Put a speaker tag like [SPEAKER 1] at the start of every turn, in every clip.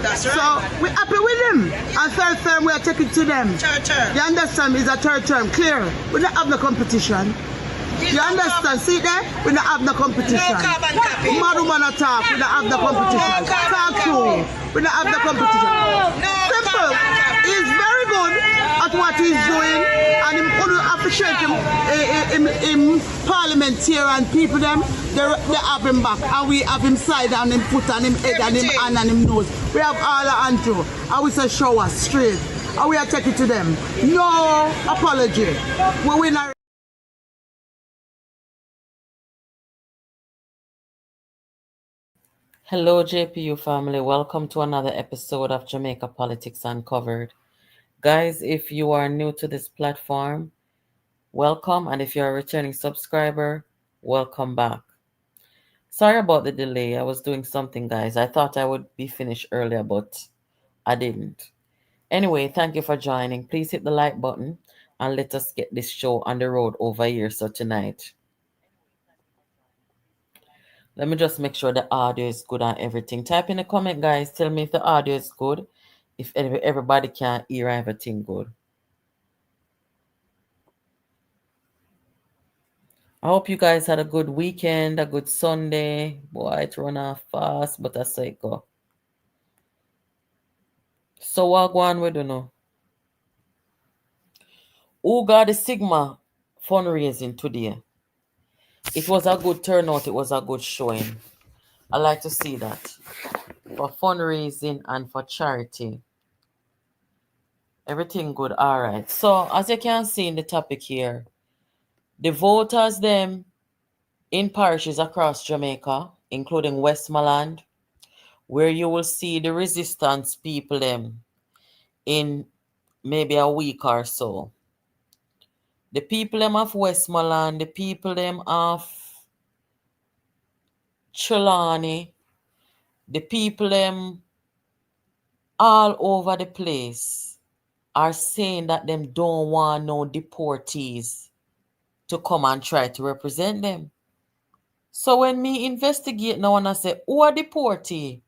[SPEAKER 1] That's
[SPEAKER 2] So
[SPEAKER 1] right.
[SPEAKER 2] we're happy with them. And third term we are taking to them.
[SPEAKER 1] Third term.
[SPEAKER 2] You understand? It's a third term. Clear. We don't have no competition. You understand? See there? We don't have no competition.
[SPEAKER 1] No carbon copy.
[SPEAKER 2] Mad woman attack. We don't have no competition. Talk to. We don't have no competition.
[SPEAKER 1] No
[SPEAKER 2] Simple.
[SPEAKER 1] carbon copy.
[SPEAKER 2] He's very good at what he's doing, and him only appreciate him parliament here and people them. They have him back, and we have him side and him foot and him head and him hand and him nose. We have all the hand too, and we say show us straight, and we are taking to them. No apology. We win.
[SPEAKER 3] Hello, JPU family. Welcome to another episode of Jamaica Politics Uncovered. Guys, if you are new to this platform, welcome. And if you're a returning subscriber, welcome back. Sorry about the delay. I was doing something, guys. I thought I would be finished earlier, but I didn't. Anyway, thank you for joining. Please hit the like button and let us get this show on the road over here. So tonight, let me just make sure the audio is good and everything. Type in a comment, guys. Tell me if the audio is good. If everybody can hear everything good. I hope you guys had a good weekend, a good Sunday. Boy, it run off fast, but I say go. So what go on we don't know. Who got the Sigma fundraising today? It was a good turnout. It was a good showing. I like to see that. For fundraising and for charity. Everything good. All right. So as you can see in the topic here, the voters them in parishes across Jamaica, including Westmoreland, where you will see the resistance people them in maybe a week or so. The people them of Westmoreland, the people them of Trelawney, the people them all over the place are saying that them don't want no deportees to come and try to represent them. So when me investigate now and I say, who are deportee?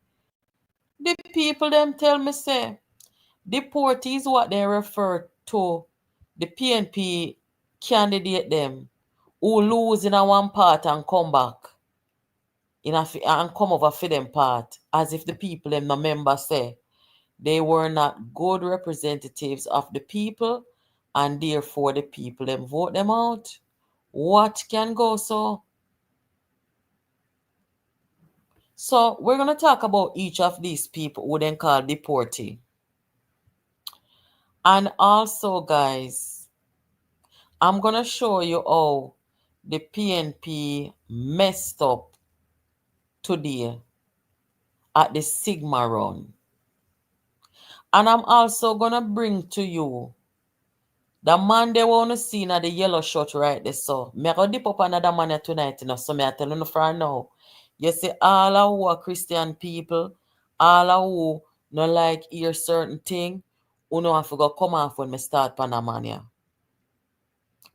[SPEAKER 3] The people them tell me say, deportee is what they refer to the PNP candidate them who lose in a one part and come back and come over for them part, as if the people them the member say they were not good representatives of the people and therefore the people them vote them out. What can go so? So we're going to talk about each of these people who then call deportee. And also, guys, I'm going to show you how the PNP messed up today at the Sigma run. And I'm also going to bring to you the man they want to see in the yellow shirt right there. So, I'm going to dip up another man tonight, so I tell you for now. You see, all of who are Christian people, all of who no like hear certain thing, who know have to go come off when I start Panamania.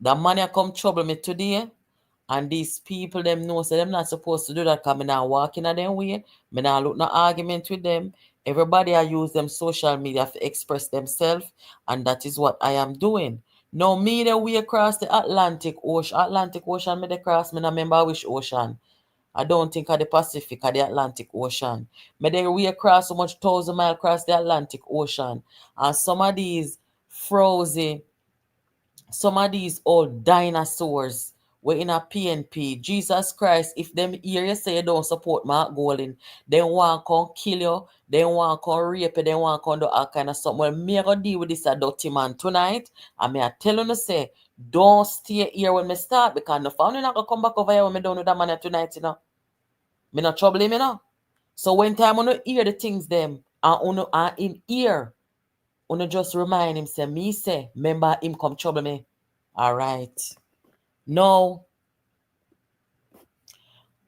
[SPEAKER 3] The man come trouble me today, and these people them know so them not supposed to do that because I not walking at them way. I not look no argument with them. Everybody I use them social media to express themselves, and that is what I am doing. Now me the way across the Atlantic Ocean me the cross, me not remember which ocean. I don't think of the Pacific or the Atlantic Ocean. Me the way across so much 1,000 miles across the Atlantic Ocean. And some of these frozen, some of these old dinosaurs were in a PNP. Jesus Christ, if them hear you say you don't support Mark Golding, they want to come kill you, they want to come rape you, they want to come do all kind of something. Well, me going to deal with this a dirty man tonight, and me I tell you say, don't stay here when me start, because the family not going to come back over here when me done with that man tonight, you know. Me not trouble him, you know. So when time I hear the things them, and in ear, I just remind him, say, me say, remember him come trouble me. All right. No.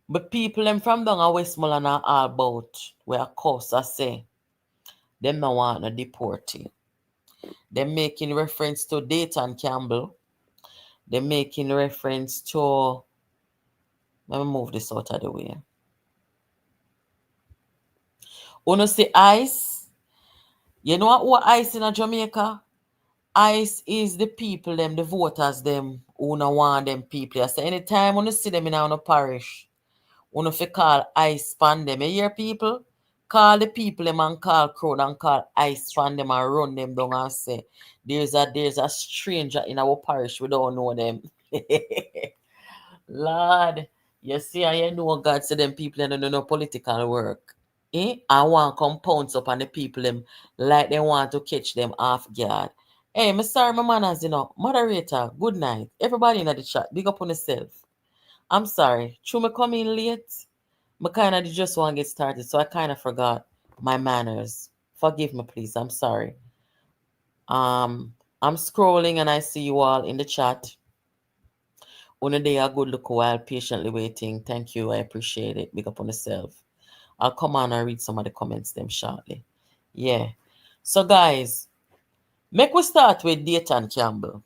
[SPEAKER 3] But people them from down at Westmoreland are all about where of course I say them no want no deportee. They're making reference to Dayton Campbell. They're making reference to, let me move this out of the way. Uno see ICE You know what ICE in a Jamaica? ICE is the people them, the voters them, who no want them people. I say anytime when you see them in our parish, when you call ICE fan them, you hear people? Call the people them and call crowd and call ICE fan them and run them down and say, there's a stranger in our parish, we don't know them. Lord, you see, I know God said them people and don't know political work. I want come pounce up on the people them like they want to catch them off guard. Hey, me sorry, my manners, Moderator, good night. Everybody in the chat, big up on yourself. I'm sorry. True, me come in late. Me kind of just want to get started, so I kind of forgot my manners. Forgive me, please. I'm sorry. I'm scrolling and I see you all in the chat. One day a good look while patiently waiting. Thank you. I appreciate it. Big up on yourself. I'll come on and read some of the comments them shortly. Yeah. So guys, make we start with Dayton Campbell.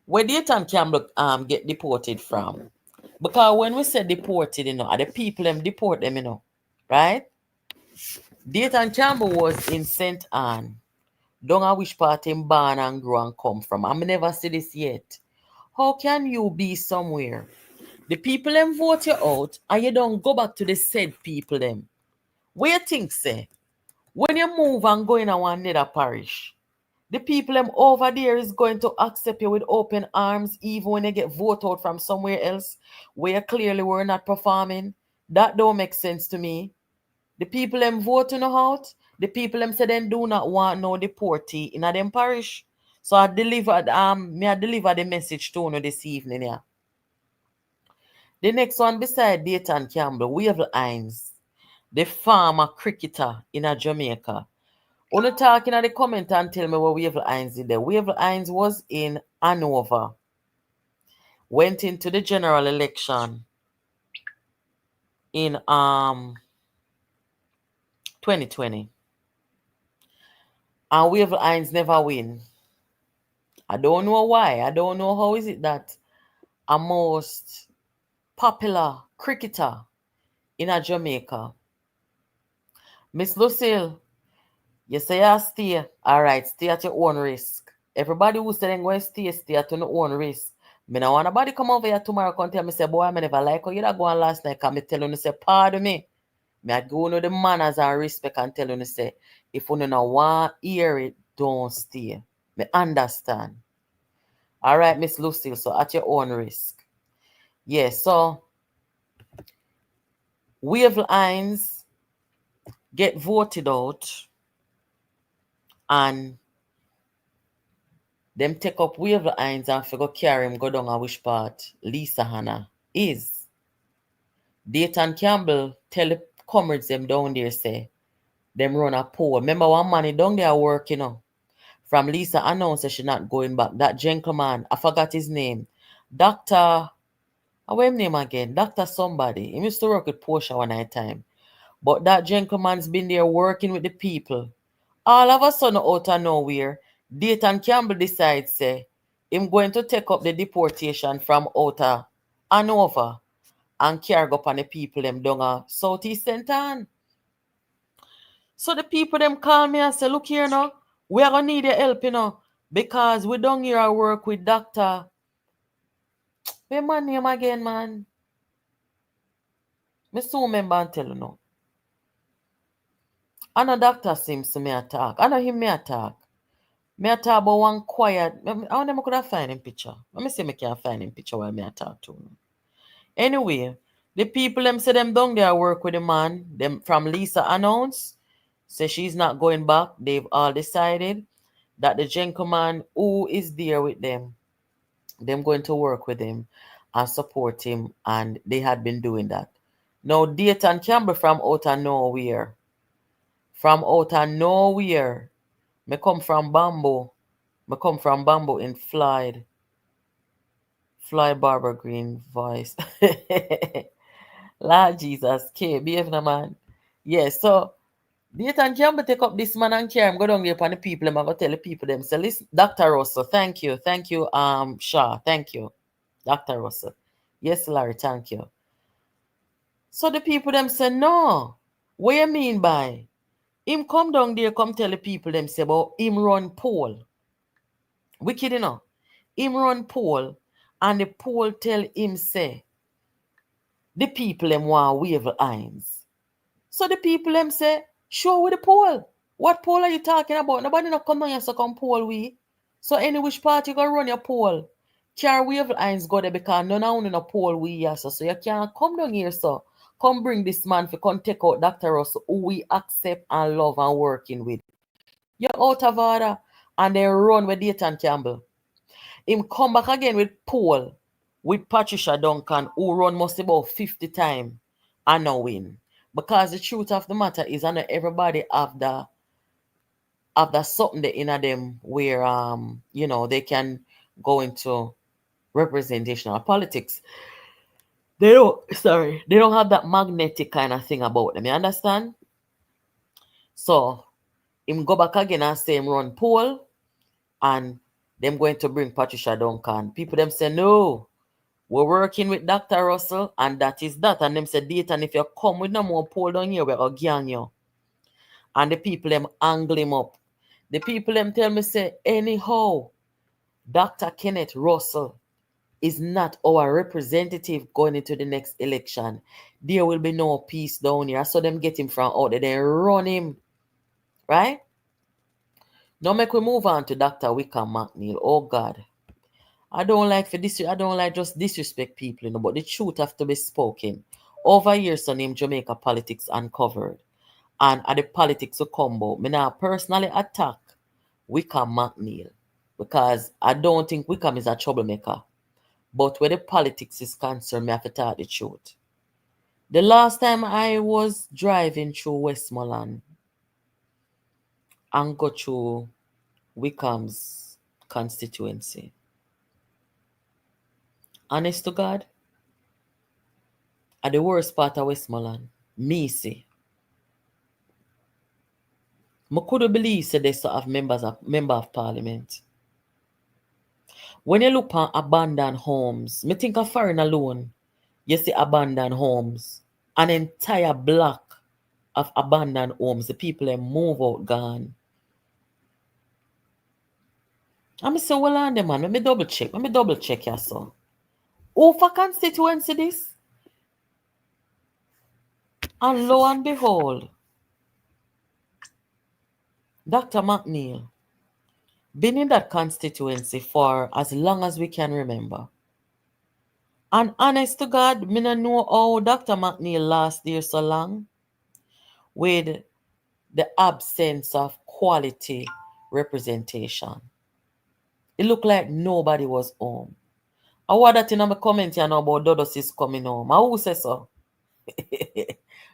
[SPEAKER 3] Where Dayton Campbell get deported from? Because when we say deported, are the people them deport them, right? Dayton Campbell was in St. Anne. Don't know which part him born and grow and come from. I never see this yet. How can you be somewhere? The people them vote you out and you don't go back to the said people them. What you think, say? When you move and go in another parish, the people them over there is going to accept you with open arms even when you get voted out from somewhere else where you clearly were not performing. That don't make sense to me. The people them voting out, the people them say they do not want no deportee in a them parish. So I deliver the message to you this evening, yeah. The next one beside Dayton Campbell, Wavell Hines, the former cricketer in a Jamaica. Only talking at the comment and tell me what Wavell Hines did there. Wavell Hines was in Hanover, went into the general election in 2020. And Wavell Hines never win. I don't know why. I don't know how is it that a most popular cricketer in a Jamaica. Miss Lucille, you say you stay. All right, stay at your own risk. Everybody who say they're going to stay at your own risk. Me no want nobody come over here tomorrow and tell me, say, boy, I never like how you that going last night. Can me tell you, say, pardon me. Me I go to the manners and respect and tell you, say, if you no want to hear it, don't stay. Me understand. All right, Miss Lucille, so at your own risk. Yeah, so Wavell Hines get voted out and them take up Wavell Hines and figure carry him go down a which part Lisa Hannah is. Dayton Campbell tell the comrades them down there say them run a poll. Remember one man down there work, From Lisa announced that she not going back. That gentleman, I forgot his name. Dr. What's his name again? Dr. Somebody. He used to work with Portia one night time. But that gentleman's been there working with the people. All of a sudden, out of nowhere, Dayton Campbell decides, say, him going to take up the deportation from outer Hanover and carry up on the people them down a Southeast St. Anne. So the people them call me and say, look here now, we are going to need your help, because we down here I work with Dr. What's my name again, man? I still remember and tell you now. I know doctor seems to me attack. I know him me attack. Me attack about one quiet. I never could have find him picture. Let me see if I can find him picture while me attack to him. Anyway, the people them say them down there work with the man. Them from Lisa announce. Say she's not going back. They've all decided that the gentleman who is there with them going to work with him and support him, and they had been doing that. Now Dayton Campbell from out of nowhere. From out of nowhere. Me come from Bamboo. In Floyd. Floyd Barber Green voice. Lord Jesus. K, behave na man. Yeah, so Dayton Campbell take up this man and carry him go down there upon the people. I'm going to tell the people them. So listen, Dr. Russell, thank you. Thank you, Shaw. Thank you. Dr. Russell. Yes, Larry, thank you. So the people them say, no. What you mean by? Him come down there, come tell the people them say about him run poll. Wicked enough. Him run poll, and the poll tell him say the people them want wave hands. So the people them say, show with the poll. What poll are you talking about? Nobody not come down here so come poll we. So any which party gonna run your poll? Can't wave hands go there because none of you no poll we here. So you can't come down here so. Come bring this man for come take out Dr. Russell who we accept and love and working with. You're out of order. And then run with Dayton Campbell. Him come back again with Paul, with Patricia Duncan, who run must about 50 times and now win. Because the truth of the matter is, I know everybody have the something they in them where they can go into representational politics. They don't have that magnetic kind of thing about them. You understand? So him go back again and say him run Paul and them going to bring Patricia Duncan. People them say no. We're working with Dr. Russell, and that is that. And them say, Dayton, if you come with no more poll down here, we're going to gang you. And the people them angle him up. The people them tell me, say, anyhow, Dr. Kenneth Russell is not our representative going into the next election. There will be no peace down here. I saw them get him from out there. They run him. Right? Now make we move on to Dr. Wickham McNeil. Oh, God. I don't like just disrespect people, but the truth have to be spoken. Over years, so name Jamaica politics uncovered. And at the politics of combo, me now personally attack Wickham McNeil because I don't think Wickham is a troublemaker. But where the politics is concerned, me have to tell the truth. The last time I was driving through Westmoreland and go through Wickham's constituency, honest to God, at the worst part of Westmoreland, me see. I couldn't believe say they sort of member of parliament. When you look at abandoned homes, me think of foreign alone, you see abandoned homes. An entire block of abandoned homes. The people they move out gone. I'm say, well on them man, let me double check here so. Who for constituency this? And lo and behold, Dr. McNeil been in that constituency for as long as we can remember. And honest to God, me not know how Dr. McNeil last there so long with the absence of quality representation. It looked like nobody was home. I want that in my comment here now about Dodos is coming home. I who say so? Me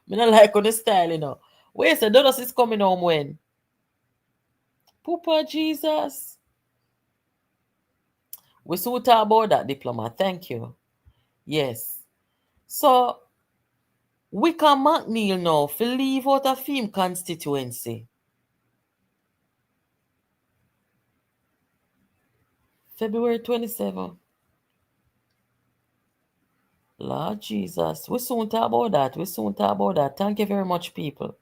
[SPEAKER 3] not like on the style, Wait, say Dodos is coming home when? Poopa Jesus. We so talk about that, diplomat. Thank you. Yes. So, Wickham McNeil now for leave out of him constituency. February 27th. Lord Jesus. We soon talk about that. Thank you very much, people.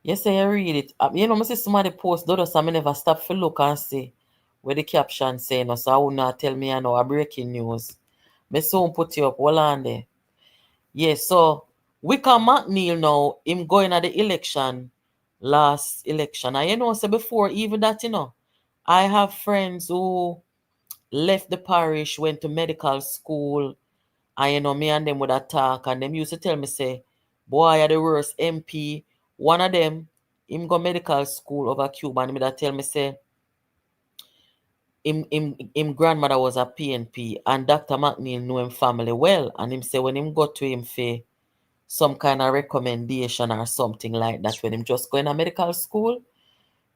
[SPEAKER 3] Yes, I read it. I see somebody post Dodos and I never stop for look and see where the caption saying, so I will not tell me I know a breaking news. Me soon put you up. Hold on there. Yes, so Wickham McNeil now, him going at the election, last election. And so before even that, I have friends who left the parish, went to medical school, and me and them would attack, and them used to tell me, say, boy, you're the worst MP. One of them, him go medical school over Cuba, and him that tell me, say, him grandmother was a PNP, and Dr. McNeil knew him family well, and him say when him go to him for some kind of recommendation or something like that, when him just go in a medical school,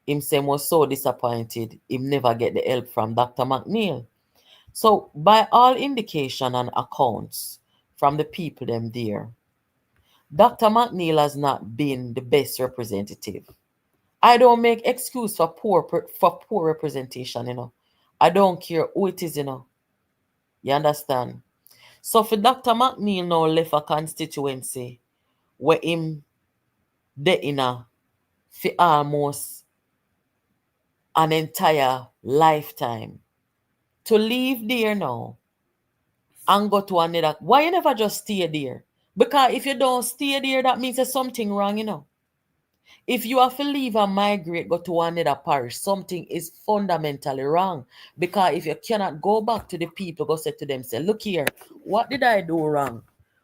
[SPEAKER 3] him say was so disappointed, him never get the help from Dr. McNeil. So by all indication and accounts from the people them there, Dr. McNeil has not been the best representative. I don't make excuse for poor representation, I don't care who it is, You understand? So for Dr. McNeil now left a constituency where him de in a for almost an entire lifetime. To leave there now and go to another. Why you never just stay there? Because if you don't stay there, that means there's something wrong, you know. If you have to leave and migrate, go to another parish, something is fundamentally wrong. Because if you cannot go back to the people, go say to them, say, look here, what did I do wrong?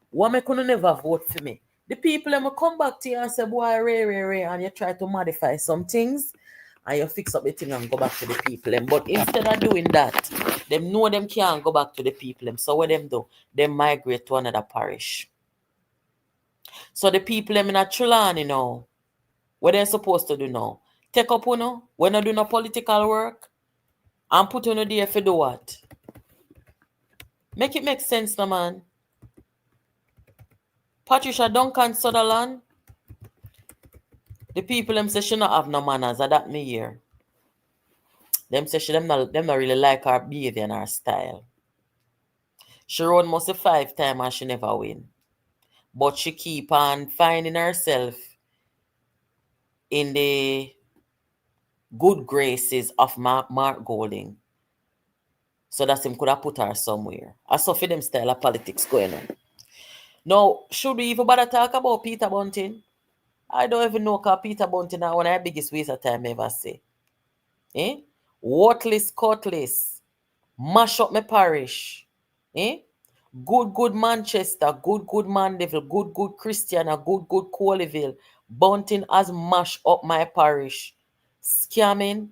[SPEAKER 3] Why me couldn't never vote for me? The people them will come back to you and say, boy, Ray, and you try to modify some things and you fix up the thing and go back to the people them. But instead of doing that, them know them can't go back to the people them. So what them do? They migrate to another parish. So the people them in a Trelawney now, what they're supposed to do now? Take up when you do no political work and put on there for do what? Make it make sense, no man. Patricia Duncan Sutherland, the people them say she not have no manners, that me hear. Them say them not really like her behavior and her style. She run most of 5 times and she never win. But she keep on finding herself in the good graces of Mark Golding. So that him could have put her somewhere. I saw for them style of politics going on. Now, should we even bother talk about Peter Bunting? I don't even know because Peter Bunting is one of the biggest waste of time I ever say. Eh? Worthless, cutlass. Mash up my parish. Eh? Good Manchester, good Mandeville, good Christiana, good Coleyville. Bunting has mashed up my parish. Scamming.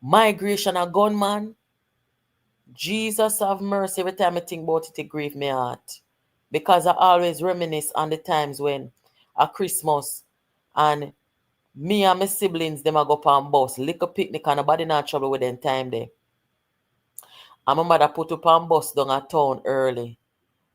[SPEAKER 3] Migration a gunman. Jesus have mercy. Every time I think about it, it grieve my heart. Because I always reminisce on the times when at Christmas and me and my siblings, them a go up on bus, little picnic and nobody not trouble with them time there. And my mother put up on bus down at town early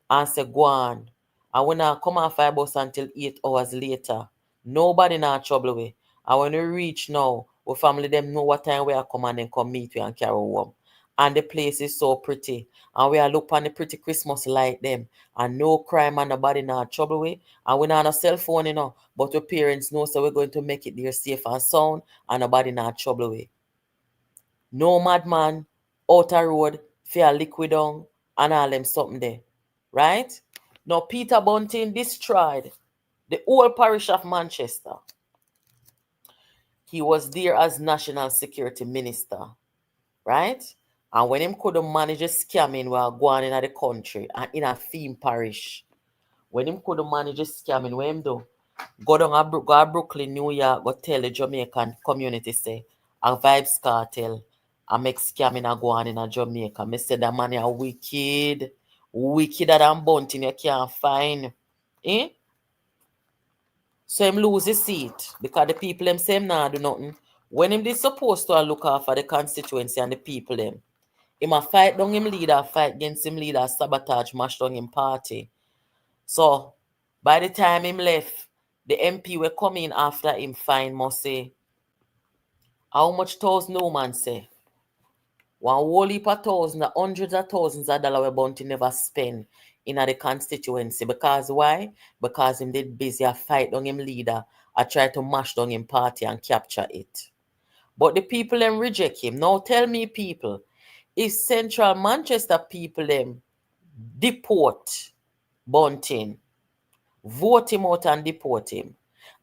[SPEAKER 3] and say, go on. And when I come off my bus until 8 hours later, nobody not trouble with. And when we reach now, we family them know what time we are come and then come meet we and carry home. And the place is so pretty. And we are look on the pretty Christmas light them. And no crime and nobody not trouble with. And we not on a cell phone, you know. But our parents know so we're going to make it there safe and sound. And nobody not trouble with. No madman, outer road, fear liquid down, and all them something there. Right? Now Peter Bunting destroyed the whole parish of Manchester. He was there as National Security Minister. Right? And when him couldn't manage a scamming while going in the country and in a theme parish, when him couldn't manage a scamming, what him do? Go down to Brooklyn, New York, go tell the Jamaican community, say, a Vibes Cartel, I make scamming a go on in a Jamaica. Me say that man is wicked. Wickeder than Bunting, you can't find. Eh? So him lose his seat because the people them say him nah do nothing. When him is supposed to look after the constituency and the people them, him a fight down him leader, fight against him leader, sabotage, mash down him party. So by the time him left, the MP were coming after him fine must say, how much thousand no man say? One whole heap of thousands, hundreds of thousands of dollars we Bunty never spend in the constituency. Because why? Because him did busy a fight down him leader. I try to mash down him party and capture it. But the people them reject him. Now tell me people, if Central Manchester people them deport Bunting, vote him out and deport him.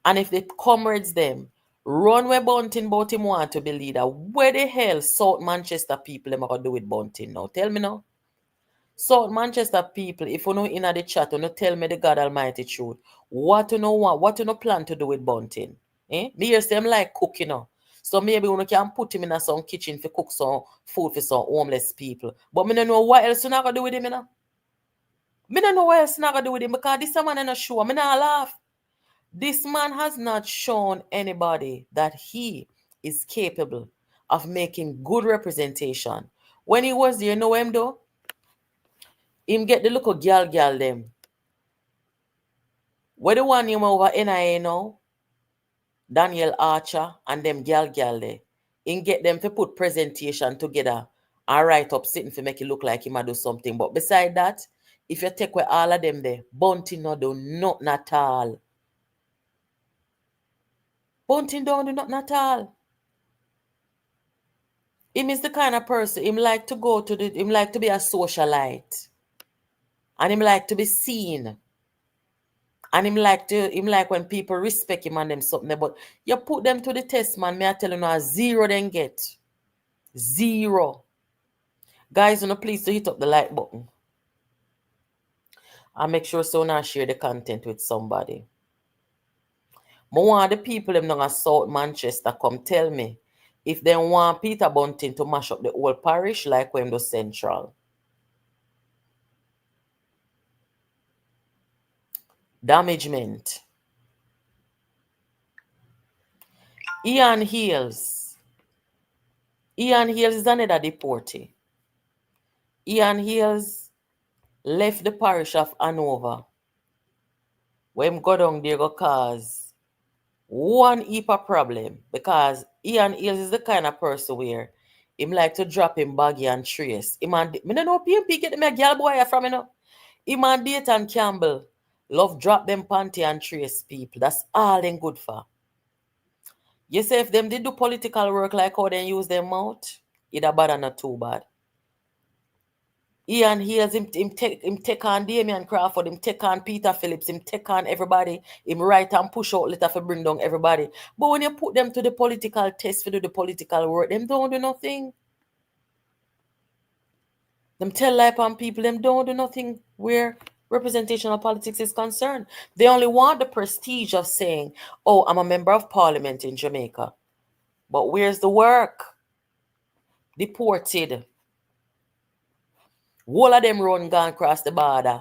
[SPEAKER 3] And if the comrades them run where Bunting but him want to be leader, where the hell South Manchester people them are going to do with Bunting now? Tell me now. South Manchester people, if you know in the chat, you know tell me the God Almighty truth. What you know want, what you know plan to do with Bunting? Eh? Me hear them like cooking now. So maybe you can put him in some kitchen to cook some food for some homeless people. But me don't know what else you not gonna do with him, you know? Me don't know what else you not gonna do with him because this man is not sure. Me not laugh. This man has not shown anybody that he is capable of making good representation. When he was there, you know him though? Him get the look of girl them. Where the one him over NIA now? Daniel Archer and them girl there. Him get them to put presentation together and write up sitting to make it look like him a do something. But beside that, if you take away all of them there, Bunty no do nothing at all. Bunting don't do nothing at all. Him is the kind of person, him like to him like to be a socialite. And him like to be seen. And him like when people respect him and them something. But you put them to the test, man, me I tell you now, 0 then get. 0. Guys, please to hit up the like button. And make sure so now share the content with somebody. I want the people them down at South Manchester come tell me if they want Peter Bunting to mash up the whole parish like when the Central. Damagement. Ian Hills. Ian Hills is another deportee. Ian Hills left the parish of Hanover. When him go down there go cause one heap of problem because Ian Hills is the kind of person where him like to drop him baggy and trace. Me don't know PNP get me a girl boy from Him and Dayton Campbell love drop them panty and trace people. That's all them good for. You say if them did do political work like how they use them mouth, it a bad and not too bad. Ian Hills, him take on Damian Crawford, him take on Peter Phillips, him take on everybody, him write and push out letter for bring down everybody. But when you put them to the political test for do the political work, them don't do nothing. Them tell lie on people, them don't do nothing where representational politics is concerned. They only want the prestige of saying, oh, I'm a member of parliament in Jamaica. But where's the work? Deported. All of them run gone across the border.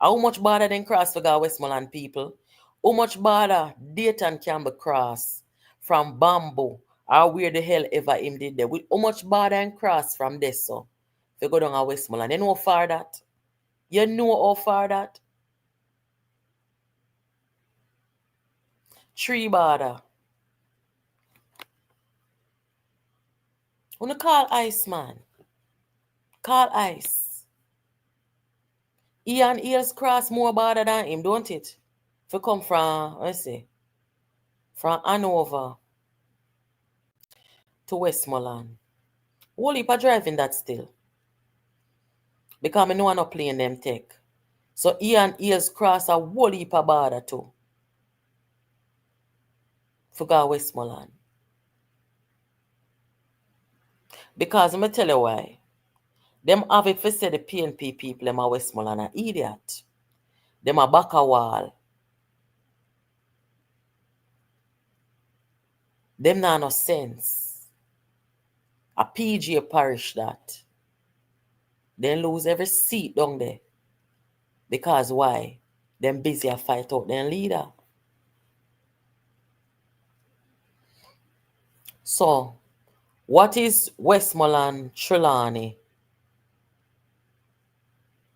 [SPEAKER 3] How much border then cross for God Westmoreland people? How much border Dayton Campbell cross from Bamboo or where the hell ever him did there? With how much border and cross from this so? If you go down to Westmoreland, you know how far that? You know how far that? 3 border. Wanna call ICE, man? Call ICE. Ian Hills cross more border than him, don't it? If you come from, let's see, from Hanover to Westmoreland. Whole heap of driving that still. Because I know I'm not playing them tech. So Ian Hills cross a whole heap of border too. For go Westmoreland. Because I'm going to tell you why. Them have it for say the PNP people, them are Westmoreland are idiot. Them are back a wall. Them not no sense. A PG parish that. Then lose every seat down there. Because why? Them busy a fight out their leader. So, what is Westmoreland Trelawney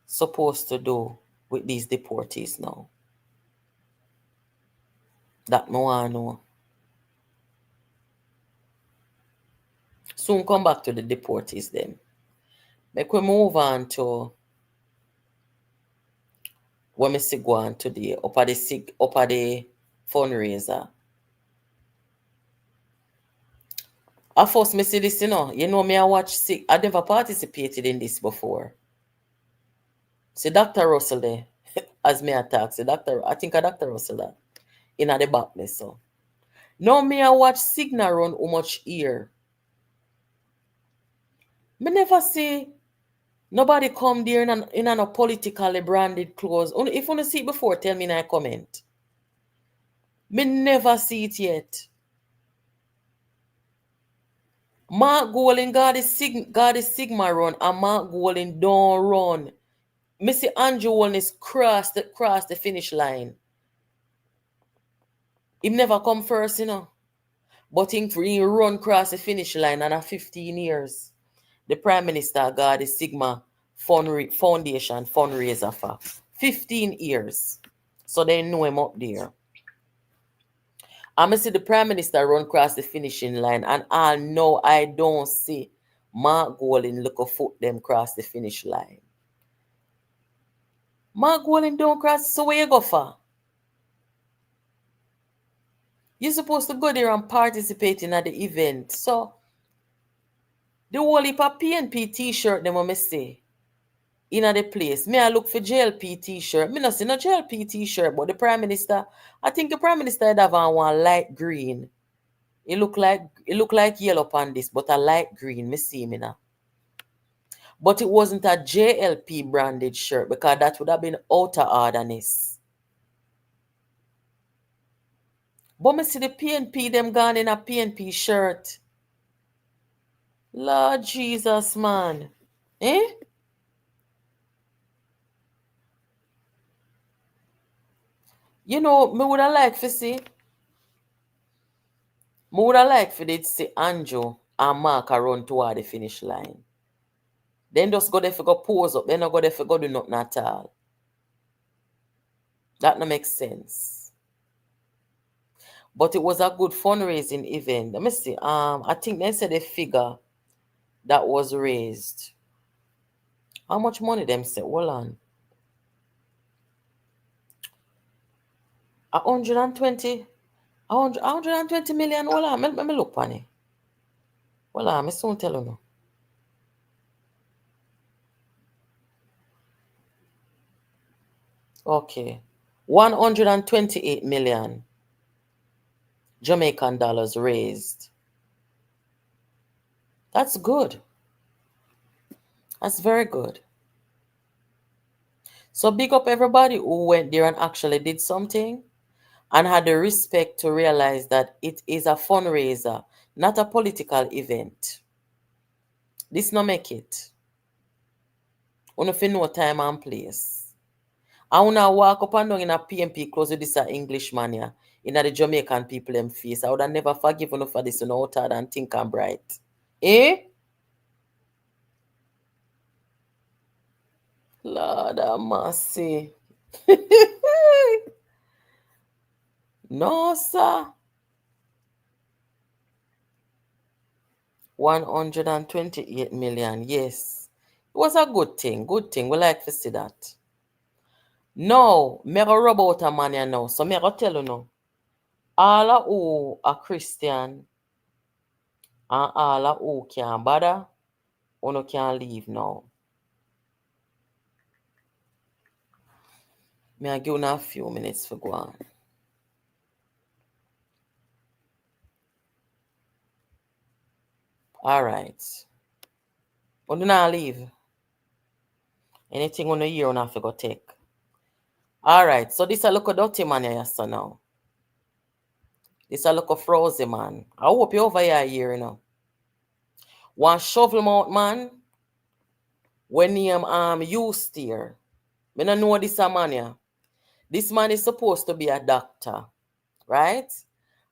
[SPEAKER 3] supposed to do with these deportees now? That no one know. Soon come back to the deportees then. Make we move on to what me see go on today up at the fundraiser. At first me see this, you know me I watch I never participated in this before. See Dr. Russell there, as me attack. See I think Dr. Russell that in the backness so. Now me I watch Signal run how much here. Me never see nobody come there in a politically branded clothes. If you see it before, tell me in a comment. Me never see it yet. Mark Golding got the Sigma run and Mark Golding don't run. Me see Andrew Wellness cross the finish line. He never come first, But he run cross the finish line and 15 years. The Prime Minister got the Sigma Foundation fundraiser for 15 years. So they know him up there. I see the Prime Minister run across the finishing line and I know I don't see Mark Golding look a foot them cross the finish line. Mark Golding don't cross, so where you go for? You're supposed to go there and participate in at the event. So the whole heap of PNP t-shirt them I say in at the place. Me I look for JLP t-shirt. Me not see no JLP t-shirt, but the Prime Minister, I think the Prime Minister had have on one light green. It look like yellow on this, but a light green. Me see me now. But it wasn't a JLP branded shirt because that would have been out of orderness. But me see the PNP them gone in a PNP shirt. Lord Jesus, man. Eh? You know, me would have liked to see. Me would have liked for it to see Andrew and Mark run toward the finish line. Then just go there for go pose up. Then not go there for go do nothing at all. That no make sense. But it was a good fundraising event. Let me see. I think they said a figure that was raised. How much money them said? Hold on. 120 million. Hold on. Let me look on it. Hold on. I soon tell you now. Okay. 128 million Jamaican dollars raised. That's good. That's very good. So big up everybody who went there and actually did something and had the respect to realize that it is a fundraiser, not a political event. This no make it. Una fi know time and place. I wanna walk up and down in a PNP close with this English man here, in the Jamaican people them face. I would have never forgive you for this, you know, hard and think I'm bright. Eh? Lord have mercy. No, sir. 128 million, yes. It was a good thing. Good thing. We like to see that. No, me go rub out a man here now. So me go tell you now. All who are Christian and all who can bother, who can leave now. Me I give you a few minutes for go on. Alright. Who do not leave? Anything on the year on have to go take. Alright, so this a look a dirty man here so now. This a look a frozen man. I hope you over here, you know. One shovel mouth man when name you steer. Me no know this a man here. This man is supposed to be a doctor, right?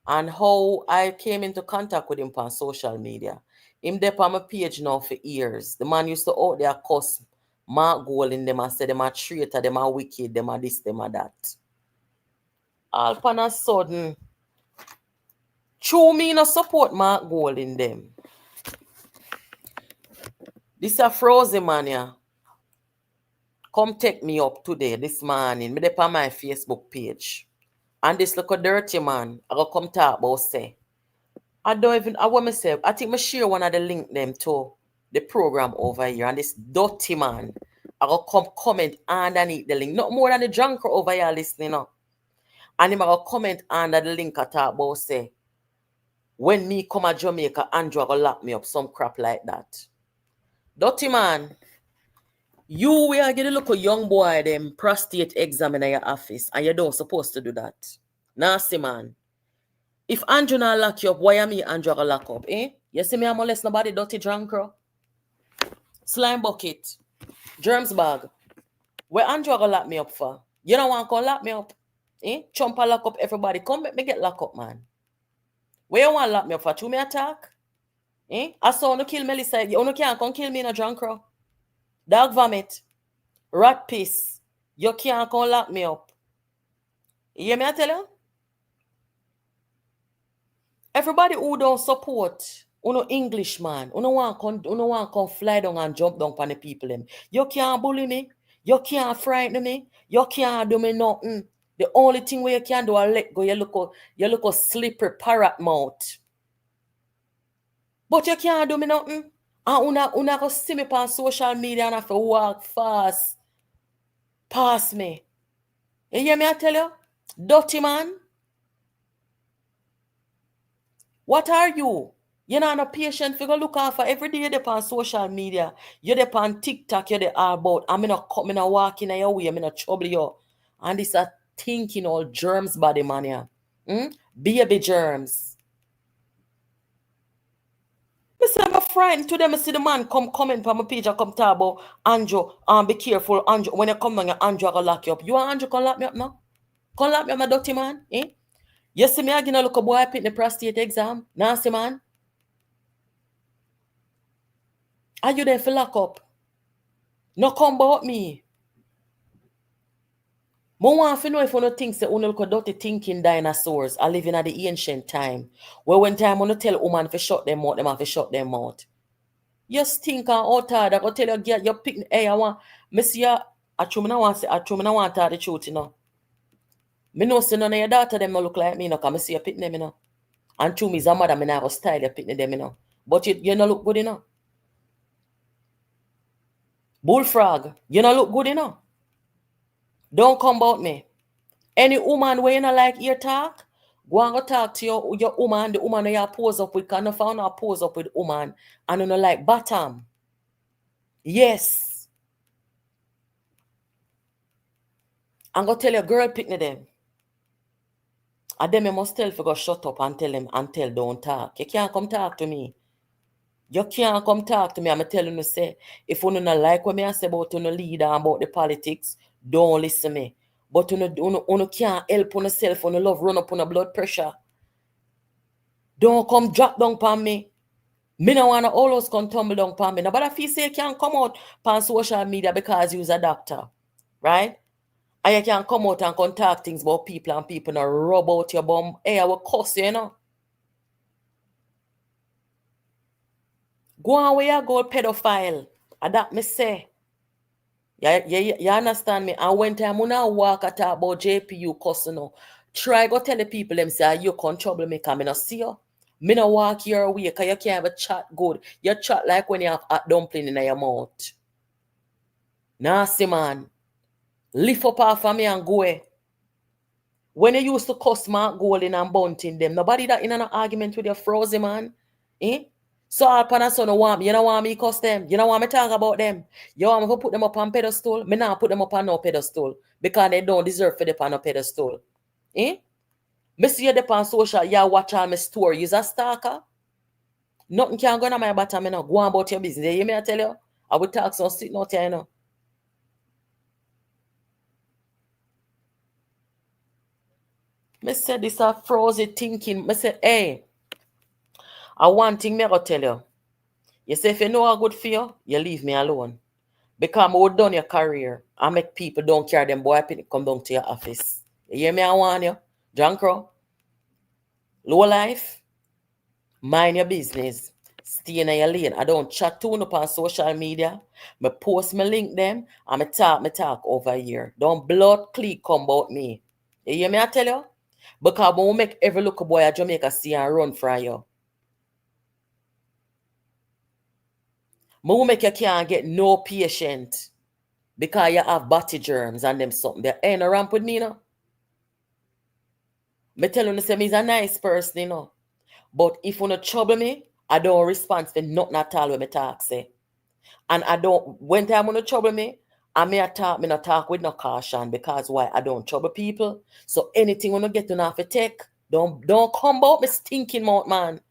[SPEAKER 3] And how I came into contact with him on social media. Him there on my page now for years. The man used to out there cuss Mark Gold in them and say them a traitor, them a wicked, them a this, them a that. All upon a sudden, true me no support Mark Gold in them. This a frozen man here. Come take me up today, this morning. Me there on my Facebook page. And this little dirty man, I go come talk about say. I want myself, I think I share one of the link them to the program over here. And this dirty man, I go come comment underneath the link. Not more than the drunk over here listening up. And him I go comment under the link I talk about say. When me come to Jamaica, Andrew go lock me up, some crap like that. Dirty man, you will get a look a young boy them prostate exam in your office and you don't supposed to do that. Nasty man. If Andrew not lock you up, why am me Andrew gonna lock up? Eh? You see me I molest nobody dirty drunk crow? Slime bucket. Germs bag. Where Andrew gonna lock me up for? You don't want to lock me up? Eh? Chompa lock up everybody. Come make me get lock up, man. Where you want to lock me up for? To me attack? Eh? I saw no kill Melissa. You can't come kill me in a drunk crow. Dog vomit. Rat piss. You can't come lock me up. You hear me I tell you? Everybody who don't support English man, who want come fly down and jump down on the people them. You can't bully me. You can't frighten me. You can't do me nothing. The only thing where you can do is let go. You look a slippery parrot mouth. But you can't do me nothing. And una go see me on social media and have to walk fast past me. You hear me I tell you? Dirty man. What are you? You're not a patient figure look after every day you're on social media. You're on TikTok, you're all about. I'm not walking in your way, I'm not trouble you. And this a thinking all germs body man here. Baby germs. I say I'm a friend to them. I see the man comment from my page and come talk about Andrew. Be careful, Andrew. When you come down, Andrew, I go lock you up. You want Andrew can lock me up now? Can lock me up, my dirty man? You see me again, look a boy pick the prostate exam. Nasty man. Are you there for lock up? No come about me. I want to know if you think that you look at dirty thinking dinosaurs are living at the ancient time. Where when time you tell woman to shut them out, them have to shut them out. You stink and out hard. I go tell you, get your pick. Hey, I want, me see ya. I want to tell the truth, you know. Me know say none of your daughter them no look like me, you know, because I see you pick them, you know. And to me, is a mother, me now go style you pick them, you know. But you no look good, you know. Bullfrog, you no look good, you know. Don't come about me. Any woman where you not like your talk, go and go talk to your woman, the woman you pose up with, because no found her pose up with woman, and you no like bottom. Yes. I'm going to tell your girl pick them. And then I must tell for go shut up and tell them and tell don't talk. You can't come talk to me. You can't come talk to me. I'm telling you, say, if you don't like what I say about your leader and about the politics, don't listen to me. But you can't help on yourself, you love run up on your blood pressure. Don't come drop down upon me. Me no want to always come tumble down upon me. But if you say you can't come out on social media because you're a doctor, right? And you can come out and contact things about people and people not rub out your bum. Hey, I will cuss you, you know. Go on where you go, pedophile. And that me say. You understand me? And when time when I walk and talk about JPU cussing, you know, try go tell the people them say you can't trouble me because I not see you. Me no walk your way because you can't have a chat good. You chat like when you have a dumpling in your mouth. Nasty man. Lift up off of me and go away. When you used to cuss Mark Golding and Bunting them, nobody that in an argument with your frozen man. So all pan son want me. You don't want me cuss them. You don't want me talk about them. You want me to put them up on pedestal? Me not put them up on no pedestal. Because they don't deserve for them on a pedestal. Me see you up on social, you watch all my story. You're a stalker. Nothing can go on my bottom, you know. Go on about your business. You hear me I tell you? I will talk some sitting out here, you know. Me say this a frozen thinking. Me say, hey, I one thing me I go tell you. You say if you know how good for you, you leave me alone. Because I would done your career. I make people don't care them boy come down to your office. You hear me I warn you? John Crow. Low life. Mind your business. Stay in your lane. I don't chat too up on social media. Me post me link them and me talk over here. Don't blood click come about me. You hear me I tell you? Because when we make every local boy at Jamaica see and run from you. We make you can't get no patient. Because you have body germs and them something. They ain't a ramp with me, you know. Me tell you, say me's a nice person, you know. But if you no trouble me, I don't respond to nothing at all when me talk, say. And I don't, when time you no trouble me, I may talk, me not talk with no caution because why? I don't trouble people. So anything when you get to know to take, don't come about me stinking mouth, man.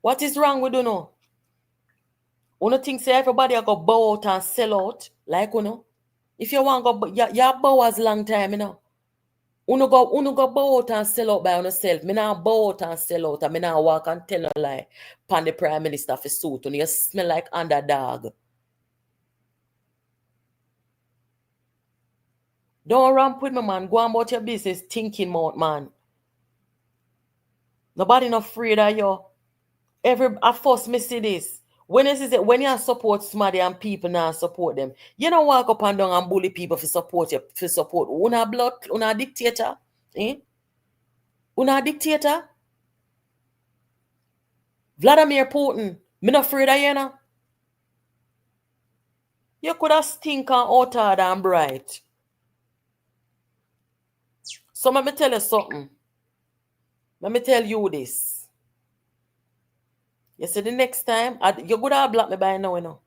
[SPEAKER 3] What is wrong with you know? You no think say everybody I go bow out and sell out like you know? If you want go, you bow as long time, you know. Uno go bow out and sell out by yourself. Me now bow out and sell out and me now walk and tell no lie. Pan the Prime Minister for suit and you smell like underdog. Don't ramp with me, man. Go on about your business thinking mouth, man. Nobody not afraid of you. At first me see this. When you support somebody and people now support them, you don't walk up and down and bully people for support you, for support. Una blood, una dictator, eh? Una dictator. Vladimir Putin, me not afraid of you now. You could have stink and outer than bright. So let me tell you something. Let me tell you this. You see, the next time, you could have blocked me by now, you know.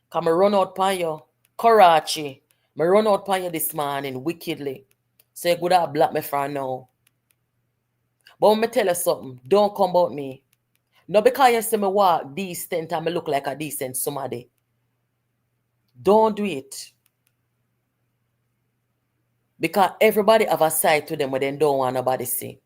[SPEAKER 3] Because I run out by you. Karachi. I run out by you this morning, wickedly. So you could have blocked me from now. But let me tell you something. Don't come about me. Not because you see me walk decent and me look like a decent somebody. Don't do it. Because everybody have a side to them where they don't want nobody see.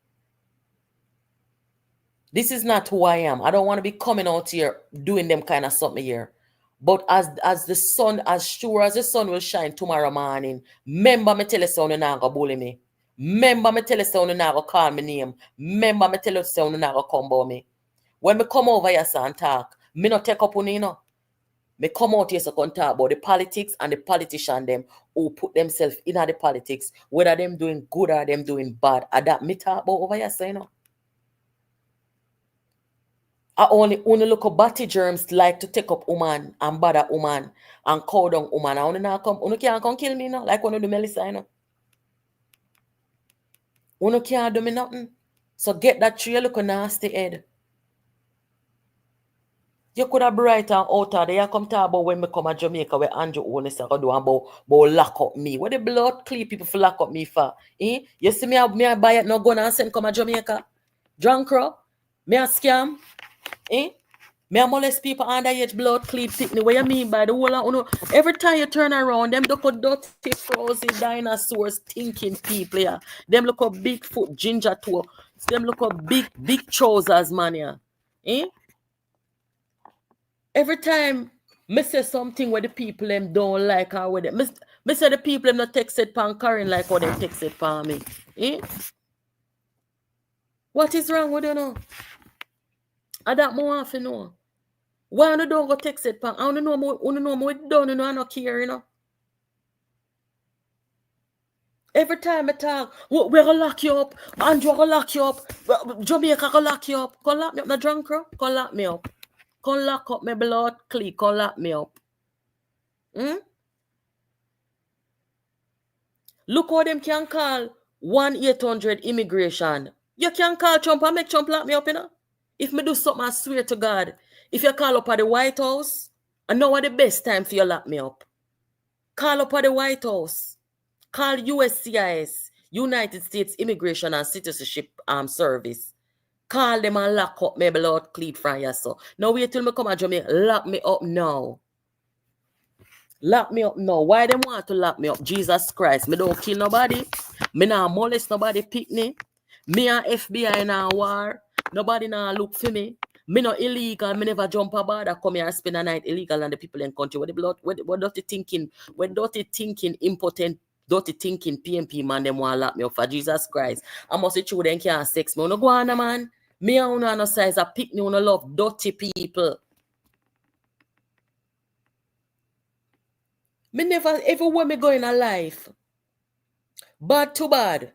[SPEAKER 3] This is not who I am. I don't want to be coming out here doing them kind of something here. But as the sun, as sure as the sun will shine tomorrow morning, remember me tell you so you not go bully me. Remember me tell you so you not go call me name. Remember me tell you so you not go come about me. When me come over here and talk, me not take up on you know. Me come out here so can talk about the politics and the politician them who put themselves in the politics, whether them doing good or them doing bad. And that me talk about over here, so you know. I only look at batty germs like to take up woman and bother woman and cow down woman. I only not come, you can't come kill me, you know, like when you do Melissa, you know. You can't do me nothing. So get that tree, look a nasty head. You could have bright and out there. You come talk about when me come to Jamaica where Andrew Owen is going to do about lock up me. What the blood clean people for lock up me for? Eh? You see me I buy it no gun and send come to Jamaica? Drunk crow? Me a scam? Eh? Me a molest people underage blood clean picnic. What you mean by the whole of every time you turn around, them look at dirty frozen dinosaurs thinking people, yeah. Them look at Bigfoot ginger toe. Them look at big trousers, man, yeah. Eh? Every time me say something where the people them don't like or where them, me say the people them not text it pan Karen like how they text it pan me. Eh? What is wrong with you now? I that more have to know. Why you don't go text it pan? I don't know more done, you know, I don't care, you know. Every time I talk, we're gonna lock you up, Andrew gonna lock you up, Jamaica gonna lock you up. Come lock me up, no drunk girl. Come lock me up. Come lock up my blood, click, come lock me up. Look how them can call 1-800 immigration. You can call Trump and make Trump lock me up, you know. If me do something, I swear to God, if you call up at the White House, I know what the best time for you lock me up. Call up at the White House. Call USCIS, United States Immigration and Citizenship Service. Call them and lock up my blood cleat from you, so. Now wait till me come to Jamaica. Lock me up now. Lock me up now. Why them want to lock me up? Jesus Christ. Me don't kill nobody. Me not molest nobody pick me. Me and FBI in a war. Nobody now look for me. Me not illegal. Me never jump a border. Come here and spend a night illegal and the people in country. What the blood? What dirty thinking? When dirty thinking impotent, dirty thinking PNP man them want lock me up for Jesus Christ. I must say true them can't sex me. You no go on, man. Me and no size a pick me. You no love dirty people. Me never, everywhere me go in a life, bad to bad,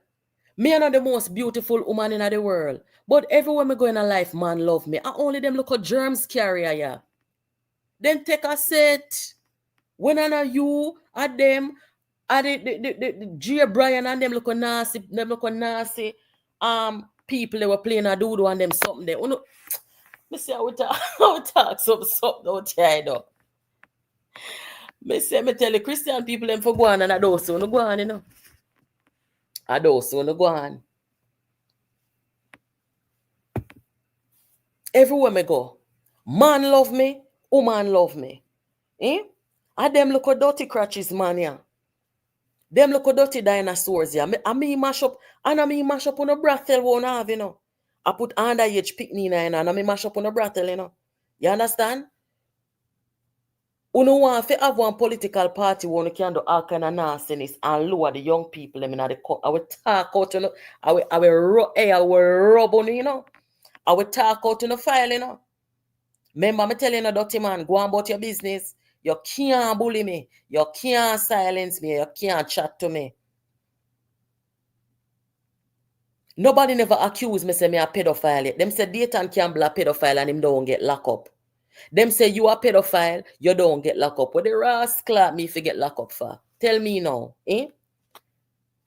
[SPEAKER 3] me are not the most beautiful woman in the world. But everywhere me go in a life, man love me. I only them look at germs carrier, yeah. Then take a set. When I know you, at them, at the J. Brian and them look at nasty, people they were playing a doodoo and them something there. Me say I would talk something out here, though. Me tell the Christian people them for go on and I don't so no go on, you know. I don't so no go on. Everywhere me go, man love me, woman love me. Eh? And them look at dirty crutches, man, yeah. Them look at dirty dinosaurs, yeah. I me mash up on a brothel won't have, you know. I put underage picnic in and I me mash up on a brothel, you know. You understand? You know want to have one political party where you can do all kind of nastiness and lower the young people them in the court. I will talk out, you know. I will rub on you know. I will talk out in the file, you know. Remember, me tell you, no dirty man, go on about your business. You can't bully me. You can't silence me. You can't chat to me. Nobody never accused me say me a pedophile yet. Them say Dayton Campbell a pedophile and him don't get locked up. Them say you a pedophile, you don't get locked up. What the rascal me if you get locked up for? Tell me now, eh?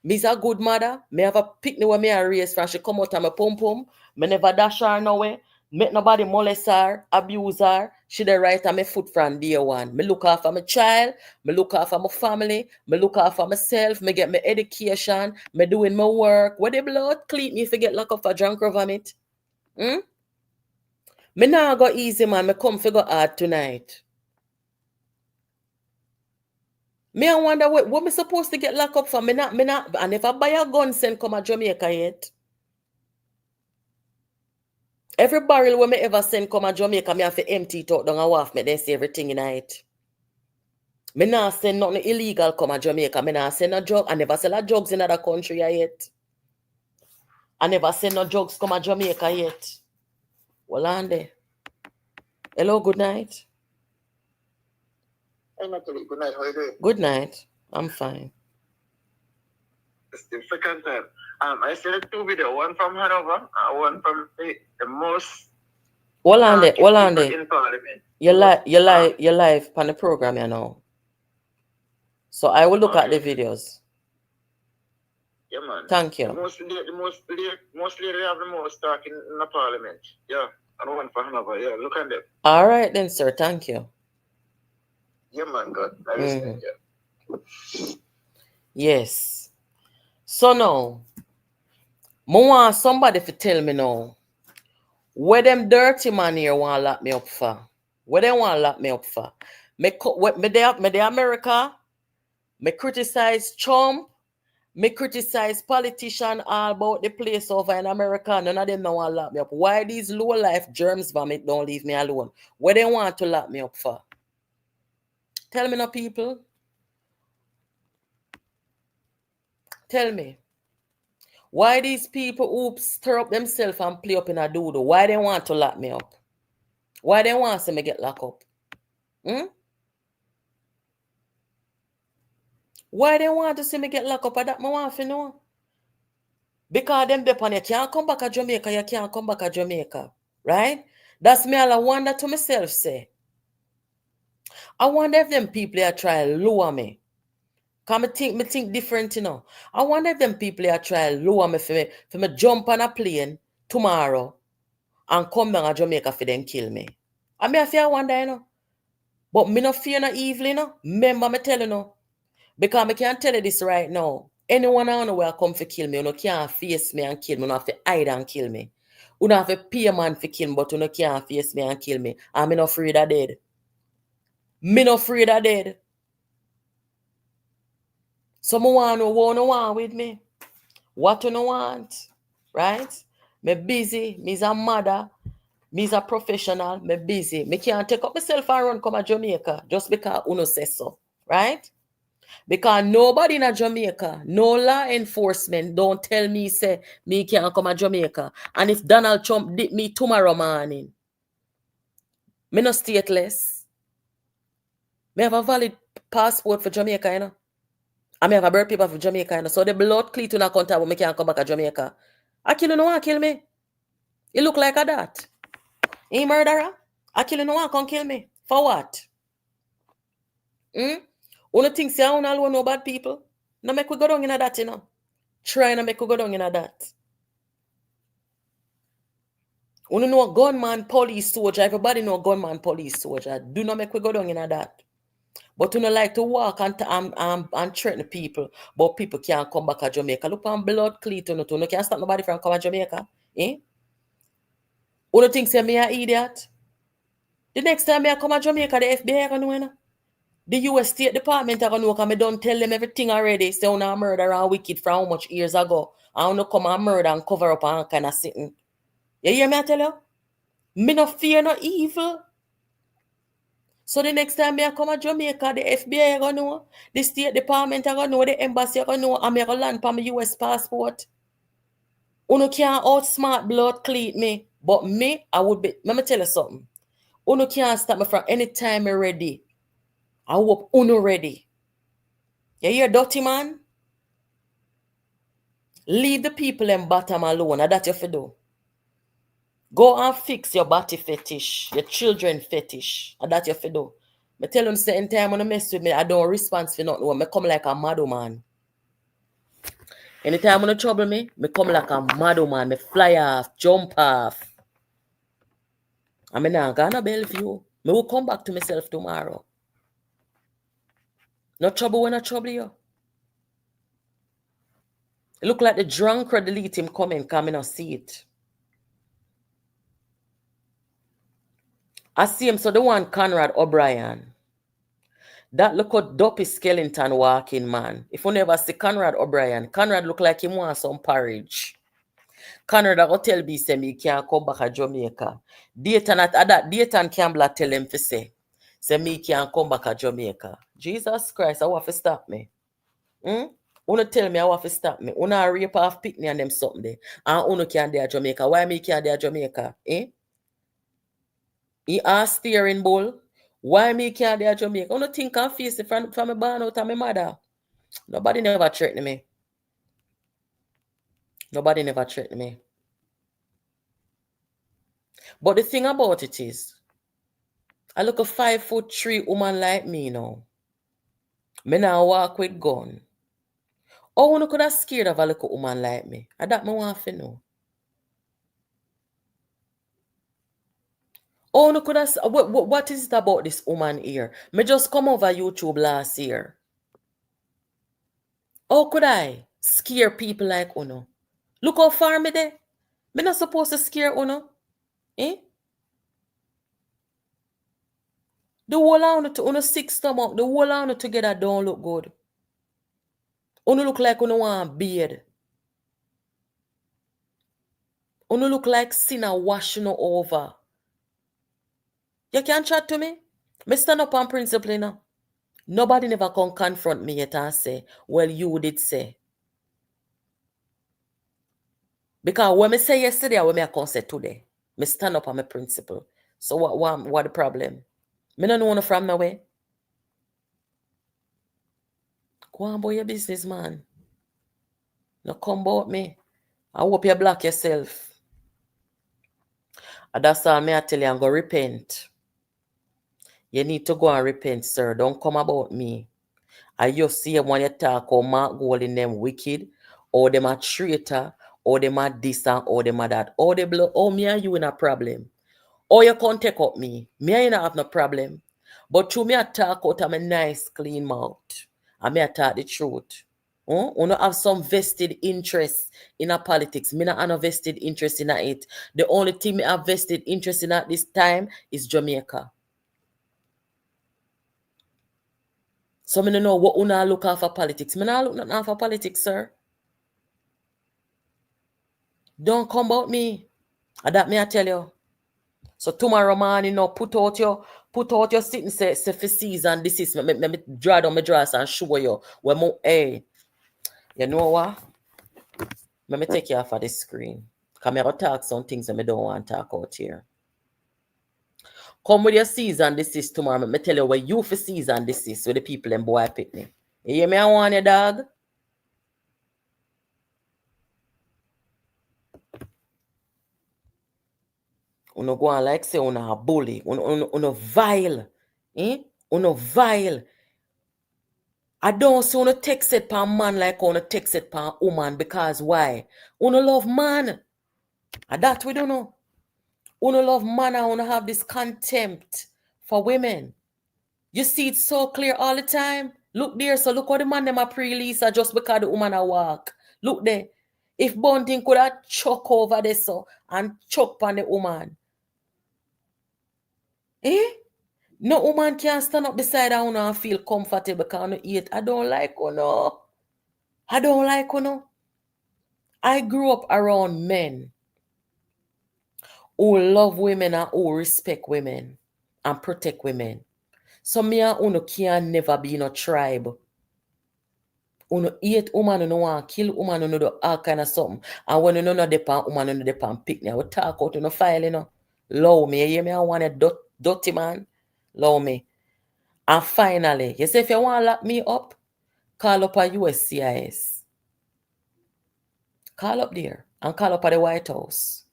[SPEAKER 3] Me's a good mother. Me have a picnic where me a raise from. She come out of my pum pum. Me never dash her nowhere. Make nobody molest her, abuse her. She the right on my foot from day one. Me look after my child. Me look after my family. Me look after myself. Me get my education. Me doing my work. Where the blood clean me if you get locked up for drunk vomit? Hmm? Me nah go easy, man. Me come figure hard tonight. Me I wonder what me supposed to get locked up for. Me not, I never buy a gun send come to Jamaica yet. Every barrel when me ever send come to Jamaica, me have to empty it out down a wharf, me then see everything in it. Me not send nothing illegal come to Jamaica. Me not send no drug. I never sell a drugs in other country yet. I never send no drugs come to Jamaica yet. Well, on there. Hello, good night.
[SPEAKER 1] Hey, Natalie, good night. How are you doing?
[SPEAKER 3] Good night. I'm fine.
[SPEAKER 1] It's the second time. I seen two videos, one from Hanover and one from the most
[SPEAKER 3] Hold on there. Hold on there.
[SPEAKER 1] in Parliament.
[SPEAKER 3] You're live on the program, you know. So I will look at the videos.
[SPEAKER 1] Yeah, man.
[SPEAKER 3] Thank you.
[SPEAKER 1] The most lady have the most talking in the Parliament. Yeah, and one for Hanover. Yeah, look at them.
[SPEAKER 3] All right then, sir. Thank you.
[SPEAKER 1] Yeah, man. God, I listen. Yeah.
[SPEAKER 3] Yes. So now, I want somebody to tell me now, where them dirty man here want to lock me up for? Where they want to lock me up for? Me the America, me criticize Trump, me criticize politician all about the place over in America. None of them don't want to lock me up. Why these low life germs vomit don't leave me alone? Where they want to lock me up for? Tell me now, people. Tell me. Why these people who stir up themselves and play up in a doodle? Why they want to lock me up? Why they want to see me get locked up? Hmm? Why they want to see me get locked up? That I want to know. Because them depend, you can't come back to Jamaica, you can't come back to Jamaica. Right? That's me all I wonder to myself, say. I wonder if them people are trying to lure me. Because me think different, you know. I wonder if them people are trying to lure me for me jump on a plane tomorrow and come down to Jamaica for them kill me. I mean, I wonder, you know. But me no fear no evil, you know. Remember me tell you, no. Because I can't tell you this right now. Anyone I know will come for kill me. You can't face me and kill me. You have to hide and kill me. You have to pay a man for kill me, but you can't face me and kill me. And me not afraid of dead. Me not afraid of dead. So I want to want with me. What you no want? Right? Me busy. Me's a mother. Me's a professional. Me busy. Me can't take up myself and run come to Jamaica just because uno says so. Right? Because nobody in Jamaica, no law enforcement don't tell me, say, me can't come to Jamaica. And if Donald Trump did me tomorrow morning, me no stateless. Me have a valid passport for Jamaica, you know. And me have a birth paper for Jamaica, you know. So the blood clean to not contact when me can't come back to Jamaica. I kill you no one kill me. You look like a that. He murderer? I kill you no one can kill me. For what? One thing say I don't alone know bad people. No make we go down in a that, you know. Try to make we go down in a that. We know gunman, police, soldier. Everybody know gunman, police, soldier. Do not make we go down in a that. But you know like to walk and threaten people. But people can't come back to Jamaica. Look on blood clean to no. You can't stop nobody from coming to Jamaica. Eh? One thing say me an idiot. The next time I come to Jamaica, the FBI gonna know, you know. The US State Department are going to know because I don't tell them everything already. Say on a murder and wicked from how much years ago. I want to come and murder and cover up and kind of sitting. You hear me I tell you? Me no fear no evil. So the next time I come to Jamaica, the FBI are going to know. The State Department are going to know. The Embassy are going to know. I'm going to land for my US passport. You can't outsmart blood clean me. But me, I would be, let me tell you something. Uno can't stop me from any time I'm ready. I hope Uno ready. You hear dirty man? Leave the people in bottom alone. And that you fi do. Go and fix your body fetish, your children fetish. And that you fi do. I tell them certain time when you mess with me, I don't respond for nothing. I come like a mad man. Anytime when you trouble me, I come like a mad man. I fly off, jump off. I'm not gonna Bellevue. I will come back to myself tomorrow. No trouble when I trouble you. It look like the drunk or delete him coming, come in and see it. I see him, so the one Conrad O'Brien. That look at dopey skeleton walking, man. If you never see Conrad O'Brien, Conrad look like him want some porridge. Conrad I go tell me say me can't come back to Jamaica. Dayton at that Dayton Campbell tell him to say me can't come back to Jamaica. Jesus Christ, I want to stop me. Uno tell me I want to stop me. Uno rape off Pitney and them something there. And uno can't there Jamaica. Why me can't there Jamaica? He are steering bull. Why me can't there Jamaica? Uno think I'm facing from my born out of my mother. Nobody never threatened me. Nobody never threatened me. But the thing about it is, I look a 5'3" woman like me now. Me now walk with gun. Oh, one could have scared of a little woman like me. And that me want to know. Oh, no could have. What is it about this woman here? Me just come over YouTube last year. How could I scare people like Uno? Look how far me there. Me not supposed to scare Uno. The whole of Uno 6 stomach, the whole of together don't look good. Uno look like Uno want beard. Uno look like sinner washing over. You can't chat to me? Me stand up on principle now. Nobody never can confront me yet and say, well, you did say. Because when me say yesterday, when I can say today, me stand up on my principle. So what the problem? Me don't know from my way. Go on about your business, man. No come about me. I hope you block yourself. And that's all me I tell you, I'm going to repent. You need to go and repent, sir. Don't come about me. I just see when you talk or Mark Gold in them wicked, or them a traitor, or them a this or them a that. Or they blow, oh, me and you in a problem. Or you can't take up me. Me and you not have no problem. But to me I talk out of my nice, clean mouth. And me I talk the truth. You not have some vested interest in a politics. Me not have no vested interest in it. The only thing me have vested interest in at this time is Jamaica. So me don't know what una look out for politics. Me not look nothing out for politics, sir. Don't come about me. And that me I tell you. So tomorrow morning, put out your sitting say for season. This is me draw down my dress and show you. Hey, you know what? Let me take you off of the screen. Because I have to talk some things that I don't want to talk out here. Come with your season this is tomorrow. Let me tell you what you for season this is with the people in boy picnic. You hear me? I want you, dog. Uno go on like say uno a bully. Uno vile. Uno vile. I don't see uno text it per man like uno text it per woman because why? Uno love man. And that we don't know. Uno love man and uno have this contempt for women. You see it so clear all the time. Look there, so look how the man them a pre-release just because the woman a walk. Look there. If Bunting could have chuck over there so and chuck on the woman. No woman can stand up beside her and feel comfortable because I eat. I don't like uno. I don't like uno. I grew up around men who love women and who respect women and protect women. So me and uno can never be in a tribe. Uno eat woman, uno want kill woman, uno do all kind of something. And when uno no depend woman, uno depend pick me. I will talk out uno file, Low me, you hear me? I want a Dirty man. Love me. And finally, you say if you want to lock me up, call up a USCIS. Call up there and call up at the White House.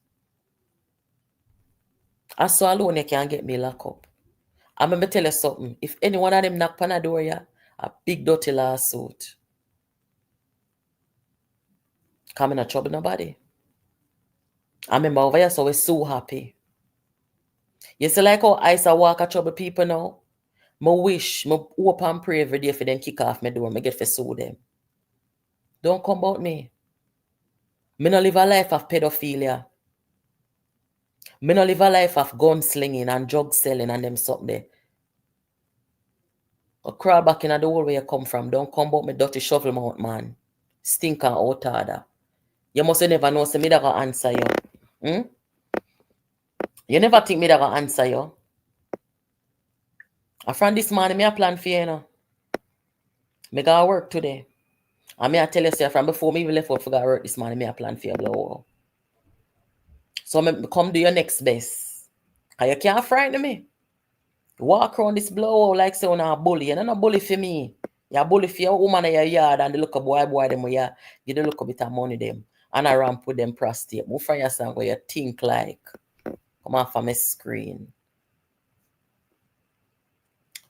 [SPEAKER 3] And so alone you can get me locked up. And let me tell you something. If any one of them knock on the door, yeah, a big dirty lawsuit. Come in a trouble nobody. I remember over here, so we're so happy. You see like how I walk a trouble people now? I wish, I hope and pray every day for them kick off my door, I get to sue them. Don't come about me. I don't live a life of pedophilia. I don't live a life of gun slinging and drug selling and them something there. Or crawl back in the hole where you come from. Don't come about me dirty shovel mouth, man. Stinker out order. You must never know, so me that gonna answer you. Hmm? You never think me that gonna answer you. And from this morning, me a plan for you, know. Me gonna work today. And me I tell you, sir, from before me even left out for work this morning, me a plan for you blow. So me come do your next best. Cause you can't frighten me. Walk around this blow like say you're a bully. You're not a bully for me. You're a bully for your woman in your yard and the look of boy them where you give the look a bit of money them. And I ramp with them prostate. Move from your song where you think like. Come off of my screen.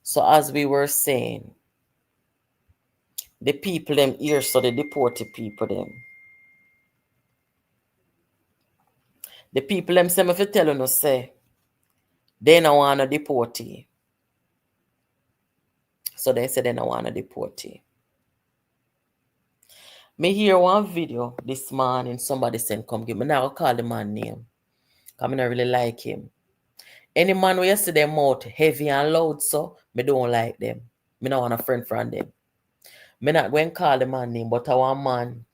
[SPEAKER 3] So as we were saying, the people them here, so the deported people them. The people them say me fi tell you say they don't want a deportee. So they say they don't want a deportee. Me hear one video this morning, somebody said come give me. Now I'll call the man name. Because I don't really like him. Any man who you see them out heavy and loud, so me don't like them. Me don't want a friend from them. Me not going to call the man name, but I want man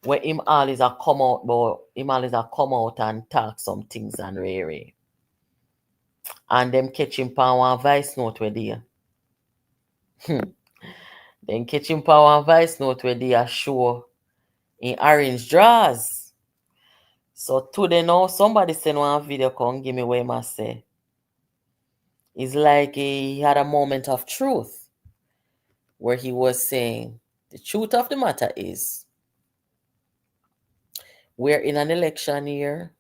[SPEAKER 3] where him always a come out, but him always a come out and talk some things and rare. And them catch him on one voice note where they then catch him on one voice note where they show in orange drawers. So today now somebody send one video come give me where I say. It's like he had a moment of truth where he was saying the truth of the matter is we're in an election year.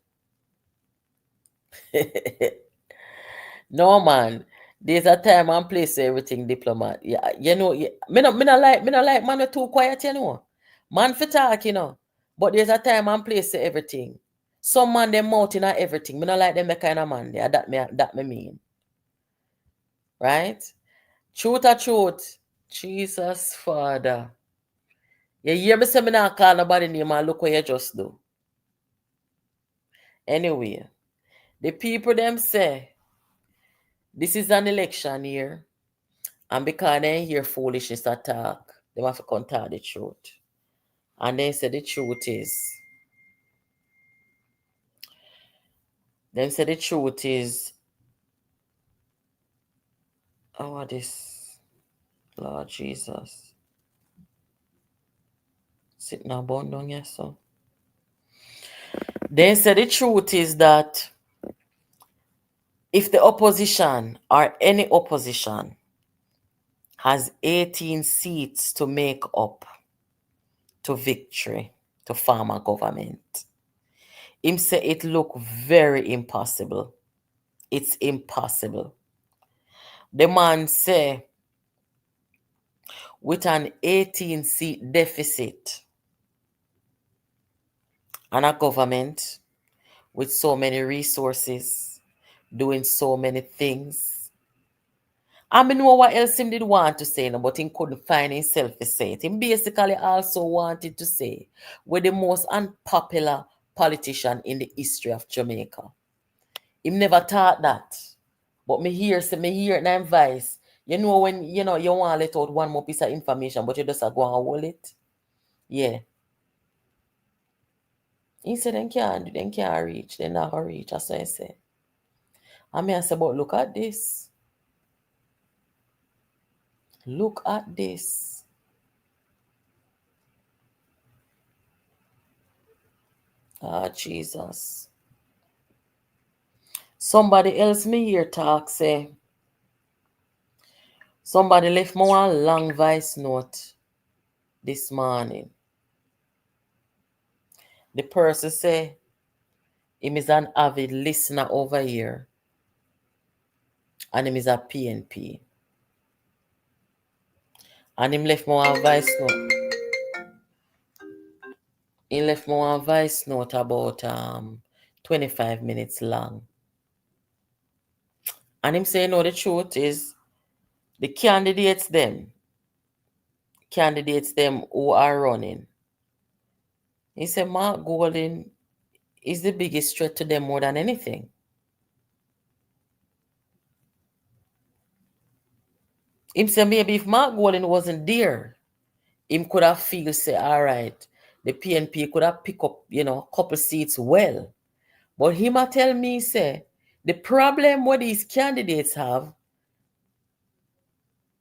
[SPEAKER 3] No man, there's a time and place where everything diplomat. Yeah, you know, me not like man are too quiet, you know. Man for talk, you know. But there's a time and place for everything. Some man them mouth in everything. Me not like them the kind of man there. That me mean. Right? Truth or truth. Jesus Father. You hear me say me not call nobody name and look what you just do. Anyway, the people them say this is an election year. And because they hear foolishness attack, they have to come tell the truth. And they say the truth is, oh, this, Lord Jesus. Sitting now bone down here, so. They say the truth is that if the opposition or any opposition has 18 seats to make up to victory to form a government, him say it look very impossible. It's impossible. The man say with an 18-seat deficit and a government with so many resources, doing so many things. I mean, know what else him did want to say, but he couldn't find himself to say it. He basically also wanted to say we're the most unpopular politician in the history of Jamaica. He never thought that. But me hear it in voice. You know when you want to let out one more piece of information, but you just go and hold it? Yeah. He said they can't reach, they're not gonna reach, that's what I say. I mean I say, but look at this. Look at this. Ah, Jesus. Somebody else me here talk say, somebody left me one long voice note this morning. The person say, him is an avid listener over here and him is a PNP. And him left me one voice note. He left me one voice note about 25 minutes long. And him say, no, the truth is the candidates them who are running. He said Mark Golden is the biggest threat to them more than anything. Him say maybe if Mark Golden wasn't there, him could have feel say, all right, the PNP could have pick up, a couple seats well. But him a tell me, say, the problem what these candidates have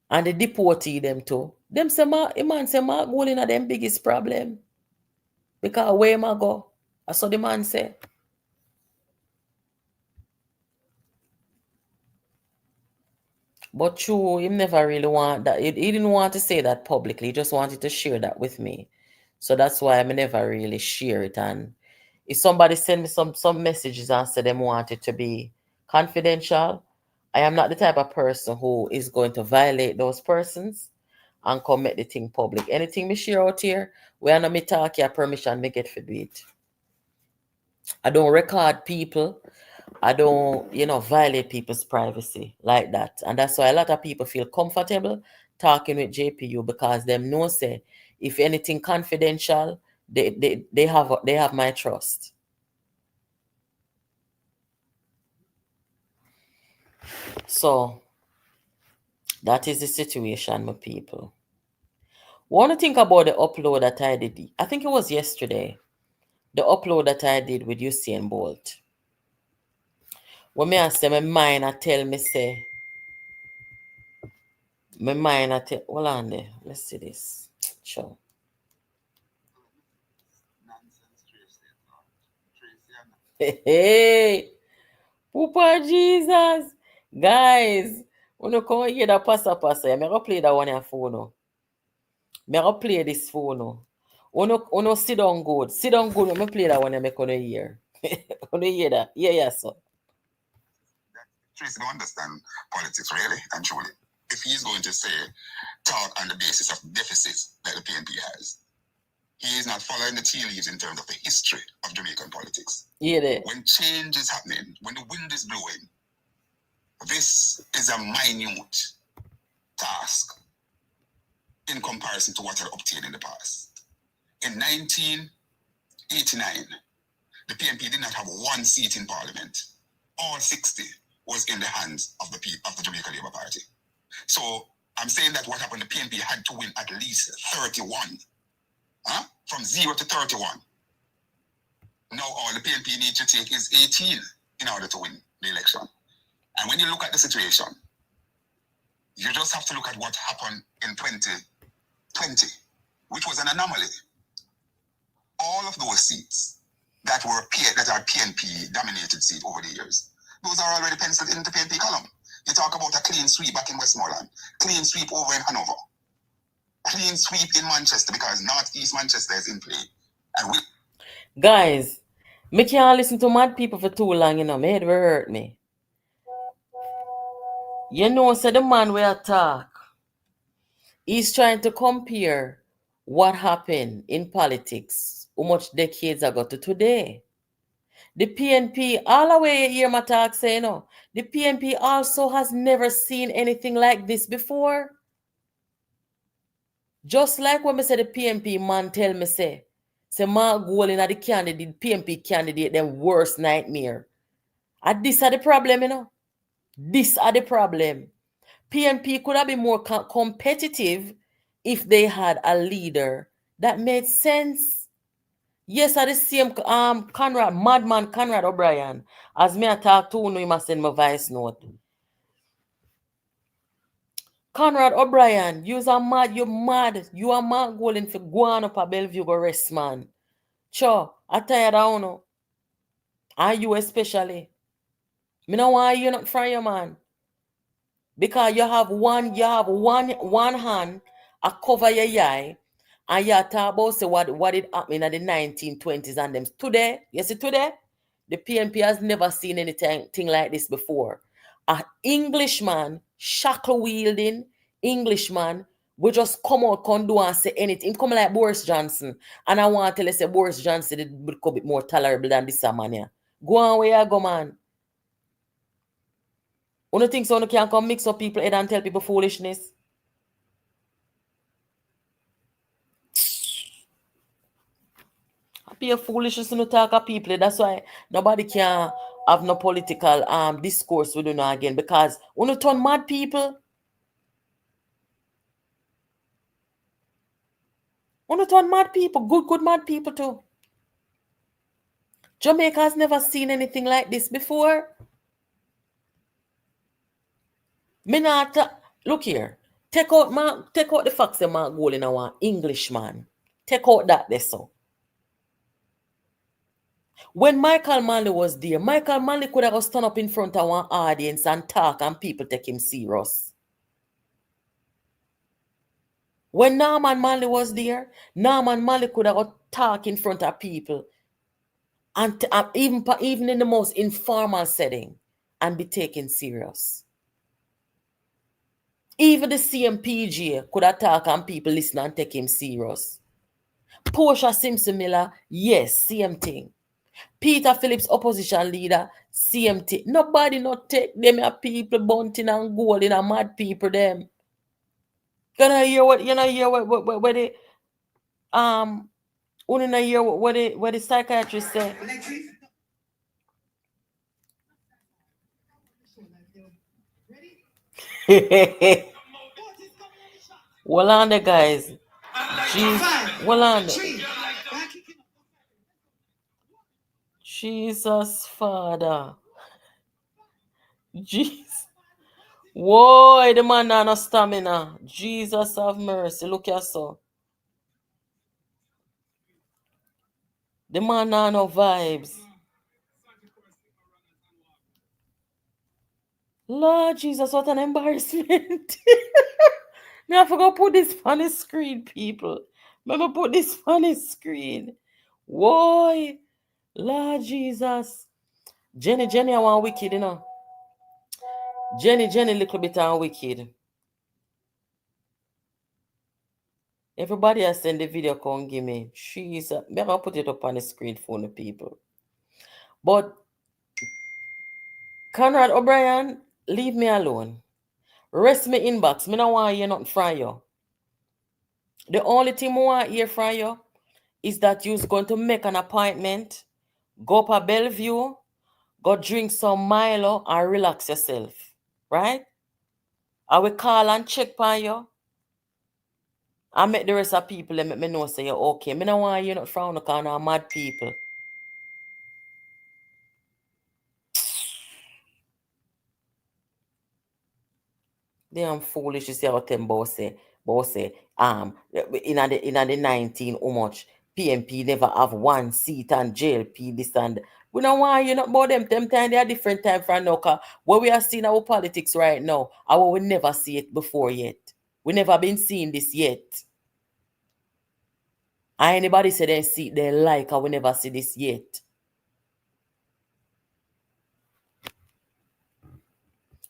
[SPEAKER 3] and the deportee them too, them say Mark Golden are them biggest problem. Because where him a go? I saw the man say. But true, him never really want that. He didn't want to say that publicly. He just wanted to share that with me. So that's why I never really share it. And if somebody send me some messages and say them want it to be confidential, I am not the type of person who is going to violate those persons and come make the thing public. Anything me share out here, where I know me talk here permission me get for do it. I don't record people. I don't, violate people's privacy like that. And that's why a lot of people feel comfortable talking with JPU because them know say if anything confidential, they have my trust. So that is the situation, my people. Want to think about the upload that I did? I think it was yesterday. The upload that I did with Usain Bolt. When me I say my mind, I tell me say. My mind, I tell. Hold on there. Let's see this. Sure. Hey, Papa Jesus. Guys, when you come hear that passa, I'm going to play that one on your phone. I'm going to play this phone. Uno sit down good. Sit down good. Let me play that one and make you hear. When you hear that? Yeah, sir.
[SPEAKER 4] Tracy don't understand politics really and truly. If he's going to say talk on the basis of deficits that the PNP has, he is not following the tea leaves in terms of the history of Jamaican politics.
[SPEAKER 3] Yeah,
[SPEAKER 4] when change is happening, when the wind is blowing, this is a minute task in comparison to what had obtained in the past. In 1989, the PNP did not have one seat in Parliament. All 60 was in the hands of the Jamaican Labour Party. So I'm saying that what happened, the PNP had to win at least 31. From 0 to 31. Now all the PNP need to take is 18 in order to win the election. And when you look at the situation, you just have to look at what happened in 2020, which was an anomaly. All of those seats that are PNP dominated seats over the years, those are already penciled in the PNP column. You talk about a clean sweep back in Westmoreland, clean sweep over in Hanover, clean sweep in Manchester because Northeast Manchester is in play. And
[SPEAKER 3] guys, me can't listen to mad people for too long, my head will hurt me. So the man will talk. He's trying to compare what happened in politics, how much decades ago to today. The PNP, all the way you hear my talk say, the PNP also has never seen anything like this before. Just like when I say the PNP man tell me say Mark Golden are the candidate, PNP candidate, them worst nightmare. And this are the problem, This are the problem. PNP could have been more competitive if they had a leader that made sense. Yes, I the same madman Conrad O'Brien. As me I talk to you must send my voice note. Conrad O'Brien, you're mad. You are mad going for go on up a Bellevue go rest, man. Sure, I tired of you. And you especially. Me know why you not fry your man. Because you have one hand a cover your eye, and you talk about say what it happened in the 1920s and them. Today, you see today, the PNP has never seen anything like this before. An Englishman, shackle wielding Englishman, will just come out, can do and say anything. Come like Boris Johnson. And I want to tell you, say Boris Johnson is a bit more tolerable than this man here. Go on where you go, man. You don't think so? You can't come mix up people head and tell people foolishness? Be a foolishness to talk of people. That's why nobody can have no political discourse with you now again. Because when you turn mad people, good mad people too. Jamaica has never seen anything like this before. Look here. Take out the facts that Mark Gold in our Englishman. Take out that there so. When Michael Manley was there, Michael Manley could have stand up in front of one audience and talk and people take him serious. When Norman Manley was there, Norman Manley could have talk in front of people and even in the most informal setting and be taken serious. Even the CMPG could have talk and people listen and take him serious. Portia Simpson Miller, yes, same thing. Peter Phillips, opposition leader, same thing. Nobody not take them a people bunting and gold in a mad people them. You know hear what the hear what the psychiatrist say? Well on the guys. Jesus Father. Jesus. Whoa, the man not no stamina. Jesus have mercy. Look here so. The man not no vibes. Lord Jesus, what an embarrassment. Now I forgot put this on the screen, people. Remember put this on the screen. Whoa, Lord Jesus. Jenny, I want wicked, you know. Jenny, little bit on wicked. Everybody has sent the video, come give me. Jesus. Maybe I'll put it up on the screen for the people. But Conrad O'Brien, leave me alone. Rest me inbox. Me no want hear nothing from you. The only thing I want to hear from you is that you're going to make an appointment, go up a Bellevue, go drink some Milo and relax yourself. Right? I will call and check on you. I make the rest of people let me know say you're okay. Me no want you not frown because I'm mad people. They am foolish to say what them boss say in the 19 how much PNP never have one seat and JLP this and we don't want you not about them time they are different time from now cause what we are seeing our politics right now our we never see it before yet. We never been seeing this yet. And anybody say they see they like we never see this yet.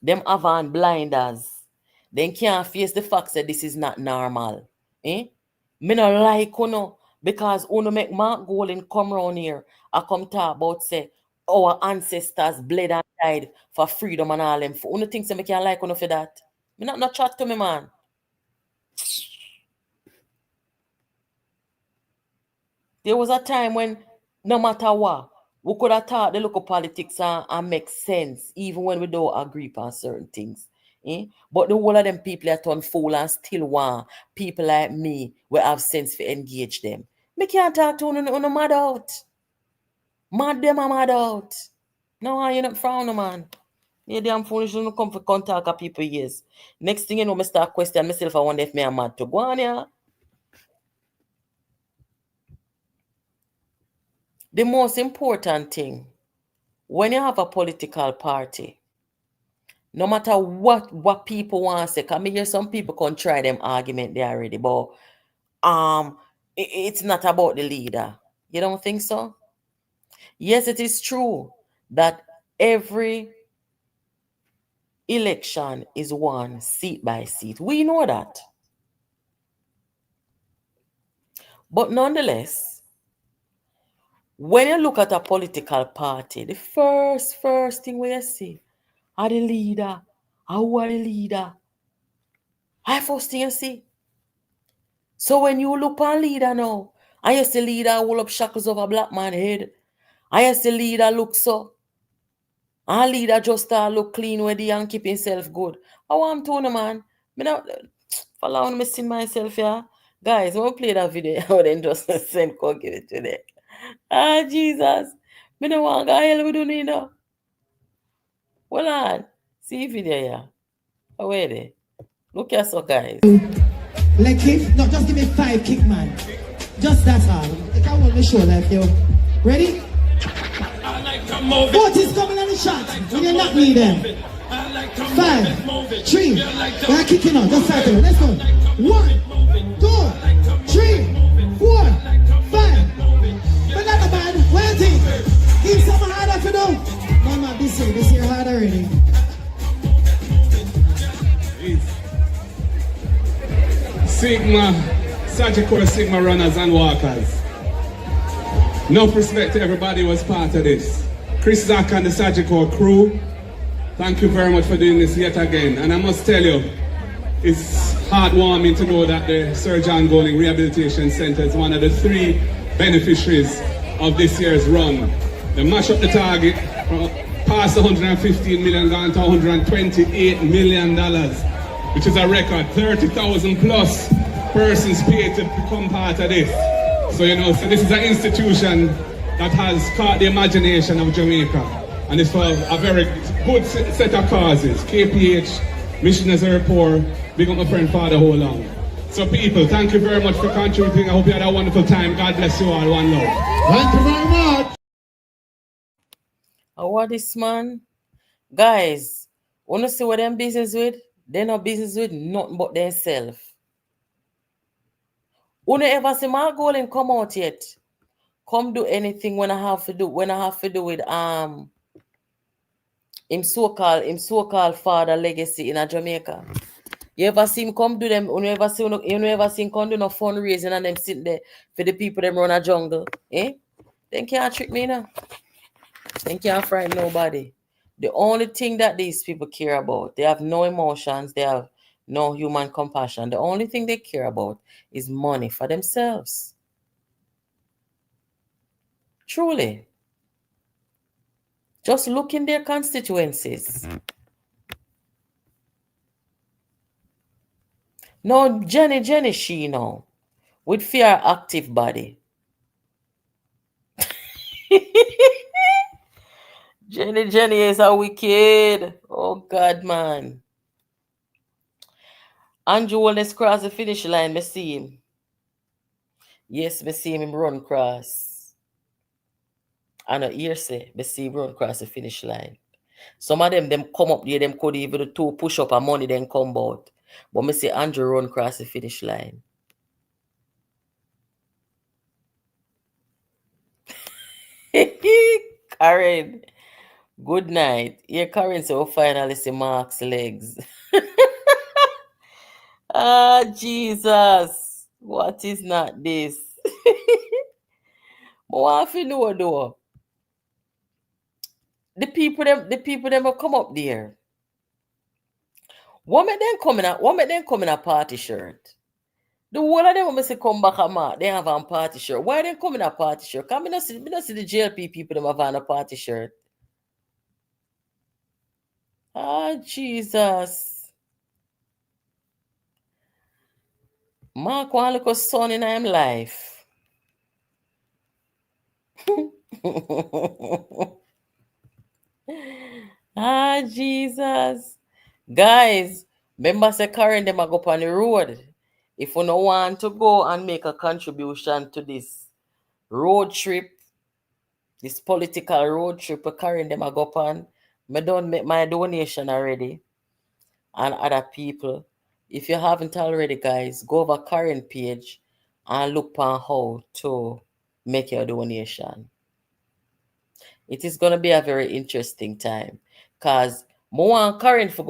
[SPEAKER 3] Them have on blinders. They can't face the fact that this is not normal. Me no like uno because uno make Mark Golden come round here and come talk about say our ancestors bled and died for freedom and all them. Uno think say me can like uno for that. Me not chat to me, man. There was a time when no matter what, we could have thought the local politics and make sense, even when we don't agree on certain things. But the whole of them people are turn fool and still want people like me will have sense to engage them. Me can't talk to no mad out. Mad them are mad out. No, you not frown no man. Yeah, damn foolish don't come for contact of people, yes. Next thing you know, I start question myself, I wonder if me am mad to go on here. The most important thing when you have a political party, no matter what people want to say, because I hear some people can try them argument there already, but it's not about the leader. You don't think so? Yes, it is true that every election is won seat by seat. We know that. But nonetheless, when you look at a political party, the first thing we see are the leader. Who are the leader? I first thing you see. So when you look on leader now, I used the leader hold up shackles over black man head. I used the leader look so. And leader just look clean with the and keep himself good. I want to know, man. Me not follow on me see myself, yeah. Guys, I want to play that video. I then just send give it today. Ah, Jesus. Me no want to hell we do need now. Hold on. See video, yeah. Oh, wait there. Look at so, guys.
[SPEAKER 5] Leg kick? No, just give me 5 kick, man. Just that's all. You can't hold me show like you. Ready? Boat is coming on the shot. We did not need them. 5, 3. We're kicking on. Just start it. Let's go. 1, 2, 3, 4, 5. But not a bad. Waiting. Give some harder for them. Mama, this year hard already.
[SPEAKER 6] Sigma, Sagicor Sigma runners and walkers. Enough respect to everybody who was part of this. Chris Zach and the Sagicor crew, thank you very much for doing this yet again. And I must tell you, it's heartwarming to know that the Sir John Golding Rehabilitation Center is one of the 3 beneficiaries of this year's run. They mash up the target from past 115 million gone to 128 million dollars, which is a record. 30,000 plus persons paid to become part of this. So so this is an institution that has caught the imagination of Jamaica, and it's for a very good set of causes. KPH, Missioners of Rapport, big up my friend Father Holong. So people, thank you very much for contributing. I hope you had a wonderful time. God bless you all. One love.
[SPEAKER 5] Thank you very much.
[SPEAKER 3] What this man? Guys, wanna see what them business with? They not business with nothing but themselves. Wanna ever see my goal and come out yet? Come do anything when I have to do with him so-called father legacy in a Jamaica. You ever see him come do them? You never see him come do no fundraising and them sitting there for the people them run a jungle? Eh? They can't trick me now. They can't frighten nobody. The only thing that these people care about, they have no emotions, they have no human compassion. The only thing they care about is money for themselves. Truly. Just look in their constituencies. No, Jenny, she know, with fear active body. Jenny is a wicked. Oh God, man. Andrew Wellness cross the finish line. Me see him. Yes, me see him run cross. I know here say, me see him run cross the finish line. Some of them come up there, them could even do 2 push up and money then come out. But me see Andrew run cross the finish line. Karen, good night. Yeah, Karen said, finally see Mark's legs. Ah, Jesus. What is not this? But what if you know though? The people them will come up there. What make them come in a party shirt? The whole of them when say come back a mark, they have a party shirt. Why they come in a party shirt? Because I not see the JLP people them have on a party shirt. Ah, Jesus. Mark want look a son in him life. Ah, Jesus. Guys, remember say Karen them a go up on the road. If you don't want to go and make a contribution to this road trip, This political road trip we carrying them a go on. I don't make my donation already. And other people. If you haven't already, guys, go over current page and look on how to make your donation. It is gonna be a very interesting time. Cause more current for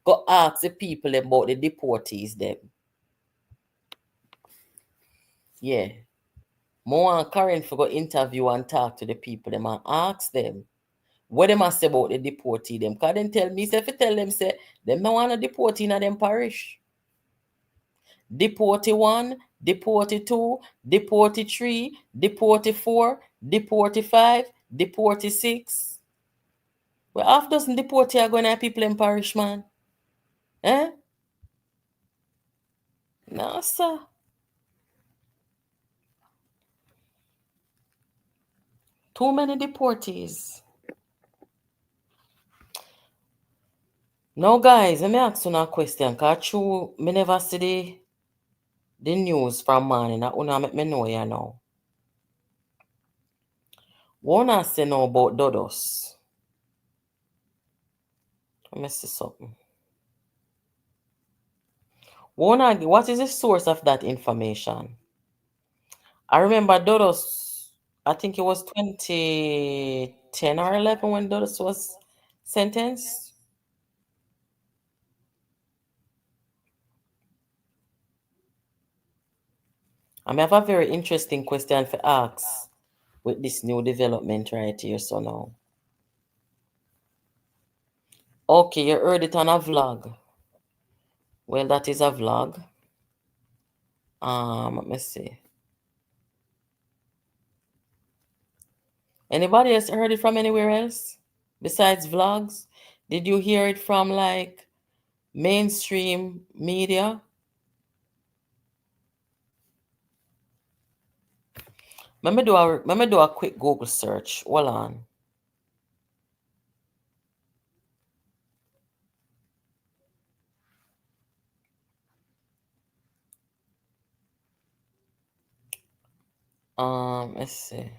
[SPEAKER 3] go ask the people about the deportees them. Yeah. More current for go interview and talk to the people them and ask them what they must say about the deportee them. Cause then tell me, say if you tell them say them no want to deport in a them parish. Deportee 1, deportee 2, deportee 3, deportee 4, deportee 5, deportee 6. Well, half dozen deportee are going to have people in parish, man. Eh? No, sir. Too many deportees. Now, guys, let me ask you a question. Because me never see the news from morning. That will make me know you now. Wanna say now about Dodos? Let me see something. What is the source of that information? I remember Dodos, I think it was 2010 or 11 when Dodos was sentenced. I have a very interesting question for ask with this new development right here, so now. Okay, you heard it on a vlog. Well, that is a vlog. Let me see. Anybody else heard it from anywhere else besides vlogs? Did you hear it from like mainstream media? Let me do a quick Google search. Hold on. Let's see.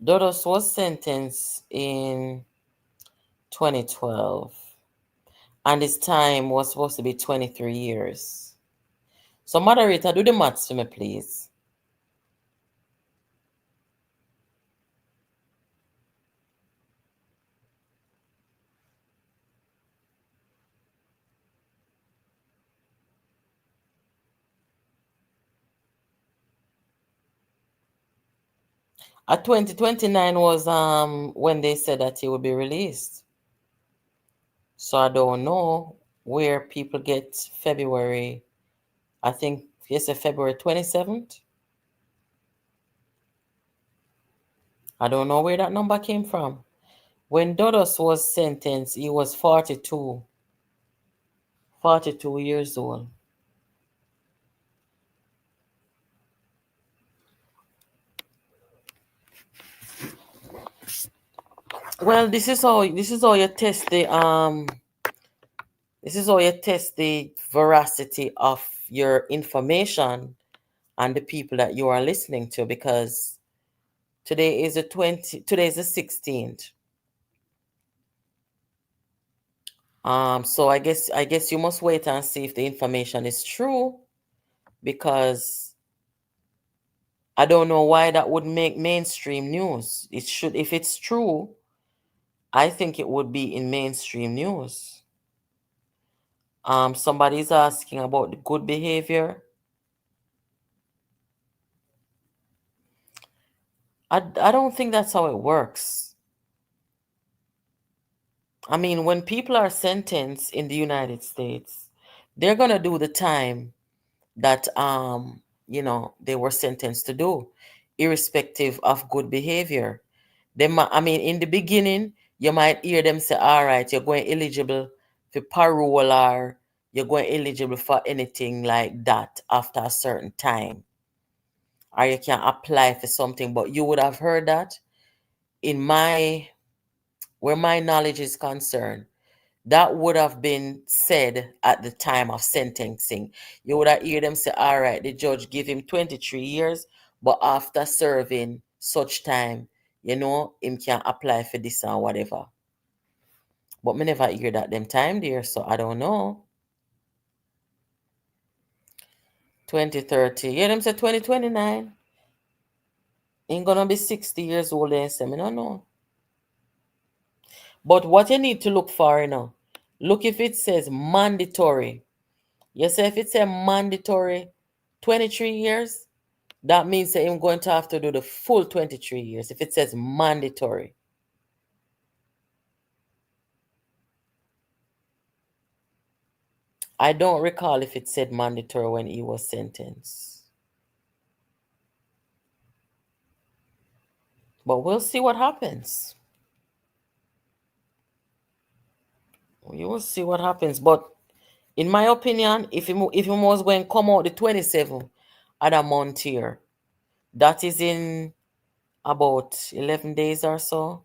[SPEAKER 3] Dodos was sentenced in 2012, and his time was supposed to be 23 years. So, moderator, do the maths for me, please. At 2029 was when they said that he would be released. So I don't know where people get February. I think it's February 27th. I don't know where that number came from. When Dodos was sentenced, he was 42 years old. Well, this is how you test the veracity of your information and the people that you are listening to, because today is the 16th. So I guess you must wait and see if the information is true, because I don't know why that would make mainstream news. It should, if it's true, I think it would be in mainstream news. Somebody's asking about the good behavior. I don't think that's how it works. I mean, when people are sentenced in the United States, they're gonna do the time that they were sentenced to do, irrespective of good behavior. I mean, in the beginning, you might hear them say, all right, you're going eligible for parole, or you're going eligible for anything like that after a certain time, or you can apply for something. But you would have heard that where my knowledge is concerned, that would have been said at the time of sentencing. You would have heard them say, all right, the judge give him 23 years, but after serving such time, him can apply for this or whatever. But me never hear that them time there, so I don't know. 2030. Yeah, them say 2029. Ain't gonna be 60 years old and say, me no know. But what you need to look for, look if it says mandatory. You say if it says mandatory 23 years, that means that I'm going to have to do the full 23 years if it says mandatory. I don't recall if it said mandatory when he was sentenced. But we'll see what happens. You will see what happens. But in my opinion, if he was going to come out the 27th at a month here, that is in about 11 days or so.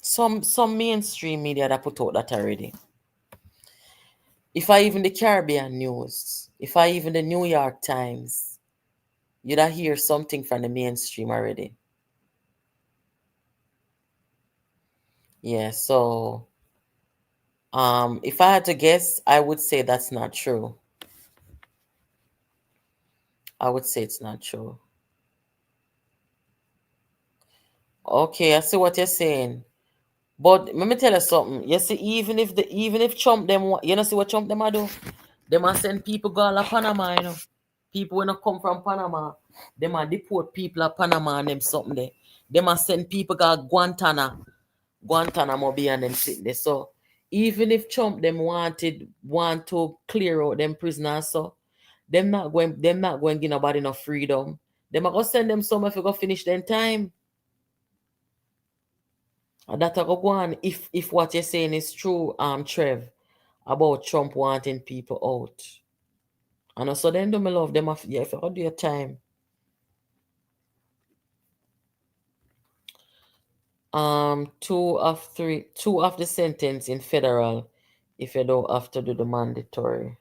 [SPEAKER 3] Some mainstream media that put out that already. If I even the Caribbean News, if I even the New York Times, you'd hear something from the mainstream already. Yeah, so if I had to guess, I would say that's not true. I would say it's not true. Okay, I see what you're saying. But let me tell you something. You see, even if Trump them, see what Trump them a do? Them a send people go to Panama, People when come from Panama, them a deport people at Panama and them something there. Them a send people go Guantanamo Bay and them sit there. So even if Trump them want to clear out them prisoners, so them not going to give nobody no freedom. Them a go send them some if you go finish them time. And that I go on if what you're saying is true, Trev, about Trump wanting people out. And also then do me love them if you do your time. 2 of the sentence in federal if you don't have to do the mandatory.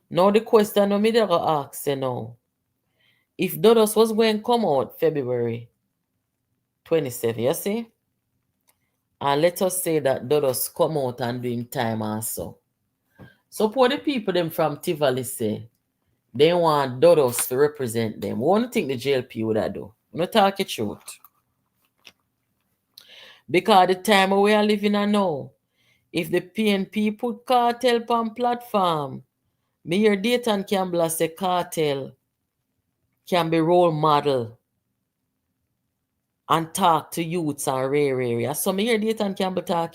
[SPEAKER 3] Now the question no me they go ask now. If Dodos was going to come out February 27, you see? And let us say that Dodos come out and do him time also. So for the people them from Tivoli say they want Dodos to represent them. What do you think the JLP would have do? I'm not talking truth. Because the time we are living in now, if the PNP put cartel on platform, me hear Dayton Campbell say cartel can be role model and talk to youths and rare area. So me hear Dayton Campbell talk,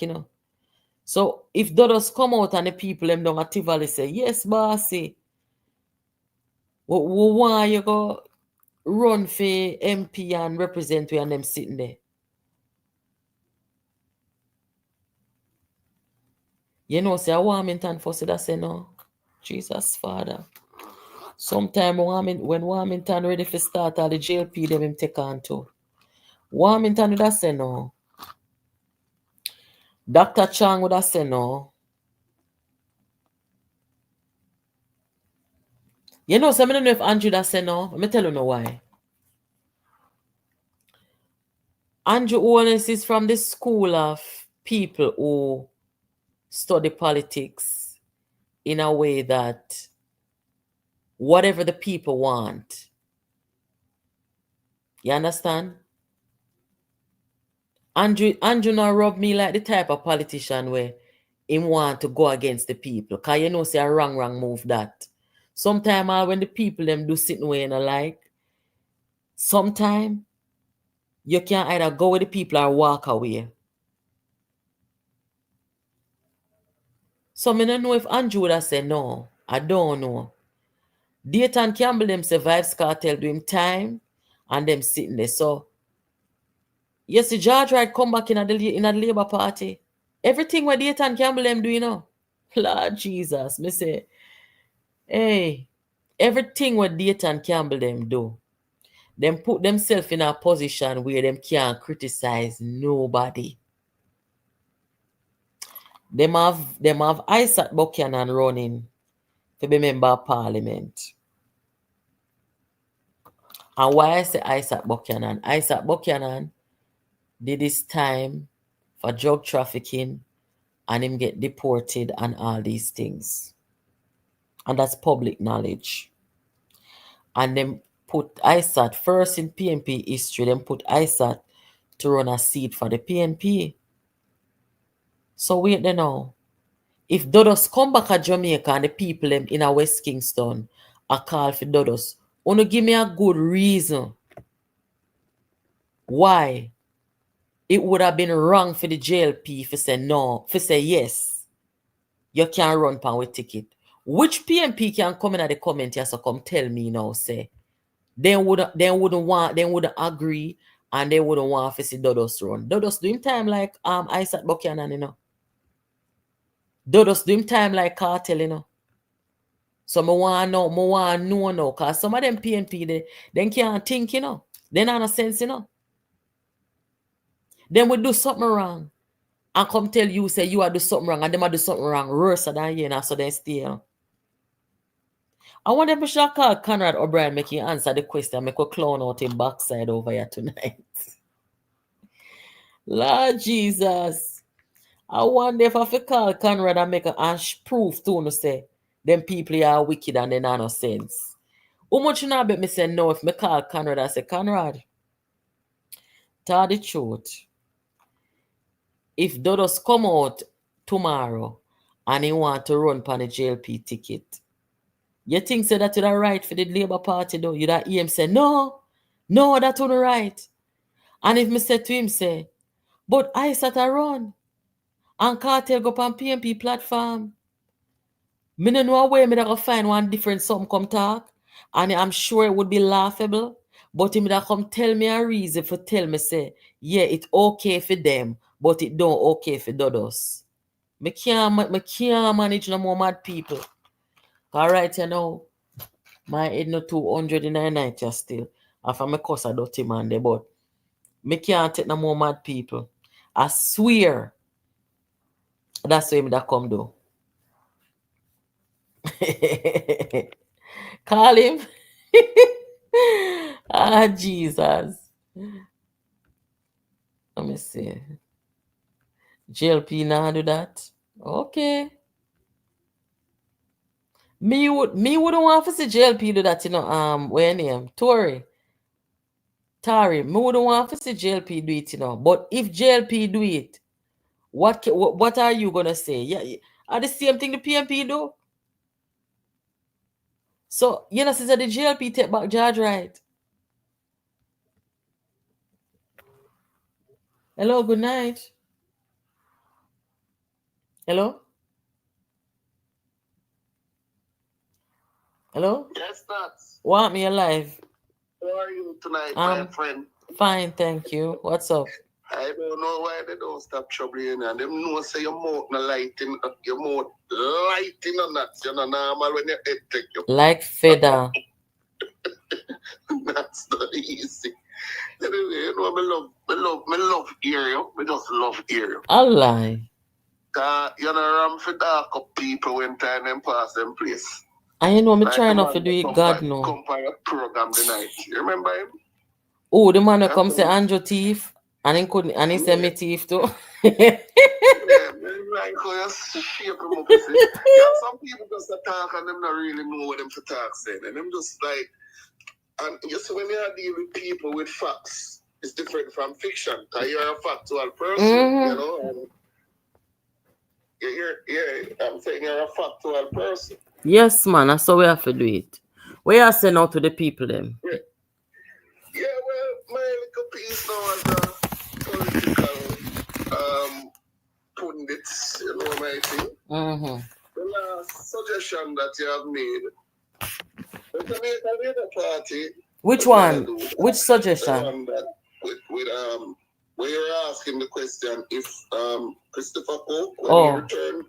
[SPEAKER 3] So if Dodos come out and the people them down at Tivoli say, yes, bossy, why you go run for MP and represent we and them sitting there? Say a Warmington for that say no. Jesus Father. Sometime when Warmington ready for start all the JLP them him take on to. Warmington would have say no. Dr. Chang would have say no. So I don't know if Andrew that say no. Let me tell you know why. Andrew Owens is from the school of people who study politics in a way that whatever the people want. You understand? Andrew now rub me like the type of politician where him want to go against the people. Because say a wrong move that. Sometimes when the people them do sitting way and like, sometimes you can either go with the people or walk away. So I don't know if Andrew would have said no. I don't know. Dayton Campbell them survive cartel do him time and them sitting there. So you see George Wright come back in the Labour Party. Everything what Dayton Campbell them do, Lord Jesus, me say, hey, everything what Dayton Campbell them do. them put themselves in a position where them can't criticize nobody. Them have Isaac Buchanan running to be member of parliament. And why I say Isaac Buchanan? Isaac Buchanan did his time for drug trafficking and him get deported and all these things. And that's public knowledge. And them put Isaac first in PNP history, them put Isaac to run a seat for the PNP. So wait there now. If Dodos come back to Jamaica and the people them in a West Kingston are call for Dodos, wanna give me a good reason why it would have been wrong for the JLP for say no, for say yes, you can't run pan with ticket. Which PNP can come in at the comment here, so come tell me now, say they wouldn't agree and they wouldn't want to see Dodos run. Dodos do him time like Isaac Buchanan, you know. Dodos do him time like Cartel, you know. So I want to know now, because some of them PNP, they can't think, you know. They not no sense, you know. Then we do something wrong and come tell you, say you are do something wrong and them are do something wrong worse than you, and so they stay, you know. I want them to call Conrad O'Brien, make you answer the question, make a clown out him backside over here tonight. Lord Jesus. I wonder if I have to call Conrad and make a proof to him say them people are wicked and they not no sense. How much you know bet me say no if me call Conrad and say, Conrad, tell the truth. If Dodos come out tomorrow and he want to run for the JLP ticket, you think say that you're right for the Labour Party though? You'd hear him say, no, that's not right. And if me say to him, say, but I sat a run and Cartel go on PNP platform. Me no know where me da go find one different something come talk. And I'm sure it would be laughable. But him da come tell me a reason for tell me say, yeah, it's okay for them, but it don't okay for Dodos. Me can't manage no more mad people. All right, you know, my head no 200 in the night just still. After me cuss a dirty man there, but me can't take no more mad people. I swear. That's why me that come do. Call him. Jesus. Let me see. JLP now do that. Okay. Me wouldn't want to see JLP do that, you know. Where name? Tari. Me wouldn't want to see JLP do it, you know. But if JLP do it, what are you gonna say? Yeah, are the same thing the PNP do? So you know, since the JLP take back George, right? Hello, good night. Hello? Hello?
[SPEAKER 1] Yes, Nuts.
[SPEAKER 3] Want me alive?
[SPEAKER 1] How are you tonight, my friend?
[SPEAKER 3] Fine, thank you. What's up?
[SPEAKER 1] I don't know why they don't stop troubling you. And them know say your mouth no lighting, your mouth lighting on that. You know, normal when you head take you.
[SPEAKER 3] Like feather.
[SPEAKER 1] That's not easy. Anyway, you know, me love hear you. Me just love hear you.
[SPEAKER 3] I lie.
[SPEAKER 1] You know, I'm for dark up people when time them pass them place.
[SPEAKER 3] And you know, me
[SPEAKER 1] Like
[SPEAKER 3] trying
[SPEAKER 1] the
[SPEAKER 3] not to
[SPEAKER 1] man
[SPEAKER 3] do it,
[SPEAKER 1] come
[SPEAKER 3] God
[SPEAKER 1] by-
[SPEAKER 3] no.
[SPEAKER 1] Come by a program tonight. You remember him?
[SPEAKER 3] Oh, the man who
[SPEAKER 1] That's
[SPEAKER 3] come say
[SPEAKER 1] the-
[SPEAKER 3] Andrew thief, and he say me thief too.
[SPEAKER 1] Yeah, man, like how you shape him up. You see? Yeah, some people just talk and them not really know what them to talk saying. And them just like, and you see when you deal with people with facts, it's different from fiction. Because you're a factual person, you know. And I'm saying you're a factual person.
[SPEAKER 3] Yes, man, that's how we have to do it. We are send out to the people them.
[SPEAKER 1] Yeah, well, my little piece now as a political pundits, you know my thing. The last suggestion that you have made, the Jamaican Labour Party.
[SPEAKER 3] Which one? Which
[SPEAKER 1] The
[SPEAKER 3] suggestion?
[SPEAKER 1] one that with where you're asking the question if Christopher Coke when he returned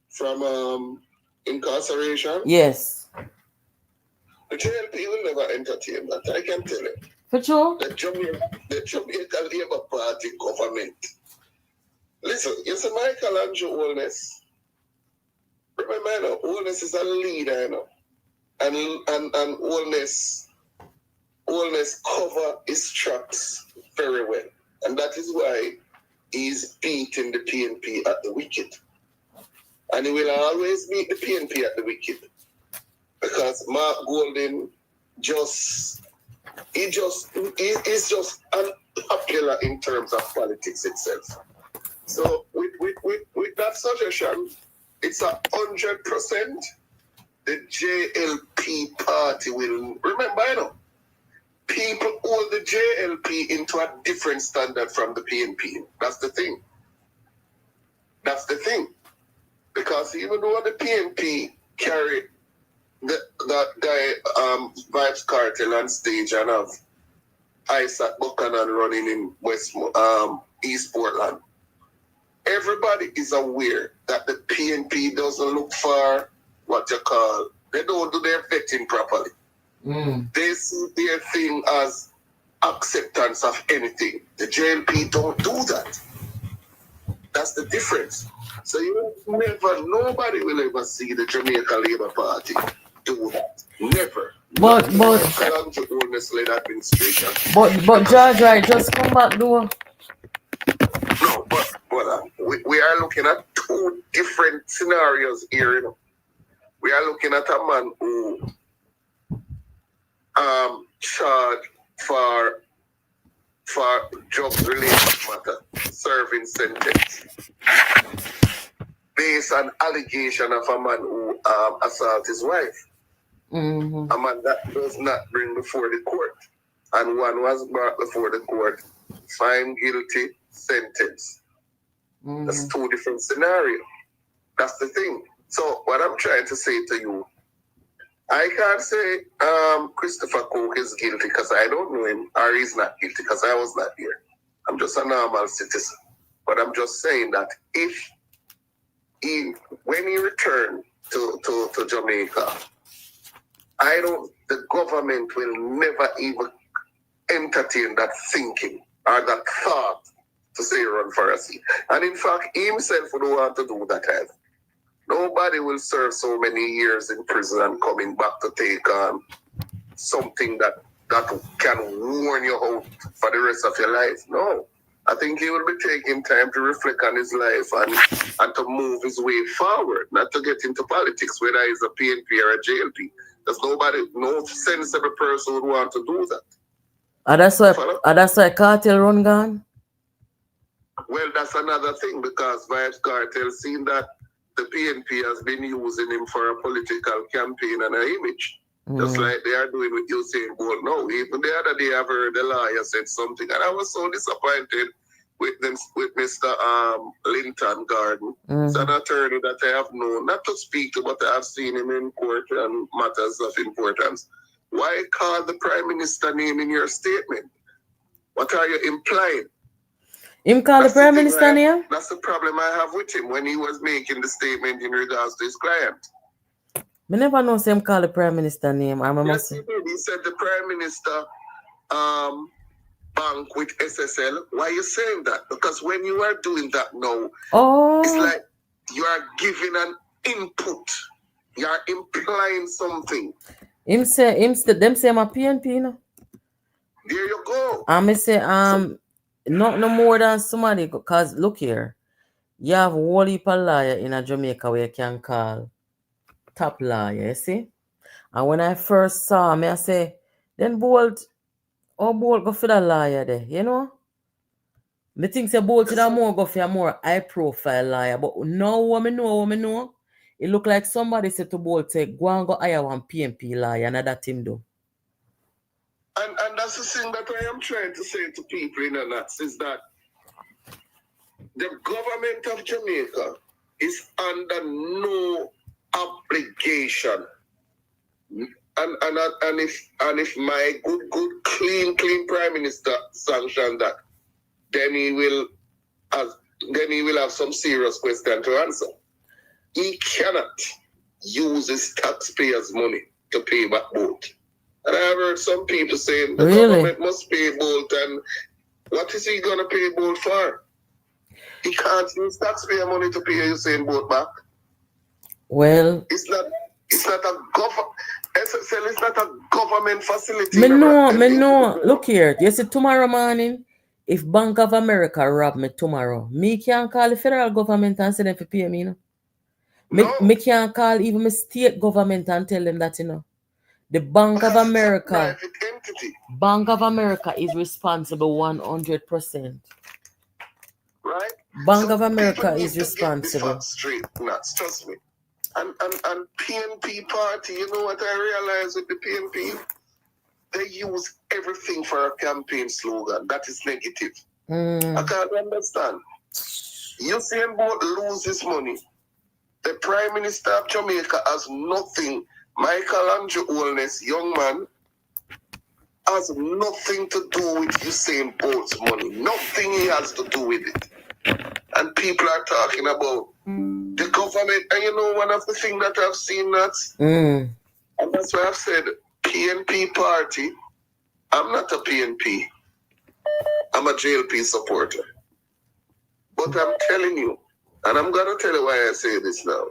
[SPEAKER 1] from incarceration.
[SPEAKER 3] Yes.
[SPEAKER 1] The JLP will never entertain that, I can tell you.
[SPEAKER 3] For sure?
[SPEAKER 1] The Jamaican Labour Party government. Listen, you see Michelangelo Holness. Remember, you know, Holness is a leader, you know. And Holness cover his tracks very well. And that is why he's beating the PNP at the wicket. And he will always beat the PNP at the wicket. Because Mark Golding is just unpopular in terms of politics itself. So with that suggestion, it's 100% the JLP party will remember, you know, people hold the JLP into a different standard from the PNP. That's the thing. That's the thing. Because even though the PNP carried that guy Vibes Cartel on stage and have Isaac Buchanan running in East Portland, everybody is aware that the PNP doesn't look for what you call, they don't do their vetting properly. They see their thing as acceptance of anything. The JLP don't do that. That's the difference. So nobody will ever see the Jamaica Labour Party do that. Never.
[SPEAKER 3] But George, right, just come back door.
[SPEAKER 1] No, but we are looking at two different scenarios here, you know. We are looking at a man who charged for drugs-related matter, serving sentence, based on allegation of a man who assaulted his wife. A man that does not bring before the court. And one was brought before the court, found guilty, sentence. That's two different scenarios. That's the thing. So what I'm trying to say to you, I can't say Christopher Coke is guilty because I don't know him, or he's not guilty because I was not here. I'm just a normal citizen. But I'm just saying that when he returned to Jamaica, the government will never even entertain that thinking or that thought to say run for a seat. And in fact, he himself would want to do that either. Nobody will serve so many years in prison and coming back to take on something that can warn you out for the rest of your life. No. I think he will be taking time to reflect on his life and to move his way forward, not to get into politics, whether he's a PNP or a JLP. There's no sensible person would want to do that.
[SPEAKER 3] That's why cartel run gone?
[SPEAKER 1] Well, that's another thing, because Vibes Cartel seen that the PNP has been using him for a political campaign and an image. Just like they are doing with Usain Bolt now. Even the other day, I've heard the lawyer said something, and I was so disappointed with Mr. Linton Garden. It's an attorney that I have known, not to speak to, but I have seen him in court and matters of importance. Why call the Prime Minister name in your statement? What are you implying?
[SPEAKER 3] Him call the Prime Minister name?
[SPEAKER 1] That's the problem I have with him when he was making the statement in regards to his client.
[SPEAKER 3] I never know him call the Prime Minister name. I remember
[SPEAKER 1] yes, he said the Prime Minister bank with SSL. Why are you saying that? Because when you are doing that now, it's like you are giving an input. You are implying something.
[SPEAKER 3] Them say I'm a PNP, you know?
[SPEAKER 1] There you go.
[SPEAKER 3] I say not no more than somebody, because look here, you have a whole heap of lawyer in a Jamaica where you can call top lawyer, you see? And when I first saw him, I say, then Bolt go for the lawyer there, you know? I think say Bolt should more go for a more high profile lawyer, but now what me know, it look like somebody said to Bolt, say, go and go hire one PNP lawyer, and that him do.
[SPEAKER 1] And that's the thing that I am trying to say to people in the nuts, is that the government of Jamaica is under no obligation. And if my good clean Prime Minister sanction that, then he will have some serious question to answer. He cannot use his taxpayers' money to pay back both. And I have heard some people saying the
[SPEAKER 3] Really?
[SPEAKER 1] government must pay Bolt, and what is he gonna pay Bolt for? He can't use taxpayer money to pay Usain Bolt back.
[SPEAKER 3] Well,
[SPEAKER 1] It's not a government. SSL is not a government facility.
[SPEAKER 3] me know. Look here. You see, tomorrow morning, if Bank of America rob me tomorrow, me can't call the federal government and say them to pay me, you know. Me can't call even my state government and tell them that, you know. The Bank of America,
[SPEAKER 1] it's a private entity.
[SPEAKER 3] Bank of America is responsible 100%.
[SPEAKER 1] Right?
[SPEAKER 3] Bank
[SPEAKER 1] So
[SPEAKER 3] of America
[SPEAKER 1] people
[SPEAKER 3] is
[SPEAKER 1] need to get the
[SPEAKER 3] responsible.
[SPEAKER 1] facts straight, nuts, trust me. And PNP party, you know what I realize with the PNP? They use everything for a campaign slogan. That is negative. I can't understand. Usain Bolt loses money. The Prime Minister of Jamaica has nothing. Michelangelo Holness, young man, has nothing to do with Usain Bolt's money. Nothing he has to do with it. And people are talking about the government. And you know, one of the things that I've seen, and that's why I've said PNP party. I'm not a PNP. I'm a JLP supporter. But I'm telling you, and I'm going to tell you why I say this now.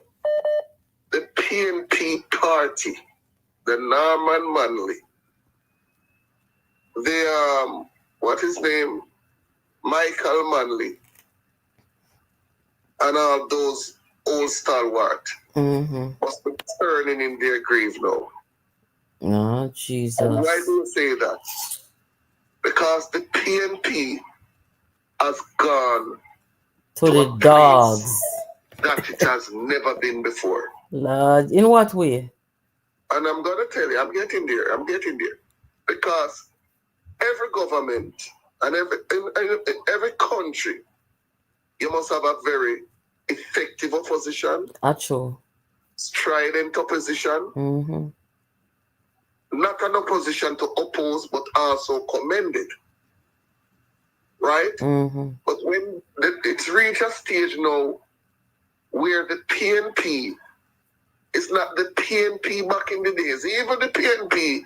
[SPEAKER 1] The PNP party, the Norman Manley, the, what his name? Michael Manley, and all those old stalwart must be turning in their grave now.
[SPEAKER 3] Oh, Jesus.
[SPEAKER 1] And why do you say that? Because the PNP has gone
[SPEAKER 3] to the dogs
[SPEAKER 1] that it has never been before.
[SPEAKER 3] Lord, in what way?
[SPEAKER 1] And I'm going to tell you, I'm getting there. Because every government and every country, you must have a very effective opposition.
[SPEAKER 3] Actual.
[SPEAKER 1] Strident opposition. Not an opposition to oppose, but also commended. Right? But when it's reached a stage now where the PNP is not the PNP back in the days. Even the PNP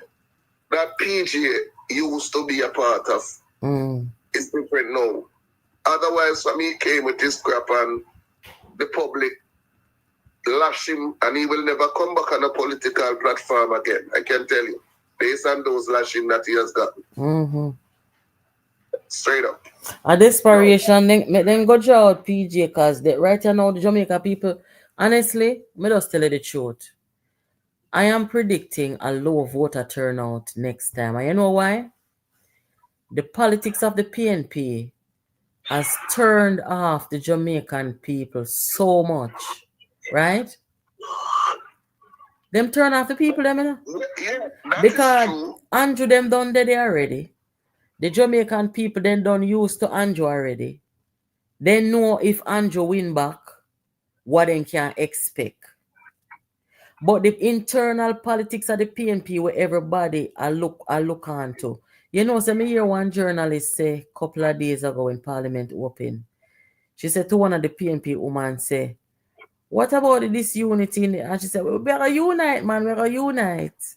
[SPEAKER 1] that PJ used to be a part of is different now. Otherwise, when he came with this crap and the public lash him, and he will never come back on a political platform again. I can tell you, based on those lashing that he has gotten. Straight up.
[SPEAKER 3] A desperation, then go draw out PJ, because right now the Jamaica people, honestly, me just tell you the truth. I am predicting a low voter turnout next time. And you know why? The politics of the PNP has turned off the Jamaican people so much. Right? Them turn off the people, them, you know?
[SPEAKER 1] Yeah,
[SPEAKER 3] because Andrew them done there already. The Jamaican people then done used to Andrew already. They know if Andrew win back, what they can expect. But the internal politics of the PNP where everybody I look on to. You know, so me hear one journalist say a couple of days ago when Parliament opened. She said to one of the PNP women, say, what about the disunity in the, and she said, well, we're going to unite, man, we're going to unite.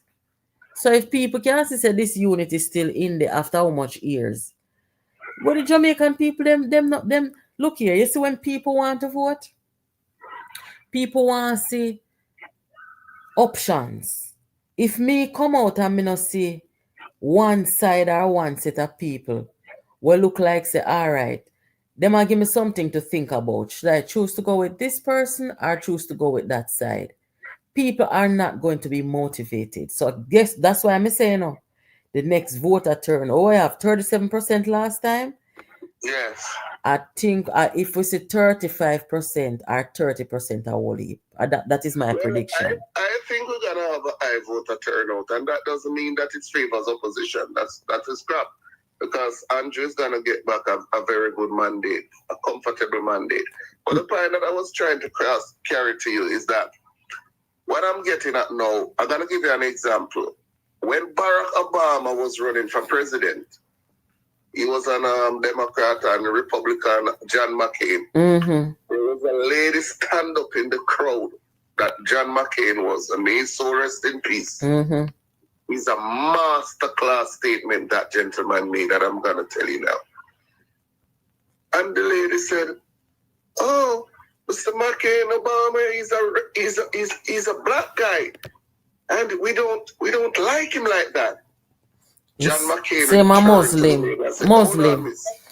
[SPEAKER 3] So if people can see say this unity is still in there after how much years. But the Jamaican people, them look here, you see when people want to vote, people want to see options. If me come out and me not see one side or one set of people will look like say, all right, they might give me something to think about. Should I choose to go with this person or choose to go with that side? People are not going to be motivated. So I guess that's why I'm saying now, the next voter turn. Oh, I have 37% last time.
[SPEAKER 1] Yes.
[SPEAKER 3] I think if we say 35% or 30% I will leave. That is my prediction.
[SPEAKER 1] I think we're going to have a high voter turnout, and that doesn't mean that it favors opposition. That is crap. Because Andrew is going to get back a very good mandate, a comfortable mandate. But the point that I was trying to carry to you is that what I'm getting at now, I'm going to give you an example. When Barack Obama was running for president, he was a Democrat and a Republican, John McCain. There was a lady stand up in the crowd that John McCain was, and may his soul rest in peace. is a masterclass statement that gentleman made that I'm going to tell you now. And the lady said, oh, Mr. McCain Obama is a black guy. And we don't like him like that. John McCain.
[SPEAKER 3] Say I'm a Muslim.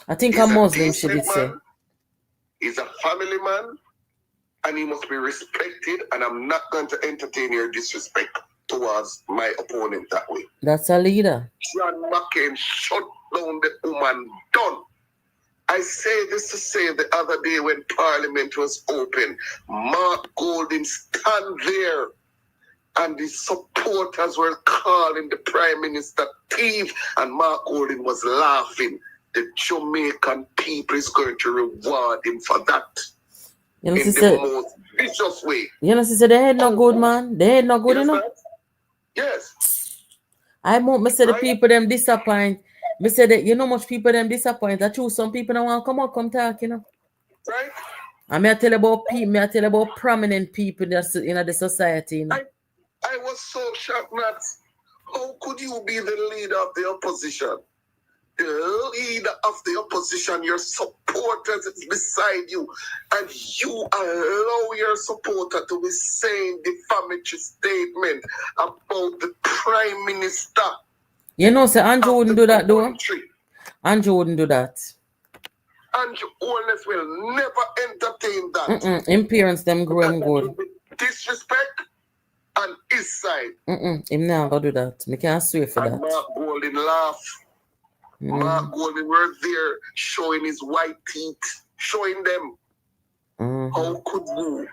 [SPEAKER 3] I think a Muslim should say.
[SPEAKER 1] He's a family man, and he must be respected, and I'm not going to entertain your disrespect towards my opponent that way.
[SPEAKER 3] That's a leader.
[SPEAKER 1] John McCain shut down the woman. Done. I say this to say the other day when Parliament was open, Mark Golding stand there, and the supporters were calling the Prime Minister thief, and Mark Golding was laughing. The Jamaican people is going to reward him for that.
[SPEAKER 3] You know,
[SPEAKER 1] in the most vicious way.
[SPEAKER 3] You know, sister, they ain't no good, man. They ain't no good enough.
[SPEAKER 1] Yes.
[SPEAKER 3] I say the people them disappoint. Me say that you know much people them disappoint. I choose some people that want to come out, come talk, you know.
[SPEAKER 1] Right.
[SPEAKER 3] And I tell about people, I tell about prominent people that's in the society, you know.
[SPEAKER 1] I was so shocked, Nat. How could you be the leader of the opposition? The leader of the opposition, your supporters is beside you, and you allow your supporter to be saying defamatory statement about the Prime Minister.
[SPEAKER 3] You know, sir, Andrew wouldn't do that, though. Andrew wouldn't do that.
[SPEAKER 1] Andrew Holness will never entertain that.
[SPEAKER 3] Him parents, them growing good.
[SPEAKER 1] Disrespect on his side.
[SPEAKER 3] Him never do that. Me can't swear for that.
[SPEAKER 1] Mark Golding laugh. Mark Golding were there showing his white teeth, showing them. How could you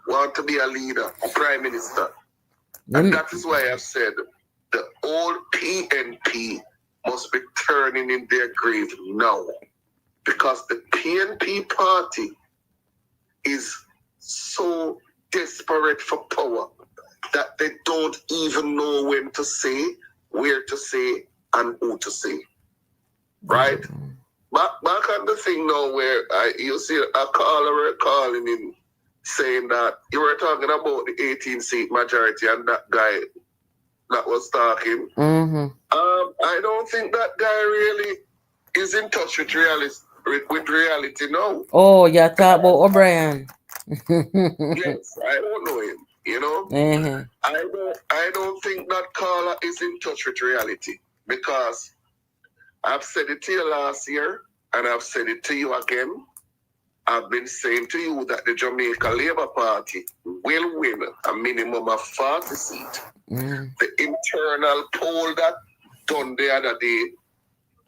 [SPEAKER 1] want to be a leader, a Prime Minister? And that is why I've said the old PNP must be turning in their grave now. Because the PNP party is so desperate for power that they don't even know when to say, where to say, and who to say. Right? Back on the thing now where you see a caller calling in saying that you were talking about the 18-seat majority and that guy that was talking. I don't think that guy really is in touch with reality now.
[SPEAKER 3] Oh, you talk about O'Brien.
[SPEAKER 1] Yes, I don't know him, you know. I don't think that caller is in touch with reality, because I've said it to you last year, and I've said it to you again. I've been saying to you that the Jamaica Labour Party will win a minimum of 40 seats. The internal poll that done the other day,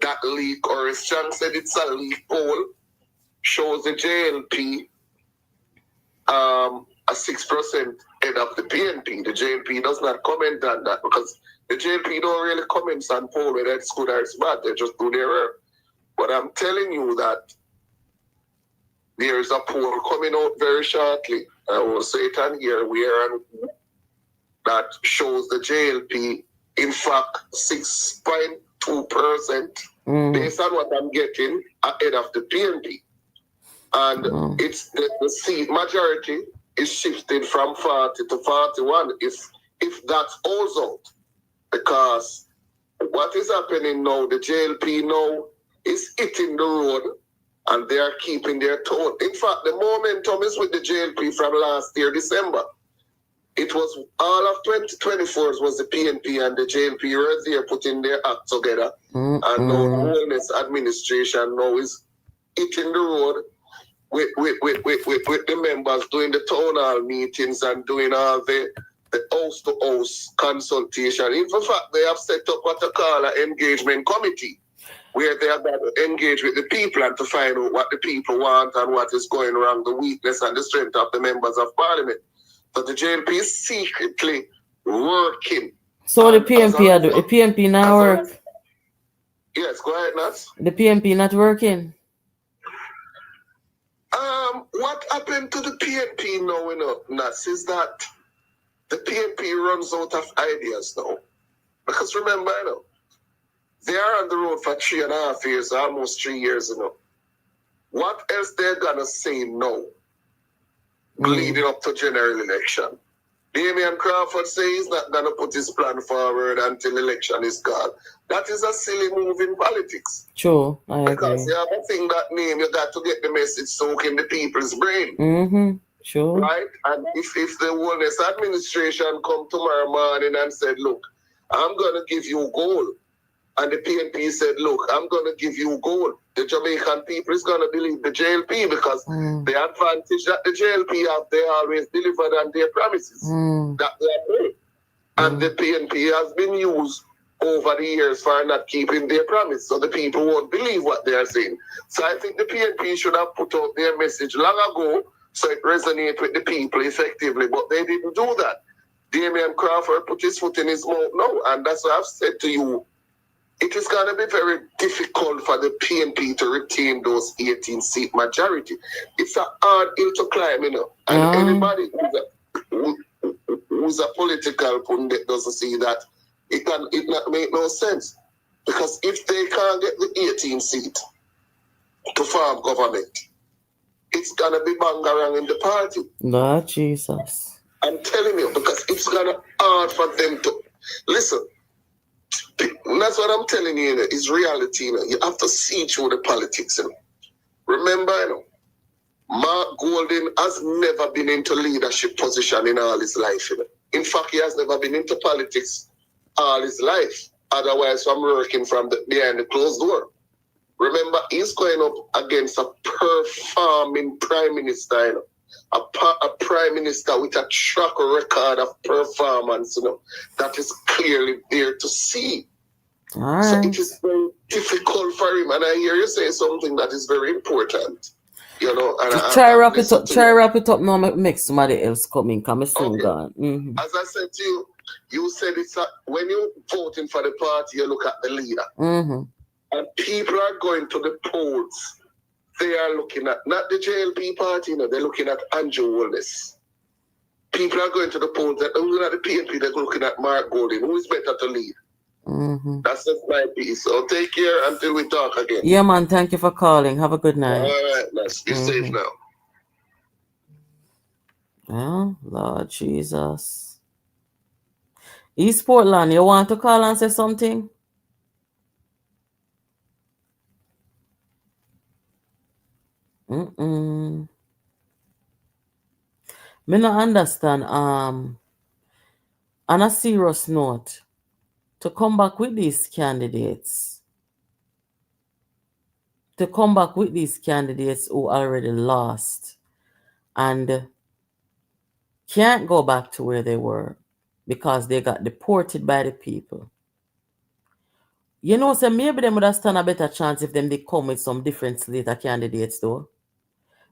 [SPEAKER 1] that leak, or as John said, it's a leak poll, shows the JLP a 6% head of the PNP. The JLP does not comment on that, because the JLP don't really comment on poll whether it's good or it's bad. They just do their work. But I'm telling you that there is a poll coming out very shortly. I will say it on here, that shows the JLP, in fact, 6.2%, based on what I'm getting, ahead of the PNP. And it's the seat majority is shifted from 40 to 41 if that holds out. Because what is happening now, the JLP now is hitting the road and they are keeping their tone. In fact, the momentum is with the JLP from last year, December. It was all of 2024 was the PNP and the JLP were there putting their act together. And now the wellness administration now is hitting the road with the members doing the town hall meetings and doing all the house-to-house consultation. In fact, they have set up what they call an engagement committee, where they are going to engage with the people and to find out what the people want and what is going wrong, the weakness and the strength of the members of Parliament. So the JLP is secretly working.
[SPEAKER 3] So the PNP now work?
[SPEAKER 1] Yes, go ahead, Nats.
[SPEAKER 3] The PNP not working?
[SPEAKER 1] What happened to the PNP now, Nats, is that the PNP runs out of ideas now. Because remember, they are on the road for 3.5 years, almost 3 years, What else they're going to say now, leading up to general election? Damian Crawford says he's not going to put his plan forward until election is called. That is a silly move in politics.
[SPEAKER 3] True, I agree.
[SPEAKER 1] Because you have a thing that name, you got to get the message soak in the people's brain.
[SPEAKER 3] Mm-hmm. Sure.
[SPEAKER 1] Right? And if the wellness administration come tomorrow morning and said, look, I'm going to give you gold. And the PNP said, look, I'm going to give you gold. The Jamaican people is going to believe the JLP because the advantage that the JLP have, they always delivered on their promises that they are made. And the PNP has been used over the years for not keeping their promise. So the people won't believe what they are saying. So I think the PNP should have put out their message long ago so it resonates with the people effectively. But they didn't do that. Damian Crawford put his foot in his mouth now. And that's what I've said to you. It is going to be very difficult for the PNP to retain those 18-seat majority. It's a hard hill to climb, you know. And anybody who's a political pundit doesn't see that. It not make no sense. Because if they can't get the 18 seat to form government, it's going to be bangarang in the party.
[SPEAKER 3] Lord Jesus.
[SPEAKER 1] I'm telling you, because it's going to hard for them to... Listen. That's what I'm telling you, is reality. You have to see through the politics. Remember, Mark Golding has never been into leadership position in all his life. In fact, he has never been into politics all his life. Otherwise, from working from behind the closed door. Remember, he's going up against a performing prime minister. A prime minister with a track record of performance, that is clearly there to see.
[SPEAKER 3] All right.
[SPEAKER 1] So it is very difficult for him. And I hear you say something that is very important. And
[SPEAKER 3] try wrap it up. Try wrap it up now. Make somebody else come in. Come soon, gone.
[SPEAKER 1] As I said to you, you said when you're voting for the party, you look at the leader. And people are going to the polls. They are looking at, not the JLP party, they're looking at Andrew Wallace. People are going to the polls, they're looking at the PNP, they're looking at Mark Golding. Who is better to lead? That's just my piece. So take care until we talk again.
[SPEAKER 3] Yeah, man. Thank you for calling. Have a good night.
[SPEAKER 1] All right, let's be safe now.
[SPEAKER 3] Oh, Lord Jesus. East Portland, you want to call and say something? Me not understand. On a serious note, to come back with these candidates, who already lost and can't go back to where they were because they got deported by the people. So maybe they would have stand a better chance if they come with some different slate of candidates though.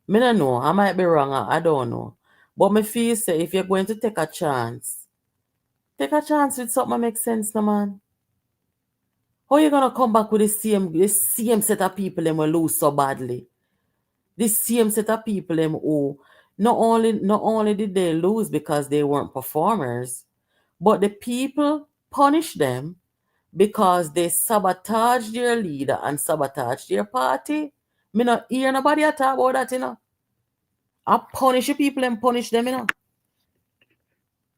[SPEAKER 3] Me don't know. I might be wrong. I don't know. But me feel say if you're going to take a chance with something that makes sense, no man. How you gonna come back with the same set of people them will lose so badly? The same set of people them who not only did they lose because they weren't performers, but the people punished them because they sabotaged their leader and sabotaged their party. Me not hear nobody talk about that, I punish the people and punish them,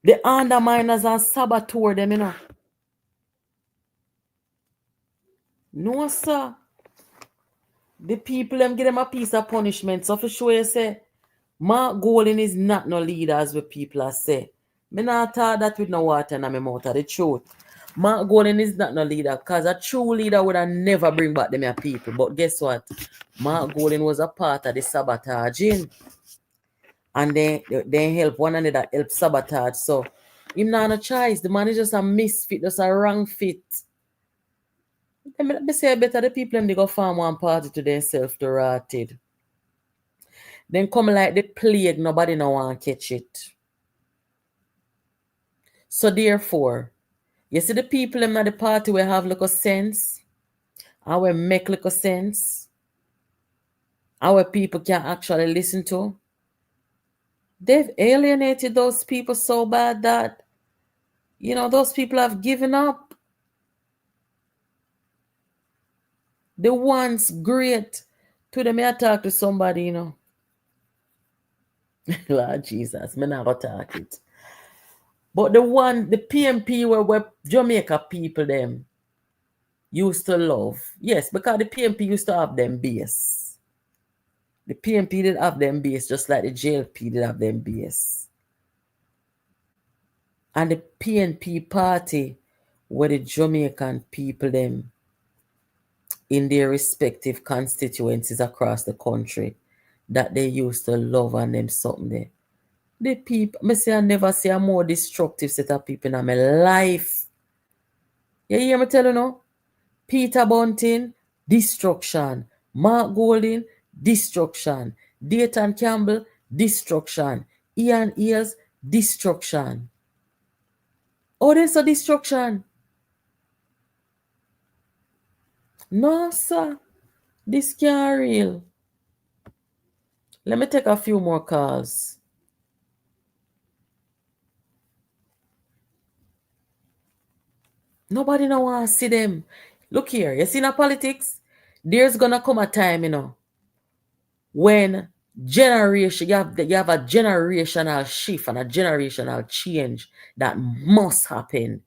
[SPEAKER 3] The underminers and saboteur them, No, sir. The people them give them a piece of punishment. So for sure you say, Mark Golding is not no leader as what people are say. Me not talk that with no water in my mouth, the truth. Mark Golding is not no leader because a true leader would have never bring back them people. But guess what? Mark Golding was a part of the sabotaging. And they help one another, help sabotage. So him not a choice. The man is just a misfit, just a wrong fit. They say better the people them they go form one party to themselves to rotted. Then come like the plague, nobody no want to catch it. So therefore, you see the people them at the party will have little sense, and will make little sense, our people can actually listen to. They've alienated those people so bad that, those people have given up. The once great to them, I talk to somebody, Lord Jesus, me never talk it. But the PNP where Jamaica people them used to love. Yes, because the PNP used to have them base. The PNP did have them base just like the JLP did have them base. And the PNP party were the Jamaican people them in their respective constituencies across the country that they used to love and them something there. The people, I never see a more destructive set of people in my life. You hear me tell you now? Peter Bunting, destruction. Mark Golding, destruction. Dayton Campbell, destruction. Ian Ears, destruction. Oh, there's a destruction. No, sir. This can't real. Let me take a few more calls. Nobody no want to see them. Look here, you see in politics, there's gonna come a time, when generation you have a generational shift and a generational change that must happen.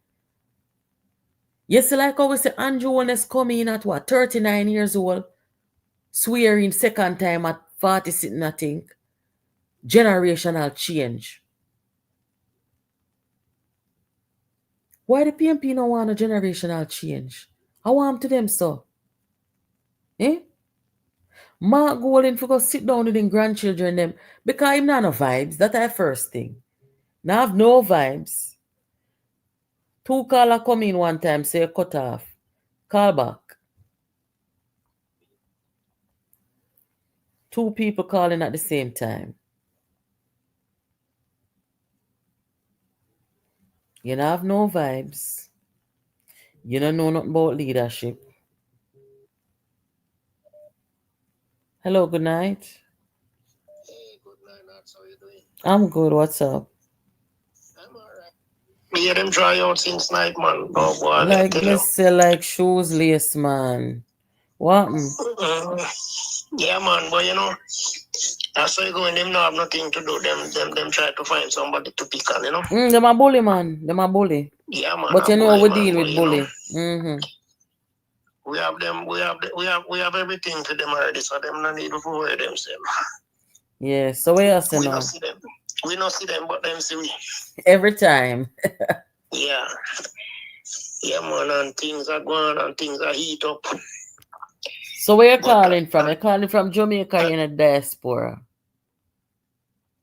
[SPEAKER 3] You see, like how we say Andrew Holness coming in at what, 39 years old, swearing second time at 40 sitting, I think. Generational change. Why the PNP no want a generational change? I want to them so. Eh? Mark Golding for go sit down with them grandchildren them because him not no vibes. That's our first thing. Now have no vibes. 2 caller come in one time, say cut off. Call back. 2 people calling at the same time. You don't have no vibes. You don't know nothing about leadership. Hello, good night.
[SPEAKER 1] Hey, good night, Nats. How you doing?
[SPEAKER 3] I'm good. What's up?
[SPEAKER 1] I'm alright. Me hear them dry out since night, man. Oh boy,
[SPEAKER 3] Like me say like shoes lace, man. What?
[SPEAKER 1] Yeah, man, but that's how you go in them now have nothing to do. Them try to find somebody to pick on,
[SPEAKER 3] Them a bully, man. Them a bully.
[SPEAKER 1] Yeah, man.
[SPEAKER 3] But you know
[SPEAKER 1] bully,
[SPEAKER 3] we
[SPEAKER 1] man,
[SPEAKER 3] deal
[SPEAKER 1] but
[SPEAKER 3] with bully.
[SPEAKER 1] We have them. We have everything for them already, so them not need to worry themselves.
[SPEAKER 3] Yeah. So where you say
[SPEAKER 1] We
[SPEAKER 3] now?
[SPEAKER 1] not see them. We not see them, but them see we.
[SPEAKER 3] Every time.
[SPEAKER 1] Yeah. Yeah, man, and things are going and things are heat up.
[SPEAKER 3] So where you calling from? You're calling from Jamaica in a diaspora.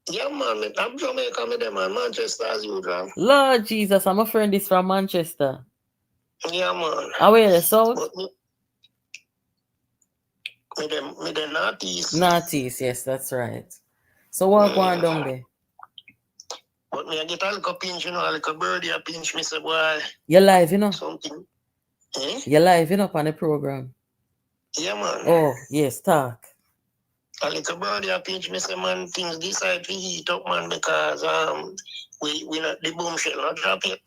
[SPEAKER 1] Yeah, man, I'm Jamaica, me them, man. Manchester as usual.
[SPEAKER 3] Lord Jesus, I'm a friend is from Manchester.
[SPEAKER 1] Yeah, man.
[SPEAKER 3] How are you, South?
[SPEAKER 1] Me them northeast.
[SPEAKER 3] Northeast, yes, that's right. So what going down there?
[SPEAKER 1] But me I get a little pinch, a little birdie a pinch me say, boy.
[SPEAKER 3] You're live,
[SPEAKER 1] Something.
[SPEAKER 3] You're live, on the program.
[SPEAKER 1] Yeah, man.
[SPEAKER 3] Oh, yes, talk.
[SPEAKER 1] A little birdie a pinch me say, man, things decide to heat up, man, because we not the bombshell not drop yet.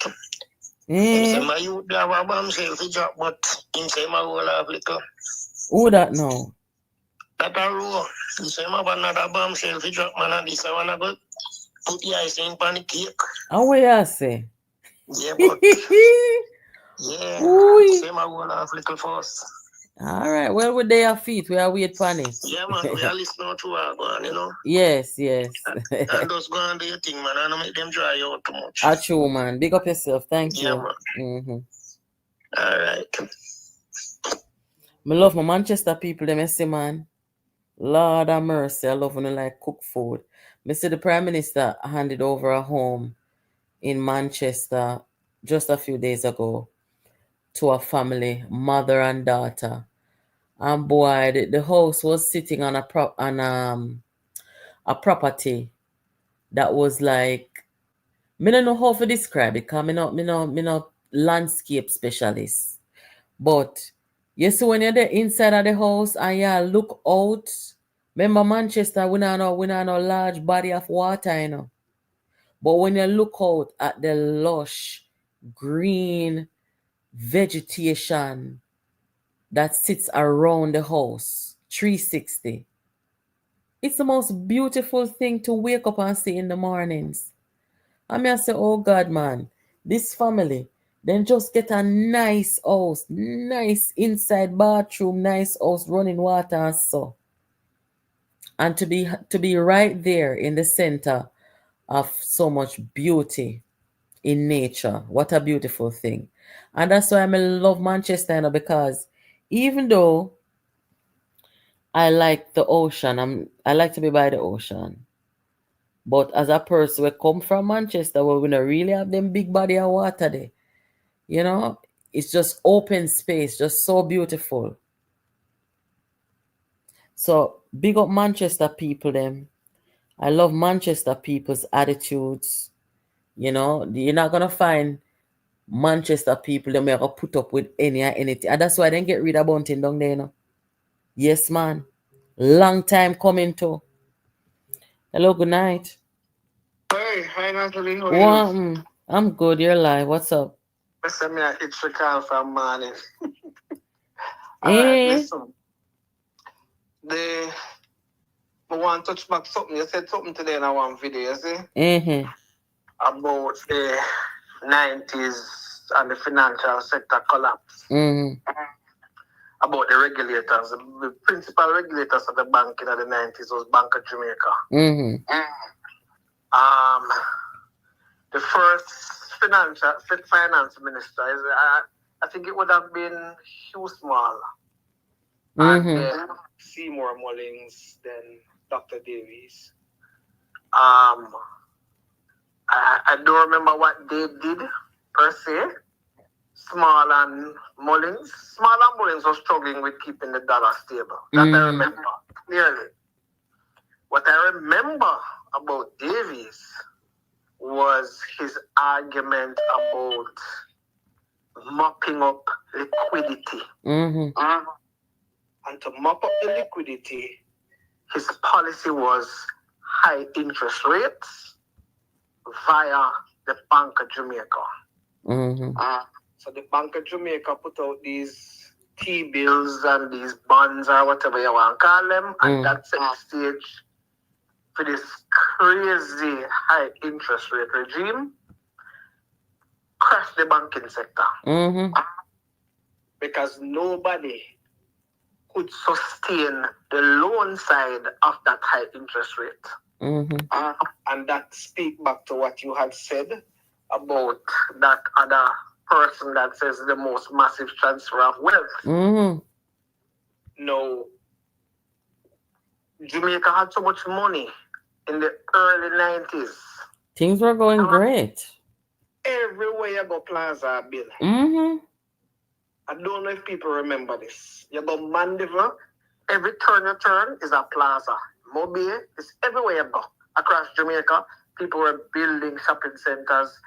[SPEAKER 1] Him say my youth have a bombshell to drop, but him say my whole have little.
[SPEAKER 3] Who that know?
[SPEAKER 1] That a row. He say him have another bombshell to drop, man, and this I wanna go put the icing on the cake.
[SPEAKER 3] And what you say?
[SPEAKER 1] Yeah, but yeah, say my whole have little first.
[SPEAKER 3] All right, well, with their feet, we are wait for it.
[SPEAKER 1] Yeah, man, we are listening to our going,
[SPEAKER 3] Yes.
[SPEAKER 1] And just go and do your thing, man. I don't make them dry out too much.
[SPEAKER 3] Ah, true, man. Big up yourself. Thank you.
[SPEAKER 1] Yeah, man. All right.
[SPEAKER 3] I love my Manchester people, them say, man. Lord have mercy, I love when they like cook food. I see the Prime Minister handed over a home in Manchester just a few days ago to a family, mother and daughter. And boy, the house was sitting on a property that was like, I don't know how to describe it because I'm not landscape specialist. But you see when you're there inside of the house and you look out, remember Manchester, we not know large body of water, But when you look out at the lush green vegetation that sits around the house, 360, it's the most beautiful thing to wake up and see in the mornings. And me I say, oh God, man, this family, then just get a nice house, nice inside bathroom, nice house, running water and so. And to be right there in the center of so much beauty in nature. What a beautiful thing. And that's why I love Manchester, you know, because even though I like the ocean, I like to be by the ocean. But as a person we come from Manchester where we don't really have them big body of water there, you know, it's just open space, just so beautiful. So big up Manchester people them. I love Manchester people's attitudes. You know, you're not gonna find Manchester people them ever put up with anything. And that's why they get rid of Bunting down there, you know. Yes, man. Long time coming too. Hello, good night.
[SPEAKER 1] Hey, hi Natalie, how are
[SPEAKER 3] Well,
[SPEAKER 1] you?
[SPEAKER 3] I'm good. You're live. What's up?
[SPEAKER 1] Listen, me, I hit the call from morning. Alright,
[SPEAKER 3] Eh?
[SPEAKER 1] listen. I want to touch back something. You said something today in one video, you see? About the 90s and the financial sector collapse. About the regulators. The principal regulators of the bank in the 90s was Bank of Jamaica. The first finance minister, I think it would have been Hugh Small. And then Seymour Mullings, then Dr. Davies. I don't remember what they did per se. Small and Mullings was struggling with keeping the dollar stable. That I remember clearly. What I remember about Davies was his argument about mopping up liquidity. And to mop up the liquidity, his policy was high interest rates via the Bank of Jamaica. So the Bank of Jamaica put out these T-bills and these bonds or whatever you want to call them, and that set the stage for this crazy high interest rate regime crash the banking sector. Because nobody could sustain the loan side of that high interest rate. And that speaks back to what you had said about that other person that says the most massive transfer of wealth. No, Jamaica had so much money in the early 90s.
[SPEAKER 3] Things were going great.
[SPEAKER 1] Everywhere you go, Plaza Bill. I don't know if people remember this. You go Mandeville, every turn you turn is a plaza. Mobile is everywhere you go. Across Jamaica, people were building shopping centers.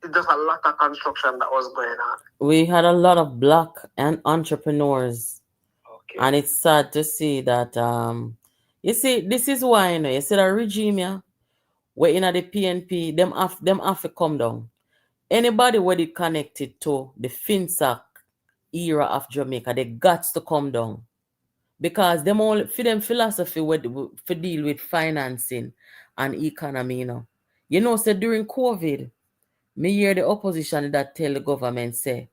[SPEAKER 1] It's just a lot of construction that was going on.
[SPEAKER 3] We had a lot of black and entrepreneurs. And it's sad to see that you see, this is why, you know, you see the regime, yeah, where in the PNP, them have to come down. Anybody where they connected to the FinSac era of Jamaica, they got to come down. Because them all for them philosophy for deal with financing and economy, you know. You know, so during COVID, me hear the opposition that tell the government say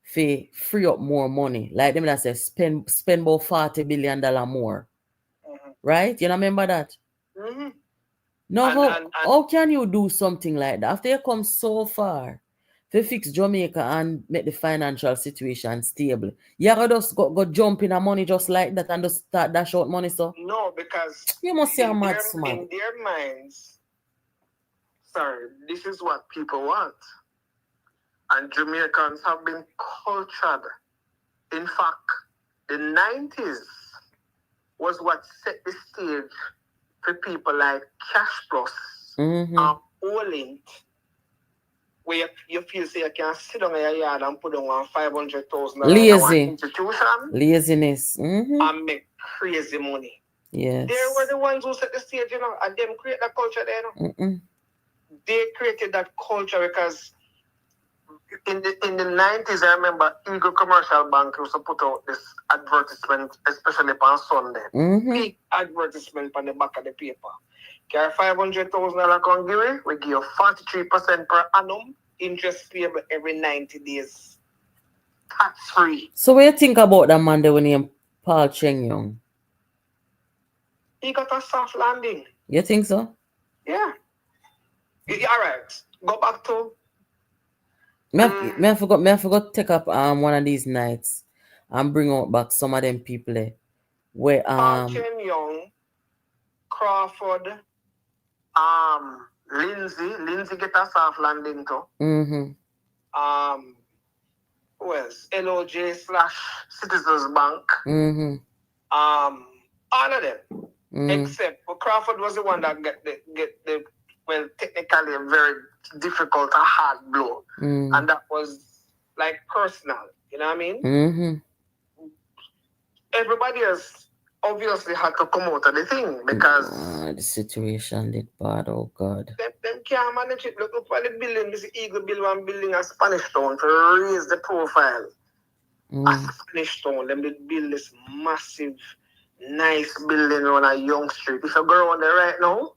[SPEAKER 3] free up more money. Like them that say spend about $40 billion more. Right? You know, remember that? No, how can you do something like that? After you come so far to fix Jamaica and make the financial situation stable, you gotta just go jump in the money just like that and just start dash out money, so?
[SPEAKER 1] No, because
[SPEAKER 3] you must say mad smart.
[SPEAKER 1] In their minds, sorry, this is what people want. And Jamaicans have been cultured. In fact, the 90s was what set the stage for people like Cash Plus and Olint, where you feel say you can sit down in your yard and put on 500,000 in one institution.
[SPEAKER 3] Laziness.
[SPEAKER 1] And make crazy money.
[SPEAKER 3] Yes.
[SPEAKER 1] They were the ones who set the stage, you know, and them create that culture there. You know? They created that culture because in the 90s, I remember Eagle Commercial Bank used to put out this advertisement, especially on Sunday. Big advertisement on the back of the paper. Carry $500,000 can give it. We give you 43% per annum. Interest payable every 90 days. Tax free.
[SPEAKER 3] So what you think about that man there named Paul Cheng Young?
[SPEAKER 1] He got a soft landing.
[SPEAKER 3] You think so?
[SPEAKER 1] Yeah. All right. Go back to.
[SPEAKER 3] Me I forgot to take up one of these nights and bring out back some of them people there. Where
[SPEAKER 1] Paul Cheng Young, Crawford, Lindsay get a soft landing too. Who else? LOJ / Citizens Bank. All of them. Except for Crawford was the one that get the well, technically a very difficult, a hard blow. And that was like personal. You know what I mean? Everybody else obviously had to come out of the thing because
[SPEAKER 3] the situation did bad. Oh God.
[SPEAKER 1] Them can't manage it. Look for the building. This Eagle build one building a Spanish town to raise the profile. A Spanish town. Them did build this massive, nice building on a young street. If you go around there right now,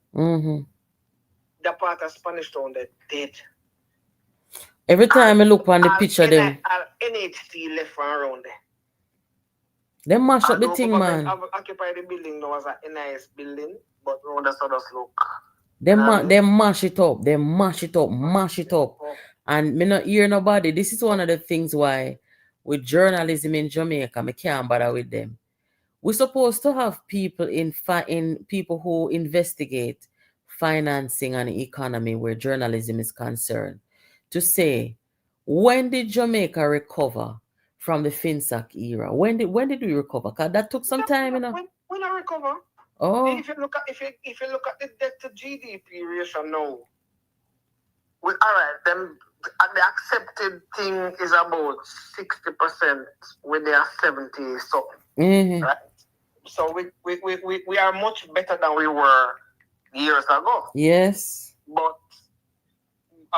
[SPEAKER 1] that part of Spanish town, they're dead.
[SPEAKER 3] Every time I look on the picture, them
[SPEAKER 1] NHT left around there.
[SPEAKER 3] They mash up the thing, man.
[SPEAKER 1] Occupy the building now as a nice building, but around the sort of look.
[SPEAKER 3] They mash it up. They mash it up. And me not hear nobody. This is one of the things why with journalism in Jamaica, me can't bother with them. We're supposed to have people in people who investigate financing and economy where journalism is concerned to say, when did Jamaica recover from the FinSac era? When did we recover? Because that took some time, you know.
[SPEAKER 1] When I recover.
[SPEAKER 3] Oh.
[SPEAKER 1] If you look at the debt to GDP ratio now, all right, then the accepted thing is about 60% when they are 70 something. Right? So we are much better than we were years ago.
[SPEAKER 3] Yes.
[SPEAKER 1] But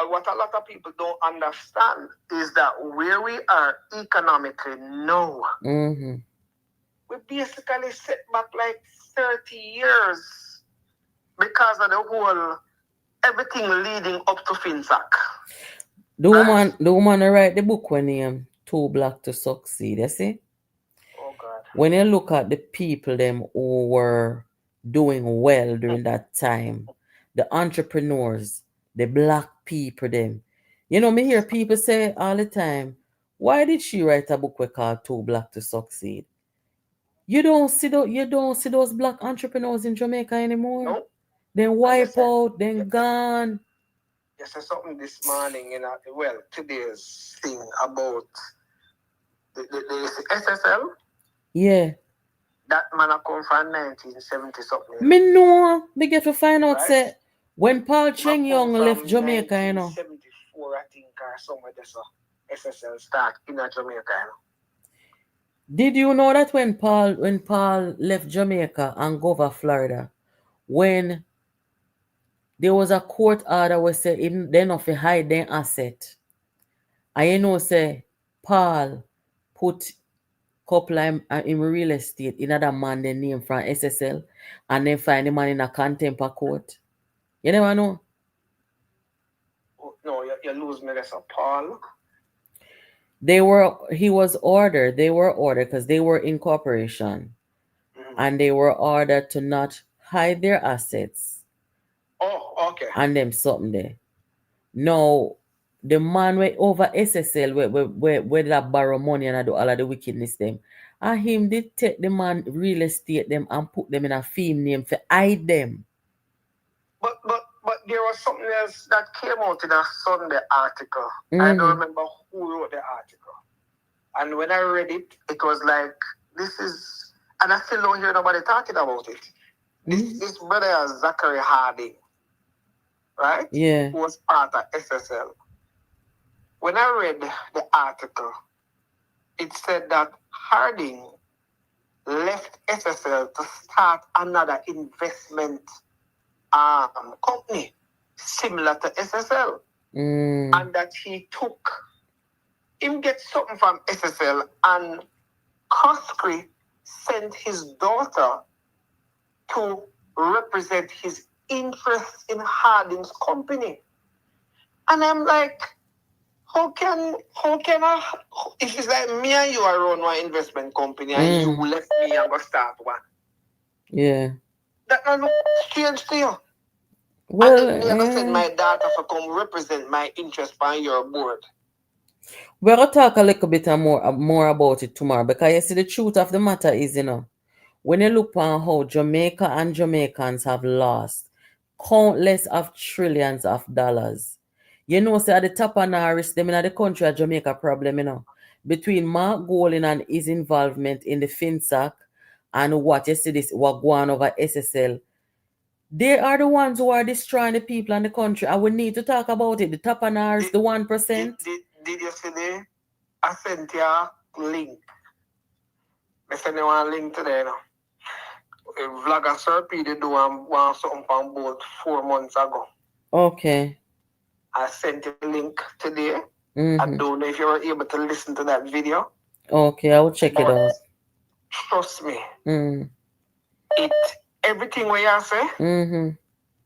[SPEAKER 1] what a lot of people don't understand is that where we are economically now, we basically set back like 30 years because of the whole everything leading up to FinSac.
[SPEAKER 3] The woman write the book when named Too Black to Succeed, you see?
[SPEAKER 1] Oh God.
[SPEAKER 3] When you look at the people them who were doing well during that time, the entrepreneurs, the black people them. You know, me hear people say all the time, why did she write a book we call Too Black to Succeed? You don't see those black entrepreneurs in Jamaica anymore.
[SPEAKER 1] No.
[SPEAKER 3] Then wipe out, then gone.
[SPEAKER 1] You said something this morning, you know, well, today's thing about the SSL.
[SPEAKER 3] Yeah.
[SPEAKER 1] That man come from 1970 something.
[SPEAKER 3] Me know. Me get to find out, say, when Paul Cheng Young left Jamaica, you know.
[SPEAKER 1] 1974, I think, or somewhere there's a SSL start in Jamaica, you know.
[SPEAKER 3] Did you know that when Paul left Jamaica and go over Florida, when there was a court order where say they not fi hide their asset, and you know say Paul put couple in real estate in other man they name from SSL and then find the man in a contempt of court. You never know.
[SPEAKER 1] No, you lose me. That's a Paul.
[SPEAKER 3] They were ordered because they were in corporation, and they were ordered to not hide their assets.
[SPEAKER 1] Oh, okay.
[SPEAKER 3] And them something there. Now, the man went over SSL where that borrow money and do all of the wickedness them. And him did take the man real estate them and put them in a theme name to hide them.
[SPEAKER 1] But there was something else that came out in a Sunday article. I don't remember who wrote the article. And when I read it, it was like, this is, and I still don't hear nobody talking about it. This brother Zachary Harding, right?
[SPEAKER 3] Yeah.
[SPEAKER 1] Who was part of SSL. When I read the article, it said that Harding left SSL to start another investment company similar to SSL. And that he get something from SSL, and Coscree sent his daughter to represent his interest in Harding's company. And I'm like, how can I, if it's like me and you are run one investment company and you left me and go start one.
[SPEAKER 3] Yeah.
[SPEAKER 1] That not look strange to you.
[SPEAKER 3] Well,
[SPEAKER 1] and then me I send my daughter to come represent my interest on your board.
[SPEAKER 3] We're going to talk a little bit more about it tomorrow, because you see, the truth of the matter is, when you look on how Jamaica and Jamaicans have lost countless of trillions of dollars, say at the top of Norris, them in the country of Jamaica problem, between Mark Golding and his involvement in the FinSac and what you see this, what go on over SSL. They are the ones who are destroying the people in the country. And we need to talk about it. The top of Norris, the 1%.
[SPEAKER 1] Did you see the I sent you a link? I sent you a link today. A vlogger Sir P did do something on board 4 months ago.
[SPEAKER 3] Okay.
[SPEAKER 1] I sent you a link today. I don't know if you were able to listen to that video.
[SPEAKER 3] Okay, I will check it out.
[SPEAKER 1] Trust me. Everything what you say.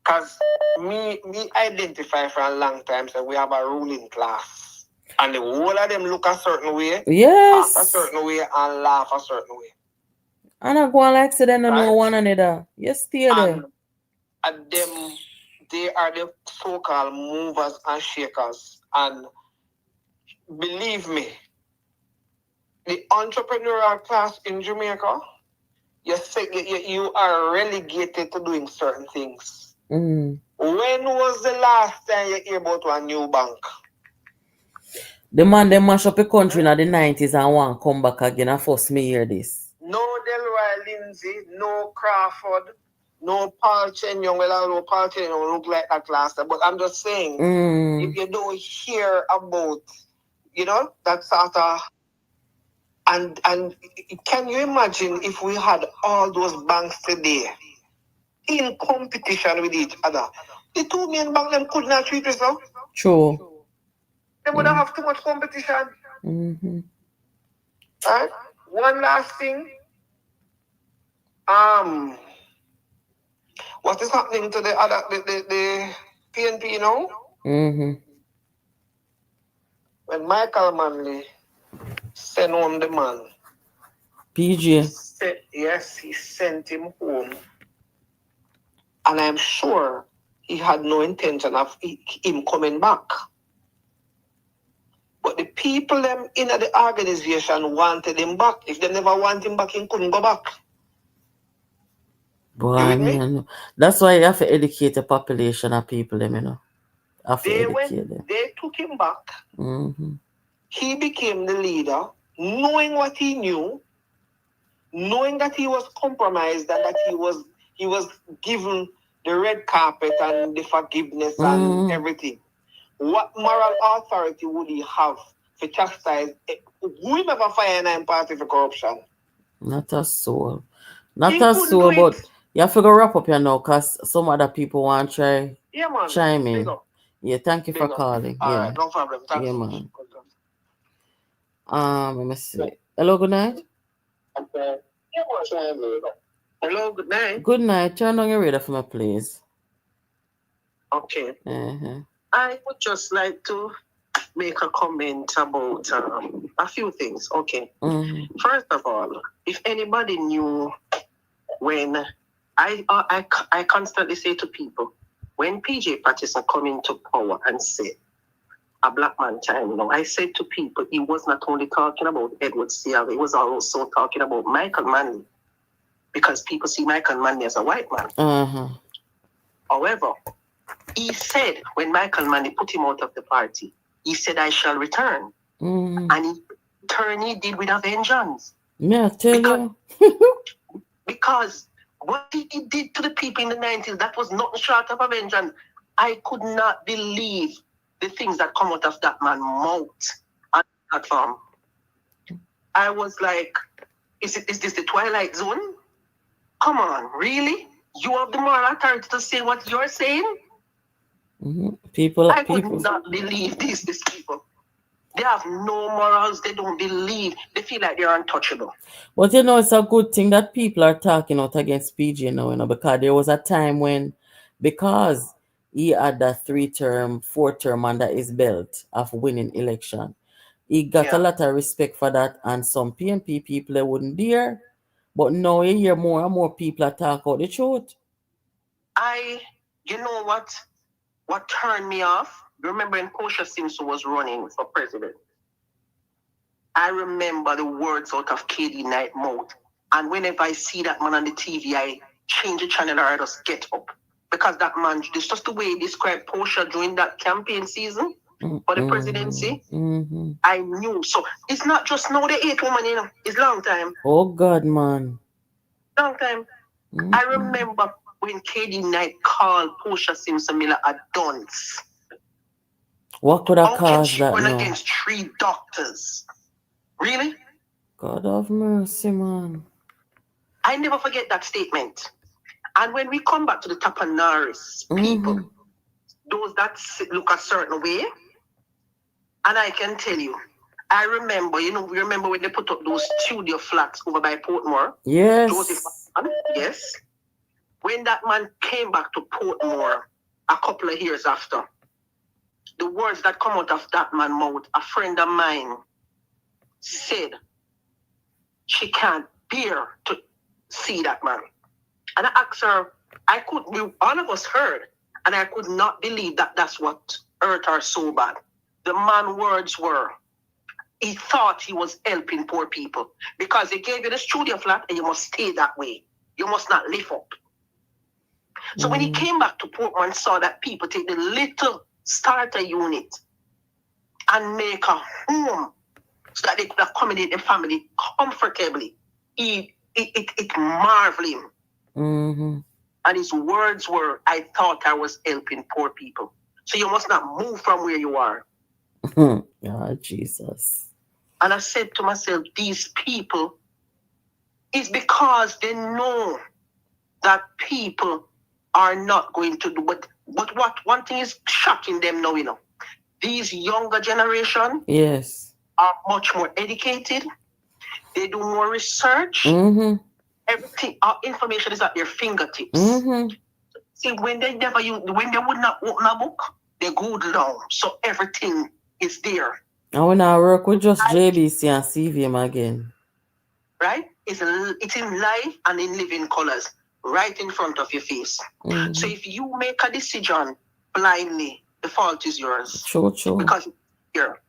[SPEAKER 1] Because me identify for a long time that we have a ruling class. And the whole of them look a certain way.
[SPEAKER 3] Yes.
[SPEAKER 1] Act a certain way and laugh a certain way.
[SPEAKER 3] And I go on like say they don't know one another. Yes, stay there.
[SPEAKER 1] And them, they are the so-called movers and shakers. And believe me, the entrepreneurial class in Jamaica, you are relegated to doing certain things. When was the last time you hear about a new bank?
[SPEAKER 3] The man they mash up the country in the 90s and want to come back again. I first me hear this.
[SPEAKER 1] No Delroy Lindsay, no Crawford, no Paul Chen Young. Well, I don't know Paul Chen Young look like that last time, but I'm just saying, if you don't hear about, that sort of, and can you imagine if we had all those banks today in competition with each other? The two main banks them could not treat us so.
[SPEAKER 3] True.
[SPEAKER 1] They would have too much competition. Right? One last thing. What is happening to the PNP now? When Michael Manley sent home the man.
[SPEAKER 3] PG.
[SPEAKER 1] He sent him home. And I'm sure he had no intention of him coming back. But the people them in the organization wanted him back. If they never want him back, he couldn't go back.
[SPEAKER 3] Boy, man. That's why you have to educate the population of people, them,
[SPEAKER 1] They took him back. He became the leader, knowing what he knew, knowing that he was compromised and that he was given the red carpet and the forgiveness and everything. What moral authority would he have to chastise whoever fire in party for corruption?
[SPEAKER 3] Not a soul. Not a soul, but you have to go wrap up here now, because some other people want to chime in. Yeah, thank you for calling.
[SPEAKER 1] All right, no problem. Thanks.
[SPEAKER 3] Yeah, man. Let me see. Hello, good night.
[SPEAKER 1] Hello, good night.
[SPEAKER 3] Good night. Turn on your radio for me, please.
[SPEAKER 1] Okay. I would just like to make a comment about a few things. Okay. First of all, if anybody knew when I constantly say to people, when PJ Patterson come into power and said a black man time, I said to people, he was not only talking about Edward Seale, he was also talking about Michael Manley, because people see Michael Manley as a white man. However, he said when Michael Manley put him out of the party, he said, I shall return. And he did with a vengeance.
[SPEAKER 3] Yeah, tell you.
[SPEAKER 1] Because what he did to the people in the 90s, that was nothing short of a vengeance. I could not believe the things that come out of that man's mouth on the platform. I was like, is this the Twilight Zone? Come on, really? You have the moral authority to say what you're saying? I could not believe these people. They have no morals. They don't believe. They feel like they're untouchable.
[SPEAKER 3] But it's a good thing that people are talking out against PG now, because there was a time when because he had that 3-term, 4-term under his belt of winning election. He got a lot of respect for that, and some PNP people they wouldn't dare. But now you hear more and more people talk out the truth.
[SPEAKER 1] You know what turned me off? Remember when Portia Simpson was running for president? I remember the words out of KD Knight mouth. And whenever I see that man on the TV, I change the channel or I just get up. Because that man, it's just the way he described Portia during that campaign season for the presidency. I knew. So it's not just now the 8th woman, you know. It's long time.
[SPEAKER 3] Oh, God, man.
[SPEAKER 1] Long time. I remember when KD Knight called Portia Simpson Miller a dunce.
[SPEAKER 3] What could have caused that
[SPEAKER 1] run
[SPEAKER 3] now?
[SPEAKER 1] against 3 doctors? Really?
[SPEAKER 3] God have mercy, man.
[SPEAKER 1] I never forget that statement. And when we come back to the Tapanaris people, those that look a certain way, and I can tell you, I remember, we remember when they put up those studio flats over by Portmore.
[SPEAKER 3] Yes.
[SPEAKER 1] Joseph, yes. When that man came back to Portmore a couple of years after, the words that come out of that man's mouth, a friend of mine said she can't bear to see that man. And I asked her, all of us heard, and I could not believe that that's what hurt her so bad. The man's words were, he thought he was helping poor people because he gave you the studio flat and you must stay that way. You must not live up. So when he came back to Portman and saw that people take the little starter unit and make a home so that they could accommodate the family comfortably, it marveled him. And his words were, I thought I was helping poor people. So you must not move from where you are.
[SPEAKER 3] Oh, Jesus.
[SPEAKER 1] And I said to myself, these people, it's because they know that people are not going to do. But what one thing is shocking them now, these younger generation are much more educated. They do more research. Everything, our information is at their fingertips. See, when they would not open a book, they Google now. So everything is there.
[SPEAKER 3] And when I work with just JBC and CVM again.
[SPEAKER 1] Right? It's in live and in living colors, right in front of your face. So if you make a decision blindly, the fault is yours.
[SPEAKER 3] True.
[SPEAKER 1] Because it's here.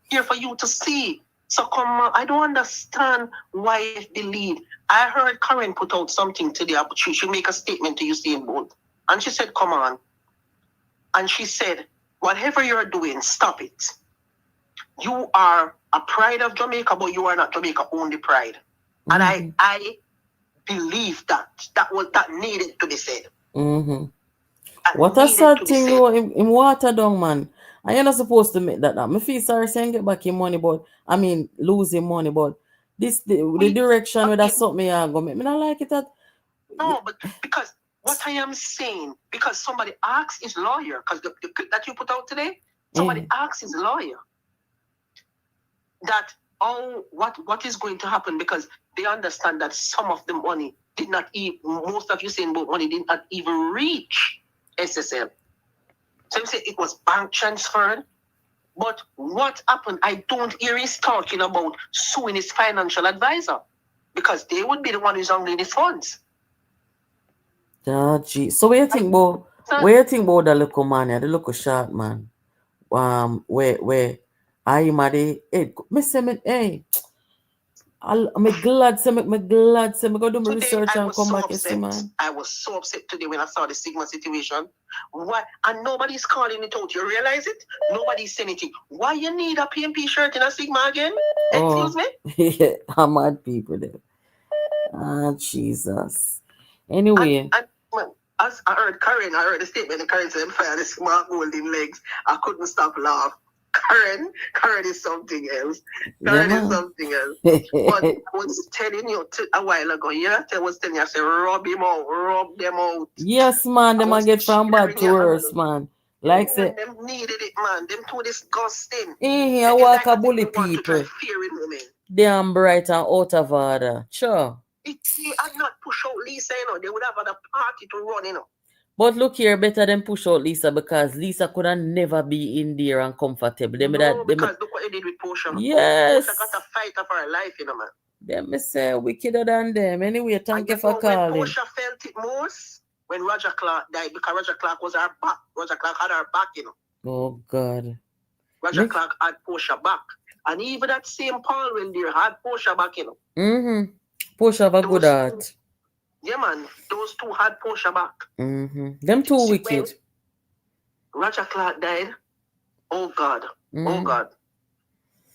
[SPEAKER 1] Here for you to see. So come on, I don't understand why I believe. I heard Karen put out something today. She make a statement to Usain Bolt. And she said, come on. And she said, whatever you're doing, stop it. You are a pride of Jamaica, but you are not Jamaica only pride. And I believe that needed to be said.
[SPEAKER 3] What a sad thing though, in water down, man. And you're not supposed to make that. I feel sorry saying get back your money, but losing money, but the direction where that's something you're going to make me not like it.
[SPEAKER 1] No, but because what I am saying, because somebody asked his lawyer, because that you put out today, somebody asked his lawyer that, what is going to happen, because they understand that some of the money did not even, most of you saying about money did not even reach SSL. So you say it was bank transferred. But what happened? I don't hear his talking about suing his financial advisor, because they would be the one who's handling his funds.
[SPEAKER 3] Gee. So what you think about the local man, the local short man? Where I am at the head. I'm glad say me go do my research and come back and see, man.
[SPEAKER 1] I was so upset today when I saw the Sigma situation. Why? And nobody's calling it out. You realize it? Nobody's saying anything. Why you need a PNP shirt in a Sigma again? Excuse me?
[SPEAKER 3] I'm mad people there. Jesus. Anyway.
[SPEAKER 1] As I heard the statement, and Karen said, fire the smart golden legs. I couldn't stop laughing. Karen is something else. Karen is something else. But I was telling you a while ago, I was telling you, I said, rub them out.
[SPEAKER 3] Yes, man, them I get from bad to worse, man. Like say,
[SPEAKER 1] them needed it, man. Them too disgusting.
[SPEAKER 3] I walk a bully people. Damn bright and out of order. Sure.
[SPEAKER 1] If they had not pushed out Lisa, they would have had a party to run,
[SPEAKER 3] But look here, better than push out Lisa because Lisa could have never be in there and comfortable.
[SPEAKER 1] Because look what they did with Portia.
[SPEAKER 3] Yes.
[SPEAKER 1] Portia got a fight for her life, man.
[SPEAKER 3] Them me say wickeder than them. Anyway, thank you for calling.
[SPEAKER 1] When Portia felt it most, when Roger Clark died, because Roger Clark was her back. Roger Clark had her back,
[SPEAKER 3] Oh, God.
[SPEAKER 1] Roger Clark had Portia back. And even that same Paul when there had Portia back,
[SPEAKER 3] Portia have a good heart.
[SPEAKER 1] Yeah, man. Those two had Portia back.
[SPEAKER 3] Them two wicked.
[SPEAKER 1] Roger Clark died. Oh, God. Oh, God.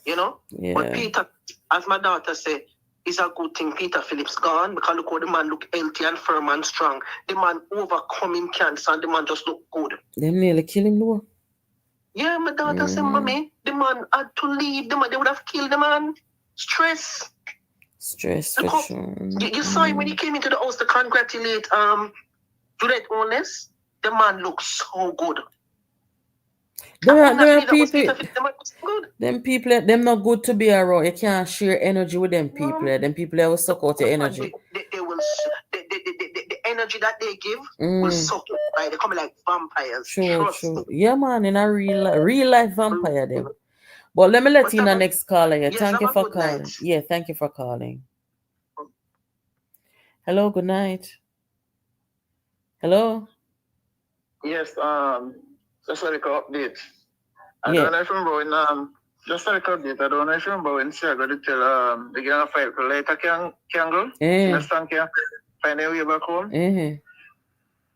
[SPEAKER 3] Yeah.
[SPEAKER 1] But Peter, as my daughter said, it's a good thing Peter Phillips gone because look how the man look healthy and firm and strong. The man overcoming cancer and the man just look good.
[SPEAKER 3] Them nearly kill him though.
[SPEAKER 1] Yeah, my daughter said, Mommy, the man had to leave. The man, they would have killed the man. Stress.
[SPEAKER 3] For sure.
[SPEAKER 1] You saw him when he came into the house to congratulate Juliet Honest. The man looks so good.
[SPEAKER 3] There are people. Them people, them not good to be around. You can't share energy with them people. Them people that will suck out your energy.
[SPEAKER 1] They will. The energy that they give will suck it. Right? They come like vampires.
[SPEAKER 3] True. Yeah, man, in a real life vampire them. But let me let you in the next caller. Yeah, thank you for calling. Night. Yeah, thank you for calling. Hello, good night. Hello.
[SPEAKER 1] Yes. Just a little update. I don't know if I'm going. Just a little update. I don't know if I'm going. So I got to tell the gang fight later can go. Understand? Can find a way back home.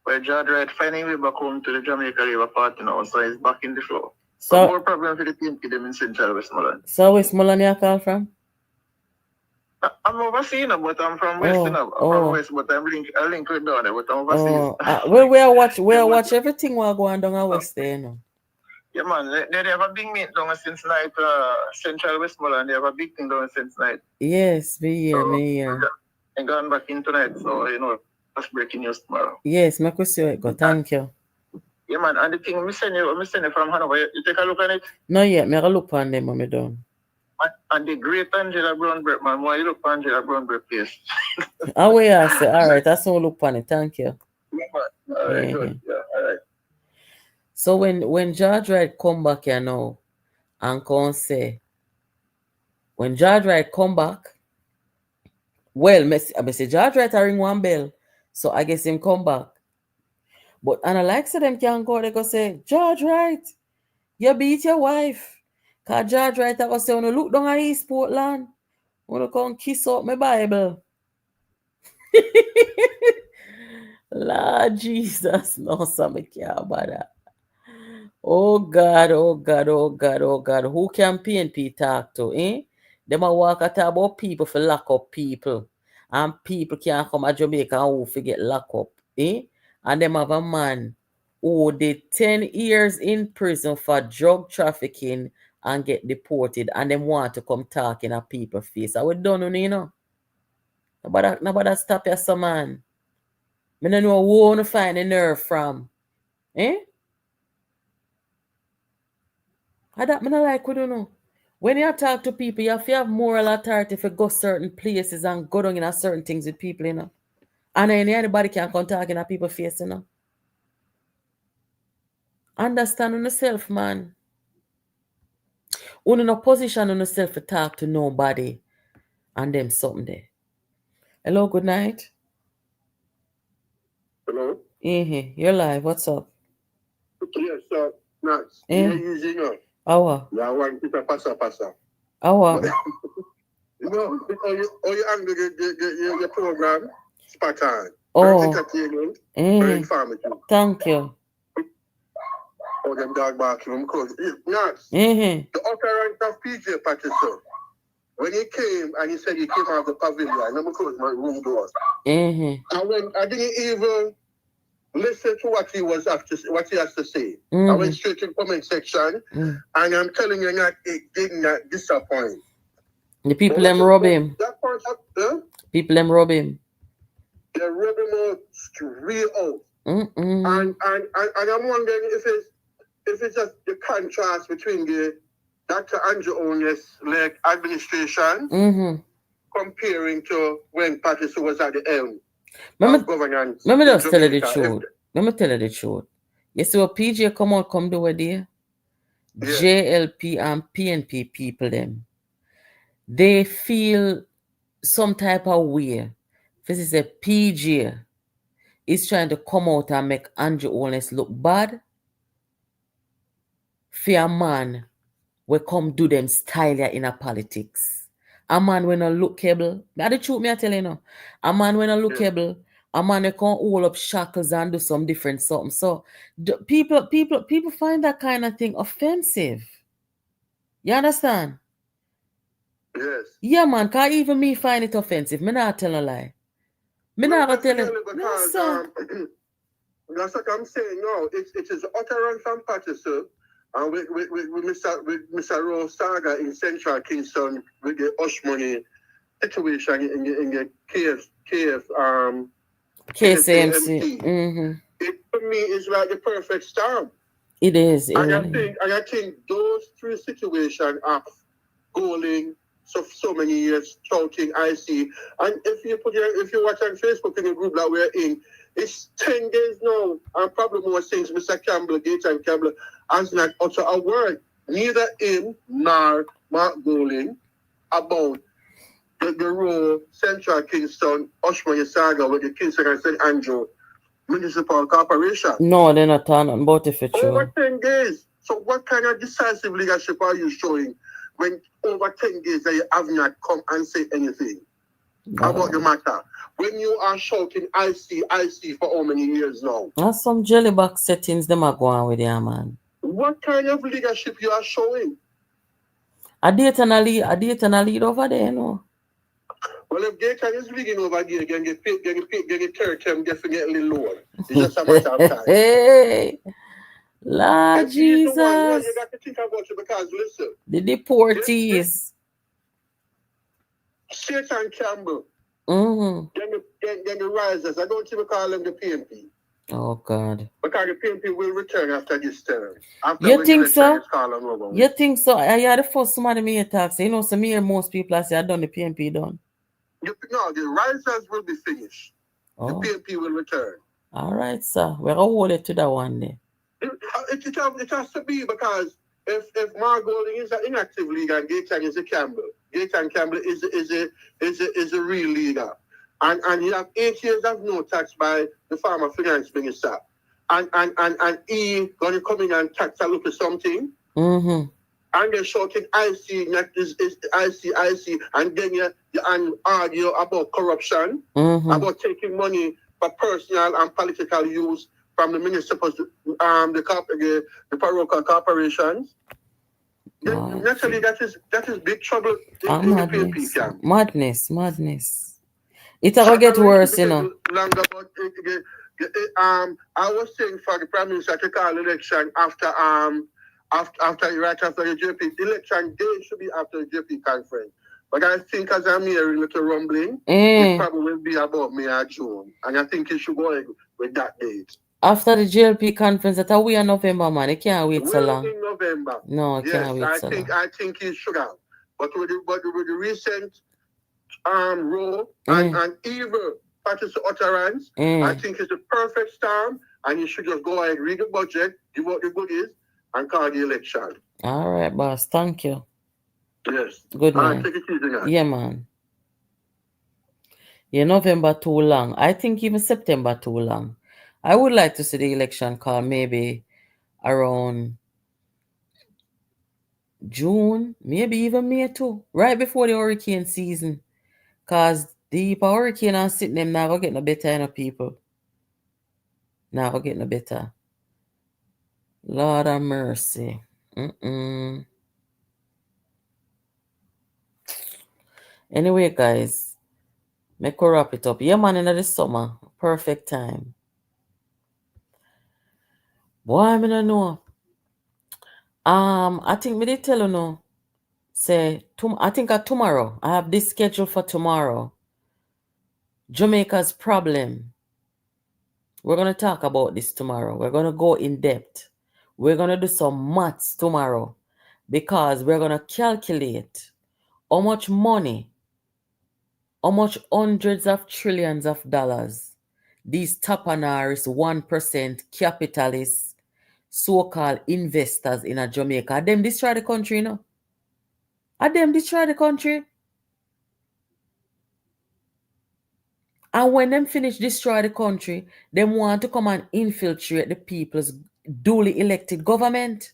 [SPEAKER 1] Where Judge Wright finding way back home to the Jamaican Labour Party now, so he's back in the floor. So more problem for the PNP them in Central Westmoreland.
[SPEAKER 3] So Westmoreland you call from?
[SPEAKER 1] I'm overseeing, but I'm from West. I'm from West, but I link with down there, but I'm overseeing.
[SPEAKER 3] We watch everything while going down at West there,
[SPEAKER 1] Yeah, man. They have a big meet down since night. Central Westmoreland, they have a big thing down since night.
[SPEAKER 3] Yes, me here.
[SPEAKER 1] And gone back in tonight, so that's breaking news tomorrow.
[SPEAKER 3] Yes, my question go. Thank you.
[SPEAKER 1] Yeah, man. And the thing we send you from Hanover. You take a look at it.
[SPEAKER 3] No, yet. Me a look on them when me done.
[SPEAKER 1] And the great Angela Brownberg, man, why you look for Angela Brownberg place?
[SPEAKER 3] Oh, yeah, I say, all right, that's all look on it. Thank you.
[SPEAKER 1] Yeah, man. All right, good. Yeah, all right.
[SPEAKER 3] So when George Wright come back here now, and can say, when George Wright come back, well, I say George Wright ring one bell, so I guess him come back. But and I like say them can go, they go say, George Wright, you beat your wife. Cause George Wright I go say, when you look down at East Portland, when you come kiss up my Bible. Lord Jesus, no, somebody care about that. Oh God. Who can PNP talk to, eh? Them a walk at about people for lock up people. And people can't come to Jamaica and who forget lock up, eh? And them have a man who did 10 years in prison for drug trafficking and get deported, and them want to come talking at people's face. I would done, you know. Nobody stop you, some man. I don't know who want to find the nerve from. Eh? I don't like, we don't know. When you talk to people, you have to have moral authority to go certain places and go down in certain things with people, you know. And then anybody can come talking at people's face, you know. Understand on yourself, man. You're no position on yourself to talk to nobody and them something there. Hello, good night.
[SPEAKER 1] Hello?
[SPEAKER 3] You're live. What's up?
[SPEAKER 1] Yes, sir. Nice. You're using us.
[SPEAKER 3] Awa.
[SPEAKER 1] Yeah, I want to passa.
[SPEAKER 3] Awa.
[SPEAKER 1] You know, you handle your program, spot on.
[SPEAKER 3] Oh.
[SPEAKER 1] Very entertaining, very informative.
[SPEAKER 3] Thank you.
[SPEAKER 1] Oh, them dog barking, because nuts.
[SPEAKER 3] The
[SPEAKER 1] occurrence of PJ Patterson, when he came and he said he came out of the pavilion, let me close my room doors. And when I didn't even listen to what he has to say. I went straight to the comment section, and I'm telling you, it did not disappoint.
[SPEAKER 3] The people them rob him.
[SPEAKER 1] That person,
[SPEAKER 3] People them rob him.
[SPEAKER 1] They rob him out straight out. And I'm wondering if it's just the contrast between the Dr. Andrew Onus like administration comparing to when Patterson was at the helm
[SPEAKER 3] Let
[SPEAKER 1] of governance.
[SPEAKER 3] me
[SPEAKER 1] in
[SPEAKER 3] just tell you the
[SPEAKER 1] Jamaica.
[SPEAKER 3] truth. Let me tell you the truth. You see what PJ come do with there?
[SPEAKER 1] Yeah.
[SPEAKER 3] JLP and PNP people them. They feel some type of way. This is a PJ is trying to come out and make Andrew Holness look bad. For a man we come do them style in a politics. A man when not lookable. That the truth me I tell you now. A man when not lookable. A man that can't hold up shackles and do some different something. So people find that kind of thing offensive. You understand?
[SPEAKER 1] Yes.
[SPEAKER 3] Yeah, man. Cause even me find it offensive. Me not tell a lie. Me not gonna tell you. No, sir.
[SPEAKER 1] That's what I'm saying. No, it is utterance from Patterson. And with Mr. Rose Saga in Central Kingston with the hush money situation in the KSMC.
[SPEAKER 3] Mm-hmm.
[SPEAKER 1] It for me is like the perfect storm.
[SPEAKER 3] It is.
[SPEAKER 1] And I think those three situations of goaling so many years, shouting, I see. And if you watch on Facebook in the group that we're in, it's 10 days now, and probably more since Mr. Campbell, Gaten Campbell, has not uttered a word, neither him nor Mark Goling, about the role Central Kingston, Oshman Saga with the Kingston and St. Andrew Municipal Corporation.
[SPEAKER 3] No, they're not talking about it for sure.
[SPEAKER 1] Over 10 days. So what kind of decisive leadership are you showing when over 10 days that you have not come and say anything about the matter? When you are shouting, I see for how many years now?
[SPEAKER 3] That's some jellyback settings them are going with there, man.
[SPEAKER 1] What kind of leadership you are showing?
[SPEAKER 3] A date and a lead over there, you know.
[SPEAKER 1] Well, if Gaten is leading over there, then get third term definitely lower. It's just a matter of time.
[SPEAKER 3] Hey, Lord
[SPEAKER 1] if
[SPEAKER 3] Jesus.
[SPEAKER 1] The one, you got to think about it because, listen.
[SPEAKER 3] The deportees.
[SPEAKER 1] Satan Campbell.
[SPEAKER 3] Mm-hmm.
[SPEAKER 1] Then the risers. I don't even call them the PNP.
[SPEAKER 3] Oh, God.
[SPEAKER 1] Because the PNP will return after this term.
[SPEAKER 3] You think so? You think so? I the first somebody me talk. You know, so me and most people I say I done the PNP done.
[SPEAKER 1] No, the risers will be finished. Oh. The PNP will return.
[SPEAKER 3] All right, sir. We're going to hold it to that one day.
[SPEAKER 1] It has to be because if Mark Golding is an inactive leader and Gaten is a Campbell, Gaten Campbell is a real leader. And you have 8 years of no tax by the former finance minister. And he gonna come in and tax a look at something.
[SPEAKER 3] Mm-hmm.
[SPEAKER 1] And they're shouting, I see, and then you argue about corruption, about taking money for personal and political use from the municipal, the parochial corporations. Naturally, that is big trouble in the PNP camp.
[SPEAKER 3] Madness. It's going to get worse, you know.
[SPEAKER 1] Longer, but I was saying for the Prime Minister to call election after the JP. The election day should be after the JP conference. But I think as I'm hearing little rumbling, it probably will be about May or June. And I think it should go ahead with that date.
[SPEAKER 3] After the JLP conference, that we are November, man. It can't wait so long.
[SPEAKER 1] In November.
[SPEAKER 3] No, it can't wait so long.
[SPEAKER 1] I think it should have. But with the recent role and evil Patterson utterance, I think it's the perfect storm, and you should just go ahead, read the budget, give out the goodies, and call the election.
[SPEAKER 3] All right, boss. Thank you.
[SPEAKER 1] Yes.
[SPEAKER 3] Good man.
[SPEAKER 1] Take it easy, guys.
[SPEAKER 3] Yeah, man. Yeah, November too long. I think even September too long. I would like to see the election call maybe around June, maybe even May too, right before the hurricane season. Because the hurricane are sitting them now get no better, you know, people. Now get no better. Lord have mercy. Anyway, guys, make we wrap it up. Yeah, man, in the summer, perfect time. Boy, I don't know. I think me did tell you no. Say, I think tomorrow. I have this schedule for tomorrow. Jamaica's problem. We're going to talk about this tomorrow. We're going to go in depth. We're going to do some maths tomorrow because we're going to calculate how much money How much hundreds of trillions of dollars these tapanars 1% capitalists, so-called investors in a Jamaica, them destroy the country, you know? Them destroy the country. And when them finish destroy the country, them want to come and infiltrate the people's duly elected government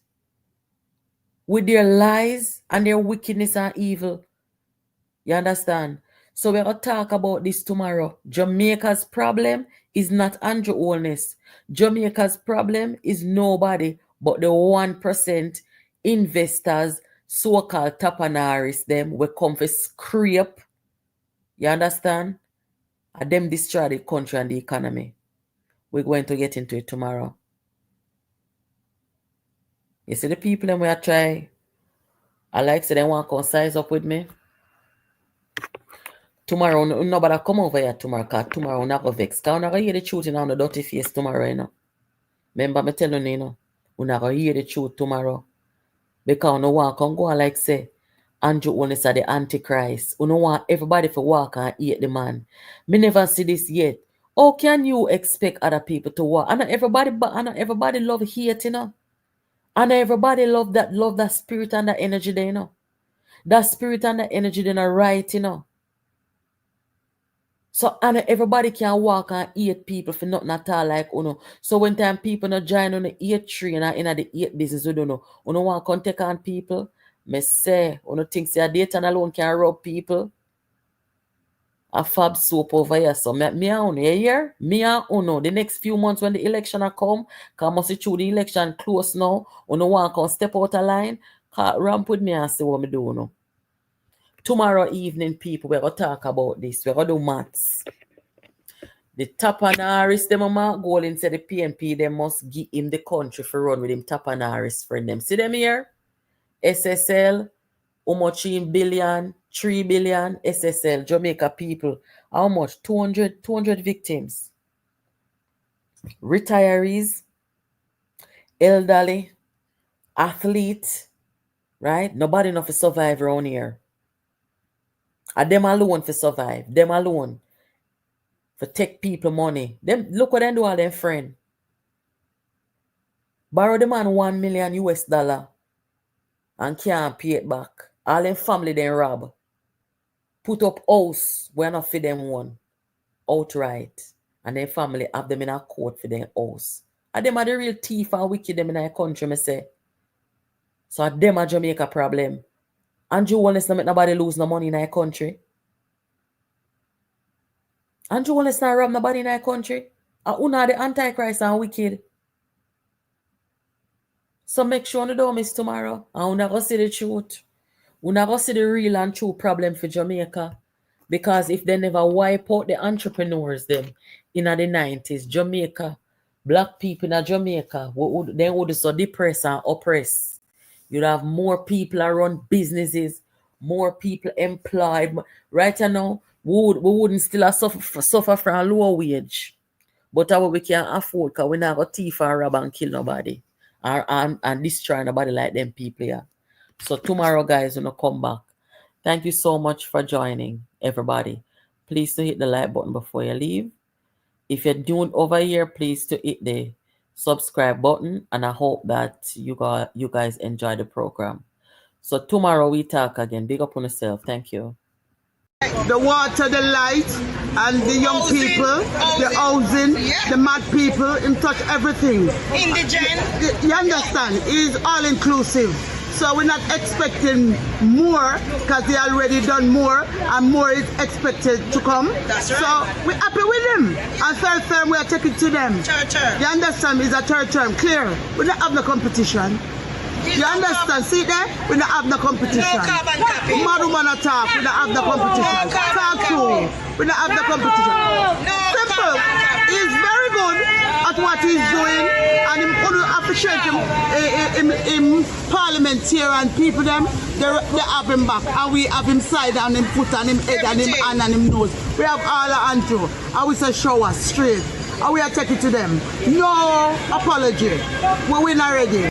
[SPEAKER 3] with their lies and their wickedness and evil. You understand? So we're going to talk about this tomorrow. Jamaica's problem is not Andrew Holness. Jamaica's problem is nobody but the 1% investors, so-called tapanaris, them will come for scrape. You understand? And them destroy the country and the economy. We're going to get into it tomorrow. You see the people them we are try. I like say they want to come size up with me. Tomorrow, nobody come over here tomorrow, because tomorrow I'm not going to vex. Because I'm not going to hear the truth on the dirty face tomorrow, you know. Remember me telling you, you know, I'm not going to hear the truth tomorrow. Because I don't want to go and like say, Andrew Holness are the Antichrist. I don't want everybody to walk and eat the man. Me never see this yet. How can you expect other people to walk? And everybody love hate, you know. And everybody love that spirit and that energy there, you know. That spirit and that energy then are right, you know. So and everybody can walk and eat people for nothing at all like uno. So when time people not join on the eat tree and in the eat business, we don't know. Uno want to take on people. Me say, uno think say a Dayton alone can rob people. A fab soap over here. So me and uno, you hear? Me and uno, the next few months when the election are come, because must see through the election close now, uno want to step out of line, ramp with me and see what me do, uno. Tomorrow evening, people, we're going to talk about this. We're going to do maths. The tapanaris, them Mark Golding said the PNP, they must give him the country for run with him tapanaris friend them. See them here? SSL, how much in billion, 3 billion, SSL, Jamaica people. How much? 200 victims. Retirees, elderly, athlete, right? Nobody enough to survive around here. And them alone for survive. Them alone for take people money. Them look what they do all them friend. Borrow the man $1 million US and can't pay it back. All them family then rob. Put up house where not for them one. Outright. And their family have them in a court for their house. And them are the real thief and wicked them in our country, me say. So them are Jamaica problem. Andrew Holness not make nobody lose no money in our country. Andrew Holness not rob nobody in our country. And una the Antichrist and wicked. So make sure you don't miss tomorrow. And una go see the truth. Una go see the real and true problem for Jamaica. Because if they never wipe out the entrepreneurs them in the 90s, Jamaica, black people in Jamaica, they would so depress and oppress. You'd have more people around businesses, more people employed. Right now, we wouldn't still suffer from a lower wage. But what we can afford, because we not got thief and rob and kill nobody. And destroy nobody like them people here. So tomorrow, guys, when I come back. Thank you so much for joining, everybody. Please to hit the like button before you leave. If you're new over here, please to hit the subscribe button, and I hope that you guys enjoy the program. So tomorrow we talk again. Big up on yourself. Thank you.
[SPEAKER 2] The water, the light, and the young people, the housing, the mad people, in touch everything. Indigent. You understand? It is all inclusive. So we're not expecting more because they already done more and more is expected to come. That's right. So we're happy with them. And third term we are taking to them. Third term. You understand? It's a third term. Clear. We don't have no competition. You understand? See there? We don't have no competition. No carbon copy. Mad woman attack. We don't have no competition. Talk to. We don't have no competition. Simple. He's very good at what he's doing, and I'm going to appreciate him Parliament here and people them. They have him back, and we have him side and him foot and him head and him hand and him nose. We have all the hand too. And we say show us straight. And we are taking to them. No apology. We win already.